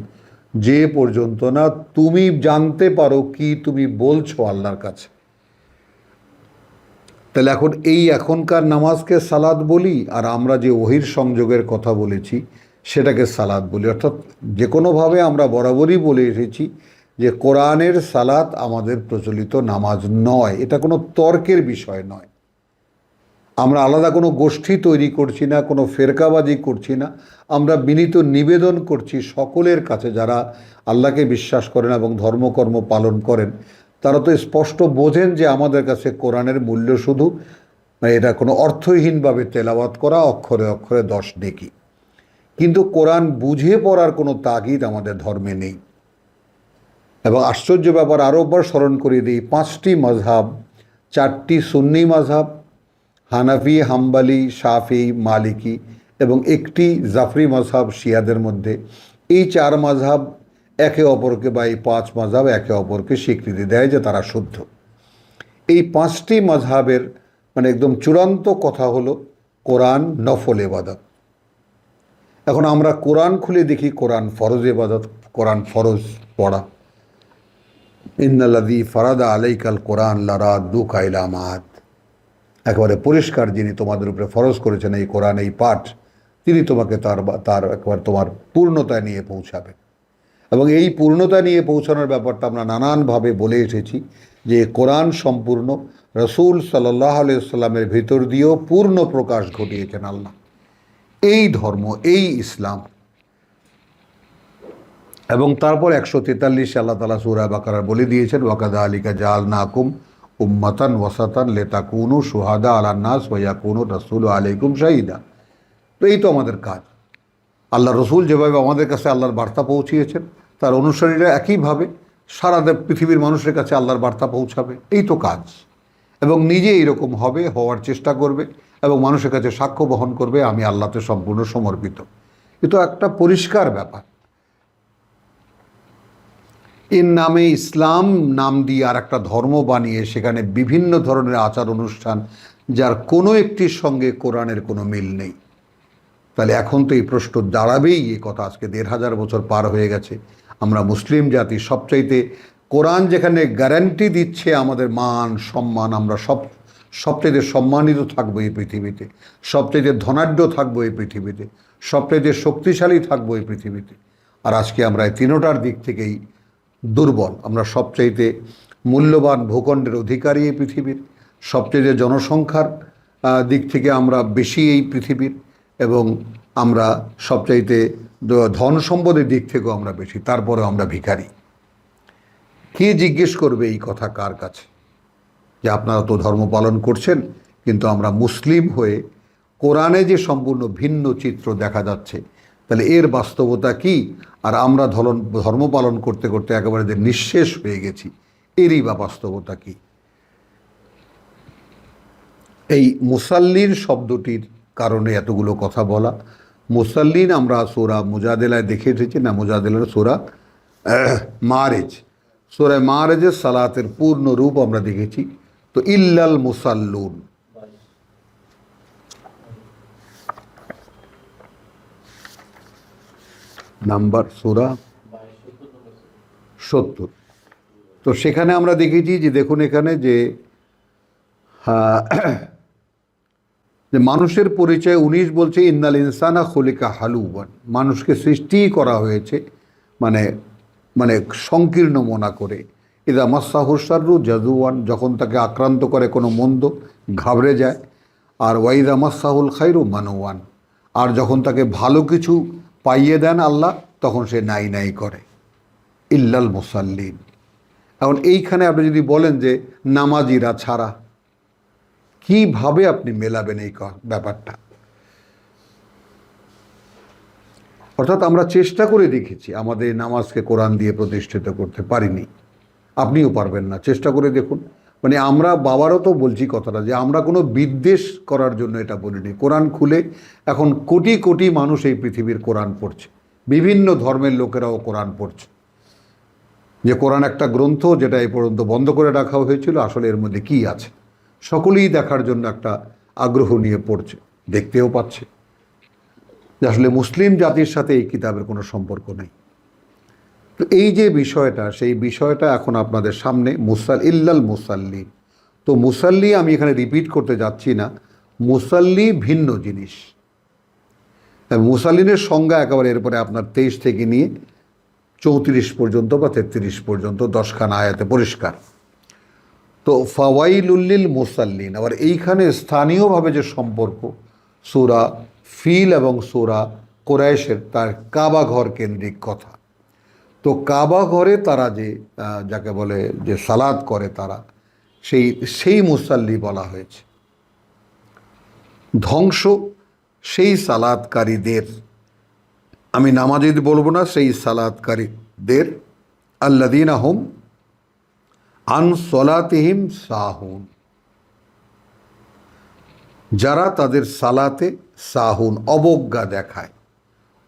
যে পর্যন্ত না তুমি জানতে পারো কি তুমি বলছো আল্লাহর কাছে। তাহলে এখন এই এখনকার নামাজকে সালাত বলি, আর আমরা যে ওহির সংযোগের কথা বলেছি সেটাকে সালাত বলি। অর্থাৎ যে কোনোভাবে আমরা বরাবরই বলে এসেছি যে কোরআনের সালাত আমাদের প্রচলিত নামাজ নয়, এটা কোনো তর্কের বিষয় নয়। আমরা আলাদা কোনো গোষ্ঠী তৈরি করছি না, কোনো ফেরকাবাজি করছি না, আমরা বিনীত নিবেদন করছি সকলের কাছে যারা আল্লাহকে বিশ্বাস করেন এবং ধর্মকর্ম পালন করেন, তারা তো স্পষ্ট বোঝেন যে আমাদের কাছে কোরআনের মূল্য শুধু এটা কোনো অর্থহীনভাবে তেলাওয়াত করা, অক্ষরে অক্ষরে 10 নেকি। কিন্তু কোরআন বুঝে পড়ার কোনো তাগিদ আমাদের ধর্মে নেই। এবং আশ্চর্য ব্যাপার, আরও একবার স্মরণ করিয়ে দিই, 5টি মাযহাব, 4টি সুন্নি মাযহাব, হানাফি, হাম্বালি, শাফি, মালিকি, এবং একটি জাফরি মাযহাব শিয়াদের মধ্যে, এই 4 মাযহাব একে অপরকে, বা এই 5 মাযহাব একে অপরকে স্বীকৃতি দেয় যে তারা শুদ্ধ। এই 5টি মাযহাবের মানে একদম চূড়ান্ত কথা হলো কোরআন নফল ইবাদত। এখন আমরা কোরআন খুলে দেখি কোরআন ফরজ ইবাদত, কোরআন ফরজ পড়া। ইন্নাল্লাযী ফারাদা আলাইকাল কোরআন লারাদ্দুকা ইলা মাআদ, একেবারে পরিষ্কার, যিনি তোমাদের উপরে ফরজ করেছেন এই কোরআন, এই পাঠ, তিনি তোমাকে তার একেবারে তোমার পূর্ণতায় নিয়ে পৌঁছাবেন। এবং এই পূর্ণতা নিয়ে পৌঁছানোর ব্যাপারটা আমরা নানানভাবে বলে এসেছি যে কোরআন সম্পূর্ণ রাসূল সাল্লাল্লাহু আলাইহি ওয়াসাল্লামের ভিতর দিয়েও পূর্ণ প্রকাশ ঘটিয়েছেন আল্লাহ। এই ধর্ম, এই ইসলাম। এবং তারপর 143 আল্লাহ তাআলা সূরা বাকারায় বলে দিয়েছেন ওয়াকাযালিকা জাআলনাকুম উম্মাতান ওয়াসাতান লিতাকুনু শুহাদা আলান নাস ওয়া ইয়াকুনু রাসূলু আলাইকুম শাহিদা। তো এই তো আমাদের কাজ। আল্লাহ রসুল যেভাবে আমাদের কাছে আল্লাহর বার্তা পৌঁছিয়েছেন, তার অনুসারীরা একইভাবে সারা পৃথিবীর মানুষের কাছে আল্লাহর বার্তা পৌঁছাবে। এই তো কাজ। এবং নিজে এইরকম হবে, হওয়ার চেষ্টা করবে এবং মানুষের কাছে সাক্ষ্য বহন করবে আমি আল্লাহতে সম্পূর্ণ সমর্পিত। এ তো একটা পরিষ্কার ব্যাপার। এর নামে ইসলাম নাম দিয়ে আর একটা ধর্ম বানিয়ে সেখানে বিভিন্ন ধরনের আচার অনুষ্ঠান, যার কোনো একটির সঙ্গে কোরআনের কোনো মিল নেই। তাহলে এখন তো এই প্রশ্ন দাঁড়াবেই, এই কথা আজকে ১৫০০ বছর পার হয়ে গেছে, আমরা মুসলিম জাতি সবচাইতে, কোরআন যেখানে গ্যারান্টি দিচ্ছে আমাদের মান সম্মান, আমরা সবচাইতে সম্মানিত থাকবো এই পৃথিবীতে, সবচাইতে ধনাঢ্য থাকবো এই পৃথিবীতে, সবচাইতে শক্তিশালী থাকবো এই পৃথিবীতে, আর আজকে আমরা এই তিনোটার দিক থেকেই দুর্বল। আমরা সবচাইতে মূল্যবান ভূখণ্ডের অধিকারী এই পৃথিবীর, সবচেয়ে জনসংখ্যার দিক থেকে আমরা বেশি এই পৃথিবীর, এবং আমরা সবচাইতে ধন সম্পদের দিক থেকেও আমরা বেশি, তারপরেও আমরা ভিখারি। কে জিজ্ঞেস করবে এই কথা কার কাছে যে আপনারা তো ধর্ম পালন করছেন, কিন্তু আমরা মুসলিম হয়ে কোরআনে যে সম্পূর্ণ ভিন্ন চিত্র দেখা যাচ্ছে, তাহলে এর বাস্তবতা কি? আর আমরা ধর্ম পালন করতে করতে একেবারে যে নিঃশেষ হয়ে গেছি, এরই বা বাস্তবতা কি? এই মুসাল্লিন শব্দটির কারণে এতগুলো কথা বলা। মুসাল্লিন আমরা সূরা মুজাদেলায় দেখে এসেছি না, মুজাদেলার সূরা মারেজ, সূরা মারেজের সালাতের পূর্ণ রূপ আমরা দেখেছি। তো ইল্লাল মুসাল্লুন, নাম্বার সূরা ৭০। তো সেখানে আমরা দেখেছি যে দেখুন এখানে যে মানুষের পরিচয় ১৯ বলছে ইন্নাল ইনসানা খুলিকা হালুওয়ান, মানুষকে সৃষ্টি করা হয়েছে মানে মানে সংকীর্ণ মনা করে। ইদা মাসাহু শাররু জাজুয়ান, যখন তাকে আক্রান্ত করে কোনো মন্দ ঘাবড়ে যায়। আর ওয়াইদা মাসাহুল খাইরু মানুয়ান, আর যখন তাকে ভালো কিছু পাইয়ে দেন আল্লাহ, তখন সে নাই নাই করে। ইল্লাল মুসাল্লিন। এখন এইখানে আপনি যদি বলেন যে নামাজিরা ছাড়া, কিভাবে আপনি মেলাবেন এই ব্যাপারটা? অর্থাৎ আমরা চেষ্টা করে দেখেছি, আমাদের নামাজকে কোরআন দিয়ে প্রতিষ্ঠিত করতে পারিনি, আপনিও পারবেন না, চেষ্টা করে দেখুন। মানে আমরা বাবারও তো বলছি কথাটা, যে আমরা কোনো বিদ্বেষ করার জন্য এটা বলিনি। কোরআন খুলে এখন কোটি কোটি মানুষ এই পৃথিবীর কোরআন পড়ছে, বিভিন্ন ধর্মের লোকেরাও কোরআন পড়ছে। যে কোরআন একটা গ্রন্থ যেটা এই পর্যন্ত বন্ধ করে রাখা হয়েছিল, আসলে এর মধ্যে কি আছে সকলেই দেখার জন্য একটা আগ্রহ নিয়ে পড়ছে, দেখতেও পাচ্ছে যে আসলে মুসলিম জাতির সাথে এই কিতাবের কোনো সম্পর্ক নেই। তো এই যে বিষয়টা, সেই বিষয়টা এখন আপনাদের সামনে ইল্লাল মুসাল্লি। তো মুসাল্লি আমি এখানে রিপিট করতে যাচ্ছি না, মুসাল্লি ভিন্ন জিনিস। মুসাল্লিনের সংজ্ঞা একেবারে এরপরে আপনার 23 থেকে নিয়ে 34 পর্যন্ত বা 33 পর্যন্ত 10খানা আয়াতে পরিষ্কার। তো ফাওয়াইলুল্লিল মুসাল্লিন, আবার এইখানে স্থানীয়ভাবে যে সম্পর্ক সূরা ফিল এবং সূরা কুরাইশের, তার কাবা ঘর কেন্দ্রিক কথা। তো কাবা ঘরে তারা যে যাকে বলে যে সালাত করে, তারা সেই মুসাল্লি বলা হয়েছে। ধ্বংস সেই সালাতকারীদের, আমি নামাজি বলবো না, সেই সালাতকারীদের, আল্লাযীনা হুম আন সলাতিহিম সাহুন, যারা তাদের সালাতে সাহুন অবজ্ঞা দেখায়,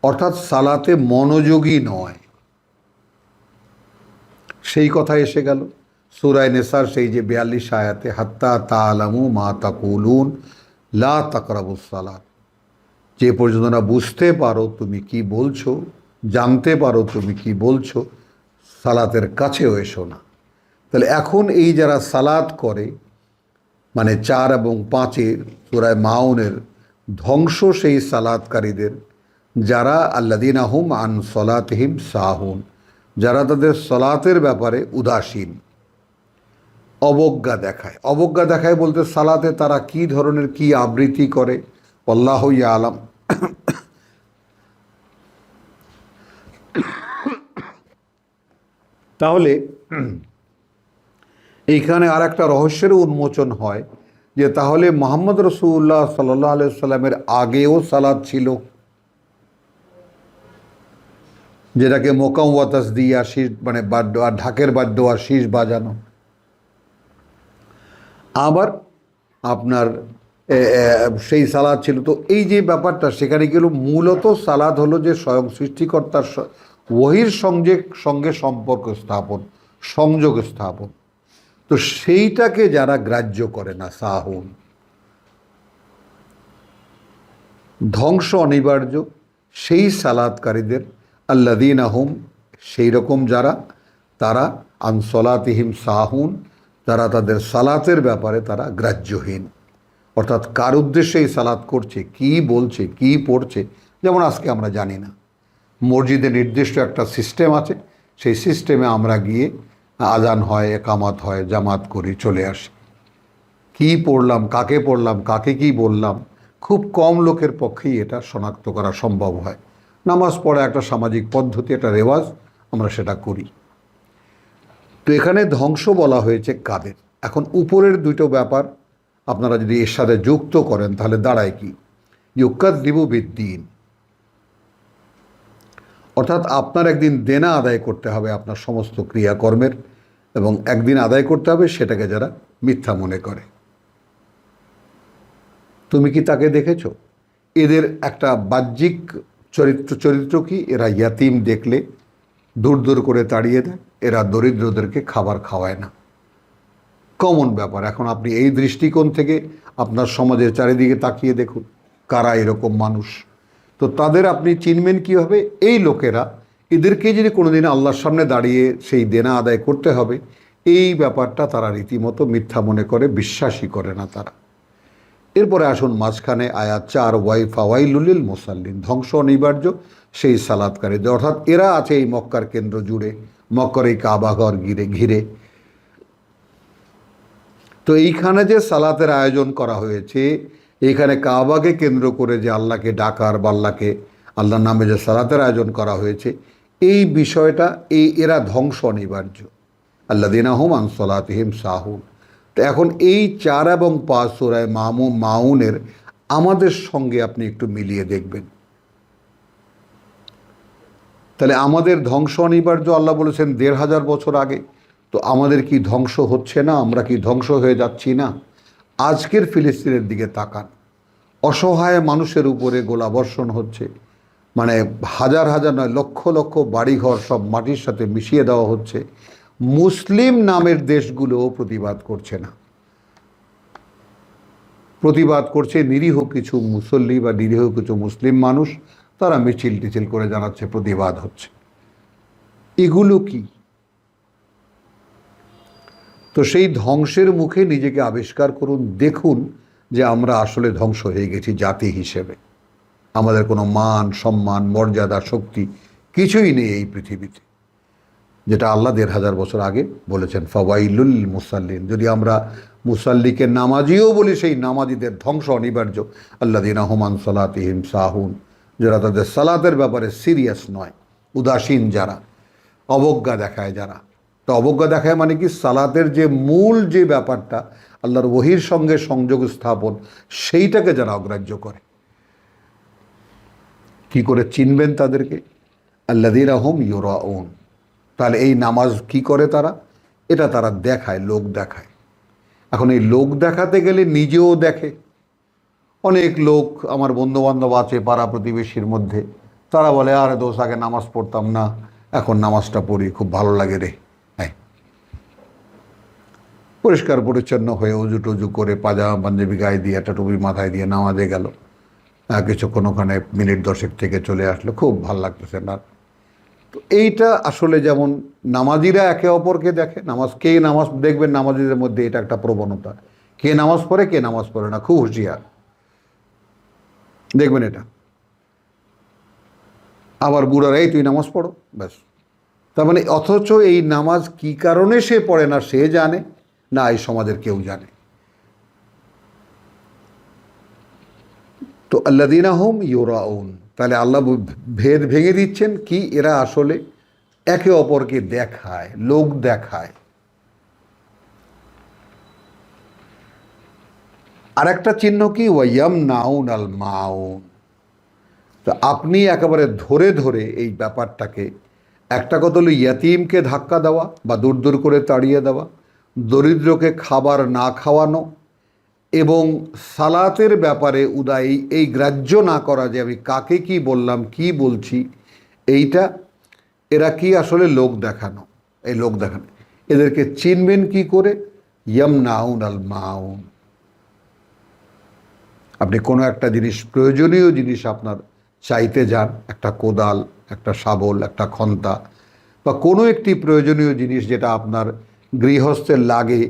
অর্থাৎ সালাতে মনোযোগী নয়। সেই কথা এসে গেল সূরা নিসার সেই যে 42 আয়াতে, হাত্তা তাআলামু মা তাকুলুন লা তাকরাবুস সালাত, যে পর্যন্ত না বুঝতে পারো তুমি কি বলছো, জানতে পারো তুমি কি বলছো, সালাতের কাছেও এসো না। তাহলে এখন এই যারা সালাত করে, মানে 4 এবং 5-এর সূরা মাউনের ধ্বংস সেই সালাতকারীদের, যারা আল্লাযীনা হুম আন সলাতিহিম সাহুন, যারা তাদের সলাতের ব্যাপারে উদাসীন, অবজ্ঞা দেখায়। অবজ্ঞা দেখায় বলতে সালাতে তারা কি ধরনের কি আবৃত্তি করে, আল্লাহু ইয়ালাম। তাহলে এইখানে আর একটা রহস্যের উন্মোচন হয় যে তাহলে মুহাম্মদ রাসূলুল্লাহ সাল্লাল্লাহু আলাইহি সাল্লামের আগেও সালাত ছিল। যেটাকে মোকাম ওয়াতাস দিয়া শীষ মানে বাদ্য আর ঢাকের বাদ্য আর শীষ বাজানো। আবার আপনার সেই সালাদ ছিল। তো এই যে ব্যাপারটা সেখানে গেল, মূলত সালাদ হলো যে স্বয়ং সৃষ্টিকর্তার ওহির সঙ্গে সম্পর্ক স্থাপন, সংযোগ স্থাপন। তো সেইটাকে যারা গ্রাহ্য করে না, সাহুন, ধ্বংস অনিবার্য সেই সালাদকারীদের, আল্লাযীনা হুম, সেই রকম যারা, তারা আন সলাতিহিম সাহুন, তারা তাদের সালাতের ব্যাপারে তারা গ্রাহ্যহীন। অর্থাৎ কার উদ্দেশ্যে এই সালাত করছে, কি বলছে, কি পড়ছে, যেমন আজকে আমরা জানি না। মসজিদে নির্দিষ্ট একটা সিস্টেম আছে, সেই সিস্টেমে আমরা গিয়ে আজান হয়, একামাত হয়, জামাত করি, চলে আসি। কি পড়লাম, কাকে কি বললাম, খুব কম লোকের পক্ষেই এটা শনাক্ত করা সম্ভব হয়। নামাজ পড়া একটা সামাজিক পদ্ধতি, একটা রেওয়াজ, আমরা সেটা করি। তো এখানে ধ্বংস বলা হয়েছে কাদের। এখন উপরের দুটো ব্যাপার আপনারা যদি এর সাথে যুক্ত করেন তাহলে দাঁড়ায় কি, ইউকাযযিবু বিদ্দীন, অর্থাৎ আপনার একদিন দেনা আদায় করতে হবে আপনার সমস্ত ক্রিয়াকর্মের, এবং একদিন আদায় করতে হবে সেটাকে যারা মিথ্যা মনে করে। তুমি কি তাকে দেখেছো? এদের একটা বাহ্যিক চরিত্র কি, এরা ইয়াতিম দেখলে দূর দূর করে তাড়িয়ে দেয়, এরা দরিদ্রদেরকে খাবার খাওয়ায় না। কমন ব্যাপার। এখন আপনি এই দৃষ্টিকোণ থেকে আপনার সমাজের চারিদিকে তাকিয়ে দেখুন কারা এরকম মানুষ। তো তাদের আপনি চিনবেন কীভাবে? এই লোকেরা, এদেরকে যদি কোনোদিন আল্লাহর সামনে দাঁড়িয়ে সেই দেনা আদায় করতে হবে, এই ব্যাপারটা তারা রীতিমতো মিথ্যা মনে করে, বিশ্বাসই করে না তারা। এরপরে আসুন মাঝখানে আয়াত 4, ফাওয়াইলুল লিল মুসাল্লিন, ধ্বংস অনিবার্য সেই সালাতকারীদের। অর্থাৎ এরা আছে এই মক্কার কেন্দ্র জুড়ে, মক্কার এই কাবাঘর ঘিরে। তো এইখানে যে সালাতের আয়োজন করা হয়েছে, এইখানে কাবাকে কেন্দ্র করে যে আল্লাহকে ডাকার বা আল্লাহর নামে যে সালাতের আয়োজন করা হয়েছে, এই বিষয়টা এরা ধ্বংস অনিবার্য। আল্লাযীনা হুম আন সলাতিহিম সাহুন। তো এখন এই 4 এবং 5 সূরা মাউনের আমাদের সঙ্গে আপনি একটু মিলিয়ে দেখবেন। তাহলে আমাদের ধ্বংস অনিবার্য আল্লাহ বলেছেন 1500 বছর আগে। তো আমাদের কি ধ্বংস হচ্ছে না? আমরা কি ধ্বংস হয়ে যাচ্ছি না? আজকের ফিলিস্তিনের দিকে তাকান, অসহায় মানুষের উপরে গোলাবর্ষণ হচ্ছে, মানে হাজার হাজার নয়, লক্ষ লক্ষ বাড়িঘর সব মাটির সাথে মিশিয়ে দেওয়া হচ্ছে। মুসলিম নামের দেশগুলোও প্রতিবাদ করছে না, প্রতিবাদ করছে নিরীহ কিছু মুসল্লি বা নিরীহ কিছু মুসলিম মানুষ, তারা মিছিল টিছিল করে জানাচ্ছে প্রতিবাদ হচ্ছে। এগুলো কি? তো সেই ধ্বংসের মুখে নিজেকে আবিষ্কার করুন, দেখুন যে আমরা আসলে ধ্বংস হয়ে গেছি জাতি হিসেবে। আমাদের কোনো মান, সম্মান, মর্যাদা, শক্তি কিছুই নেই এই পৃথিবীতে, যেটা আল্লাহ 1500 বছর আগে বলেছেন ফাওয়াইলুল মুসাল্লিন। যদি আমরা মুসাল্লিকে নামাজিও বলি, সেই নামাজিদের ধ্বংস অনিবার্য। আল্লাযীনা হুম আন সলাতিহিম সাহুন, যারা তাদের সালাতের ব্যাপারে সিরিয়াস নয়, উদাসীন যারা, অবজ্ঞা দেখায় যারা। তো অবজ্ঞা দেখায় মানে কি? সালাতের যে মূল যে ব্যাপারটা, আল্লাহর ওহির সঙ্গে সংযোগ স্থাপন, সেইটাকে যারা অগ্রাহ্য করে। কি করে চিনবেন তাদেরকে? আল্লাযীনা হুম ইউরাউন। তাহলে এই নামাজ কি করে তারা? এটা তারা দেখায়, লোক দেখায়। এখন এই লোক দেখাতে গেলে নিজেও দেখে। অনেক লোক আমার বন্ধুবান্ধব আছে পাড়া প্রতিবেশীর মধ্যে, তারা বলে আরে দোষ, আগে নামাজ পড়তাম না, এখন নামাজটা পড়ি, খুব ভালো লাগে রে। হ্যাঁ, পরিষ্কার পরিচ্ছন্ন হয়ে উজু টুজু করে পাজামা পাঞ্জাবি গায়ে দিয়ে একটা টুপি মাথায় দিয়ে নামাজে গেল, কিছুক্ষণ ওখানে মিনিট 10 থেকে চলে আসলো, খুব ভাল লাগতেছে না। তো এইটা আসলে যেমন নামাজিরা একে অপরকে দেখে, নামাজ দেখবেন নামাজিদের মধ্যে এটা একটা প্রবণতা, কে নামাজ পড়ে কে নামাজ পড়ে না, খুব হুঁশিয়ার দেখবেন এটা। আবার বুড়ারা, এই তুই নামাজ পড়ো, ব্যাস। তার মানে অথচ এই নামাজ কি কারণে সে পড়ে না সে জানে না, এই সমাজের কেউ জানে। তো আল্লাযীনা হুম ইউরাউন, তাহলে আল্লাহ ভেদ ভেঙে দিচ্ছেন কি, এরা আসলে একে অপরকে দেখায়, লোক দেখায়। আর একটা চিহ্ন কি, ওয়ায়ামনাউন আল মাউন। তো আপনি একেবারে ধরে ধরে এই ব্যাপারটাকে একটা কথা হলো ইয়াতিমকে ধাক্কা দেওয়া বা দূর দূর করে তাড়িয়ে দেওয়া, দরিদ্রকে খাবার না খাওয়ানো, এবং সালাতের ব্যাপারে এই গ্রাহ্য না করা যে আমি কাকে কি বললাম, কি বলছি, এইটা এরা কি আসলে লোক দেখানো, এই লোক দেখানো। এদেরকে চিনবেন কি করে? ইয়ামনাউন আল মাউন। আপনি কোনো একটা জিনিস, প্রয়োজনীয় জিনিস আপনার চাইতে যান, একটা কোদাল, একটা শাবল, একটা খন্তা, বা কোনো একটি প্রয়োজনীয় জিনিস যেটা আপনার গৃহস্থের লাগে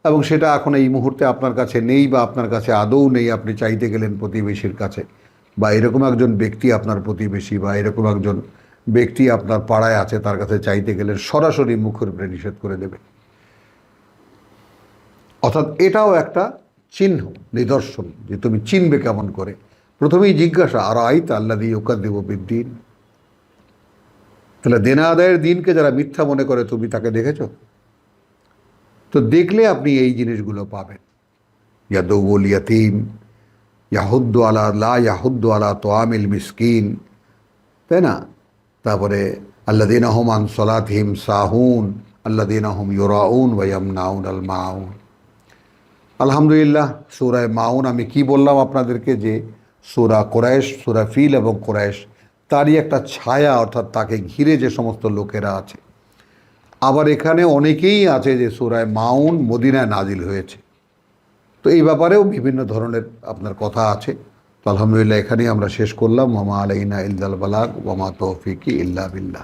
এবং সেটা এখন এই মুহূর্তে আপনার কাছে নেই বা আপনার কাছে আদৌ নেই, আপনি চাইতে গেলেন প্রতিবেশীর কাছে, বা এরকম একজন ব্যক্তি আপনার প্রতিবেশী, বা এরকম একজন ব্যক্তি আপনার পাড়ায় আছে, তার কাছে চাইতে গেলেন, সরাসরি মুখের উপরে নিষেধ করে দেবে। অর্থাৎ এটাও একটা চিহ্ন, নিদর্শন, যে তুমি চিনবে কেমন করে। প্রথমেই জিজ্ঞাসা, আর আইতা আল্লাযী ইউকাযযিবু বিদ্দীন, তাহলে দেনা আদায়ের দিনকে যারা মিথ্যা মনে করে তুমি তাকে দেখেছো? তো দেখলে আপনি এই জিনিসগুলো পাবেন। ইয়াদউল ইয়াতীম, ইয়াহুদ্দু আলা লা ইয়াহুদ্দু আলা তোয়ামিল মিসকিন, তাই না? তারপরে আল্লাযীনা হুম আন সলাতিহিম সাহুন, আল্লাযীনা হুম ইউরাউন ওয়া ইয়ামনাউন আল মাউন। আলহামদুলিল্লাহ, সূরা মাউন আমি কি বললাম আপনাদেরকে, যে সূরা কুরাইশ, সূরা ফিল এবং কুরাইশ, তারই একটা ছায়া, অর্থাৎ তাকে ঘিরে যে সমস্ত লোকেরা আছে। আবার এখানে অনেকেই আছে যে সূরা মাউন মদিনায় নাজিল হয়েছে, তো এই ব্যাপারেও বিভিন্ন ধরনের আপনার কথা আছে। তো আলহামদুলিল্লাহ, এখানেই আমরা শেষ করলাম। ওয়া মা আলাইনা ইল্লাল বালাগ ওয়া মা তৌফিকি ইল্লা বিল্লাহ।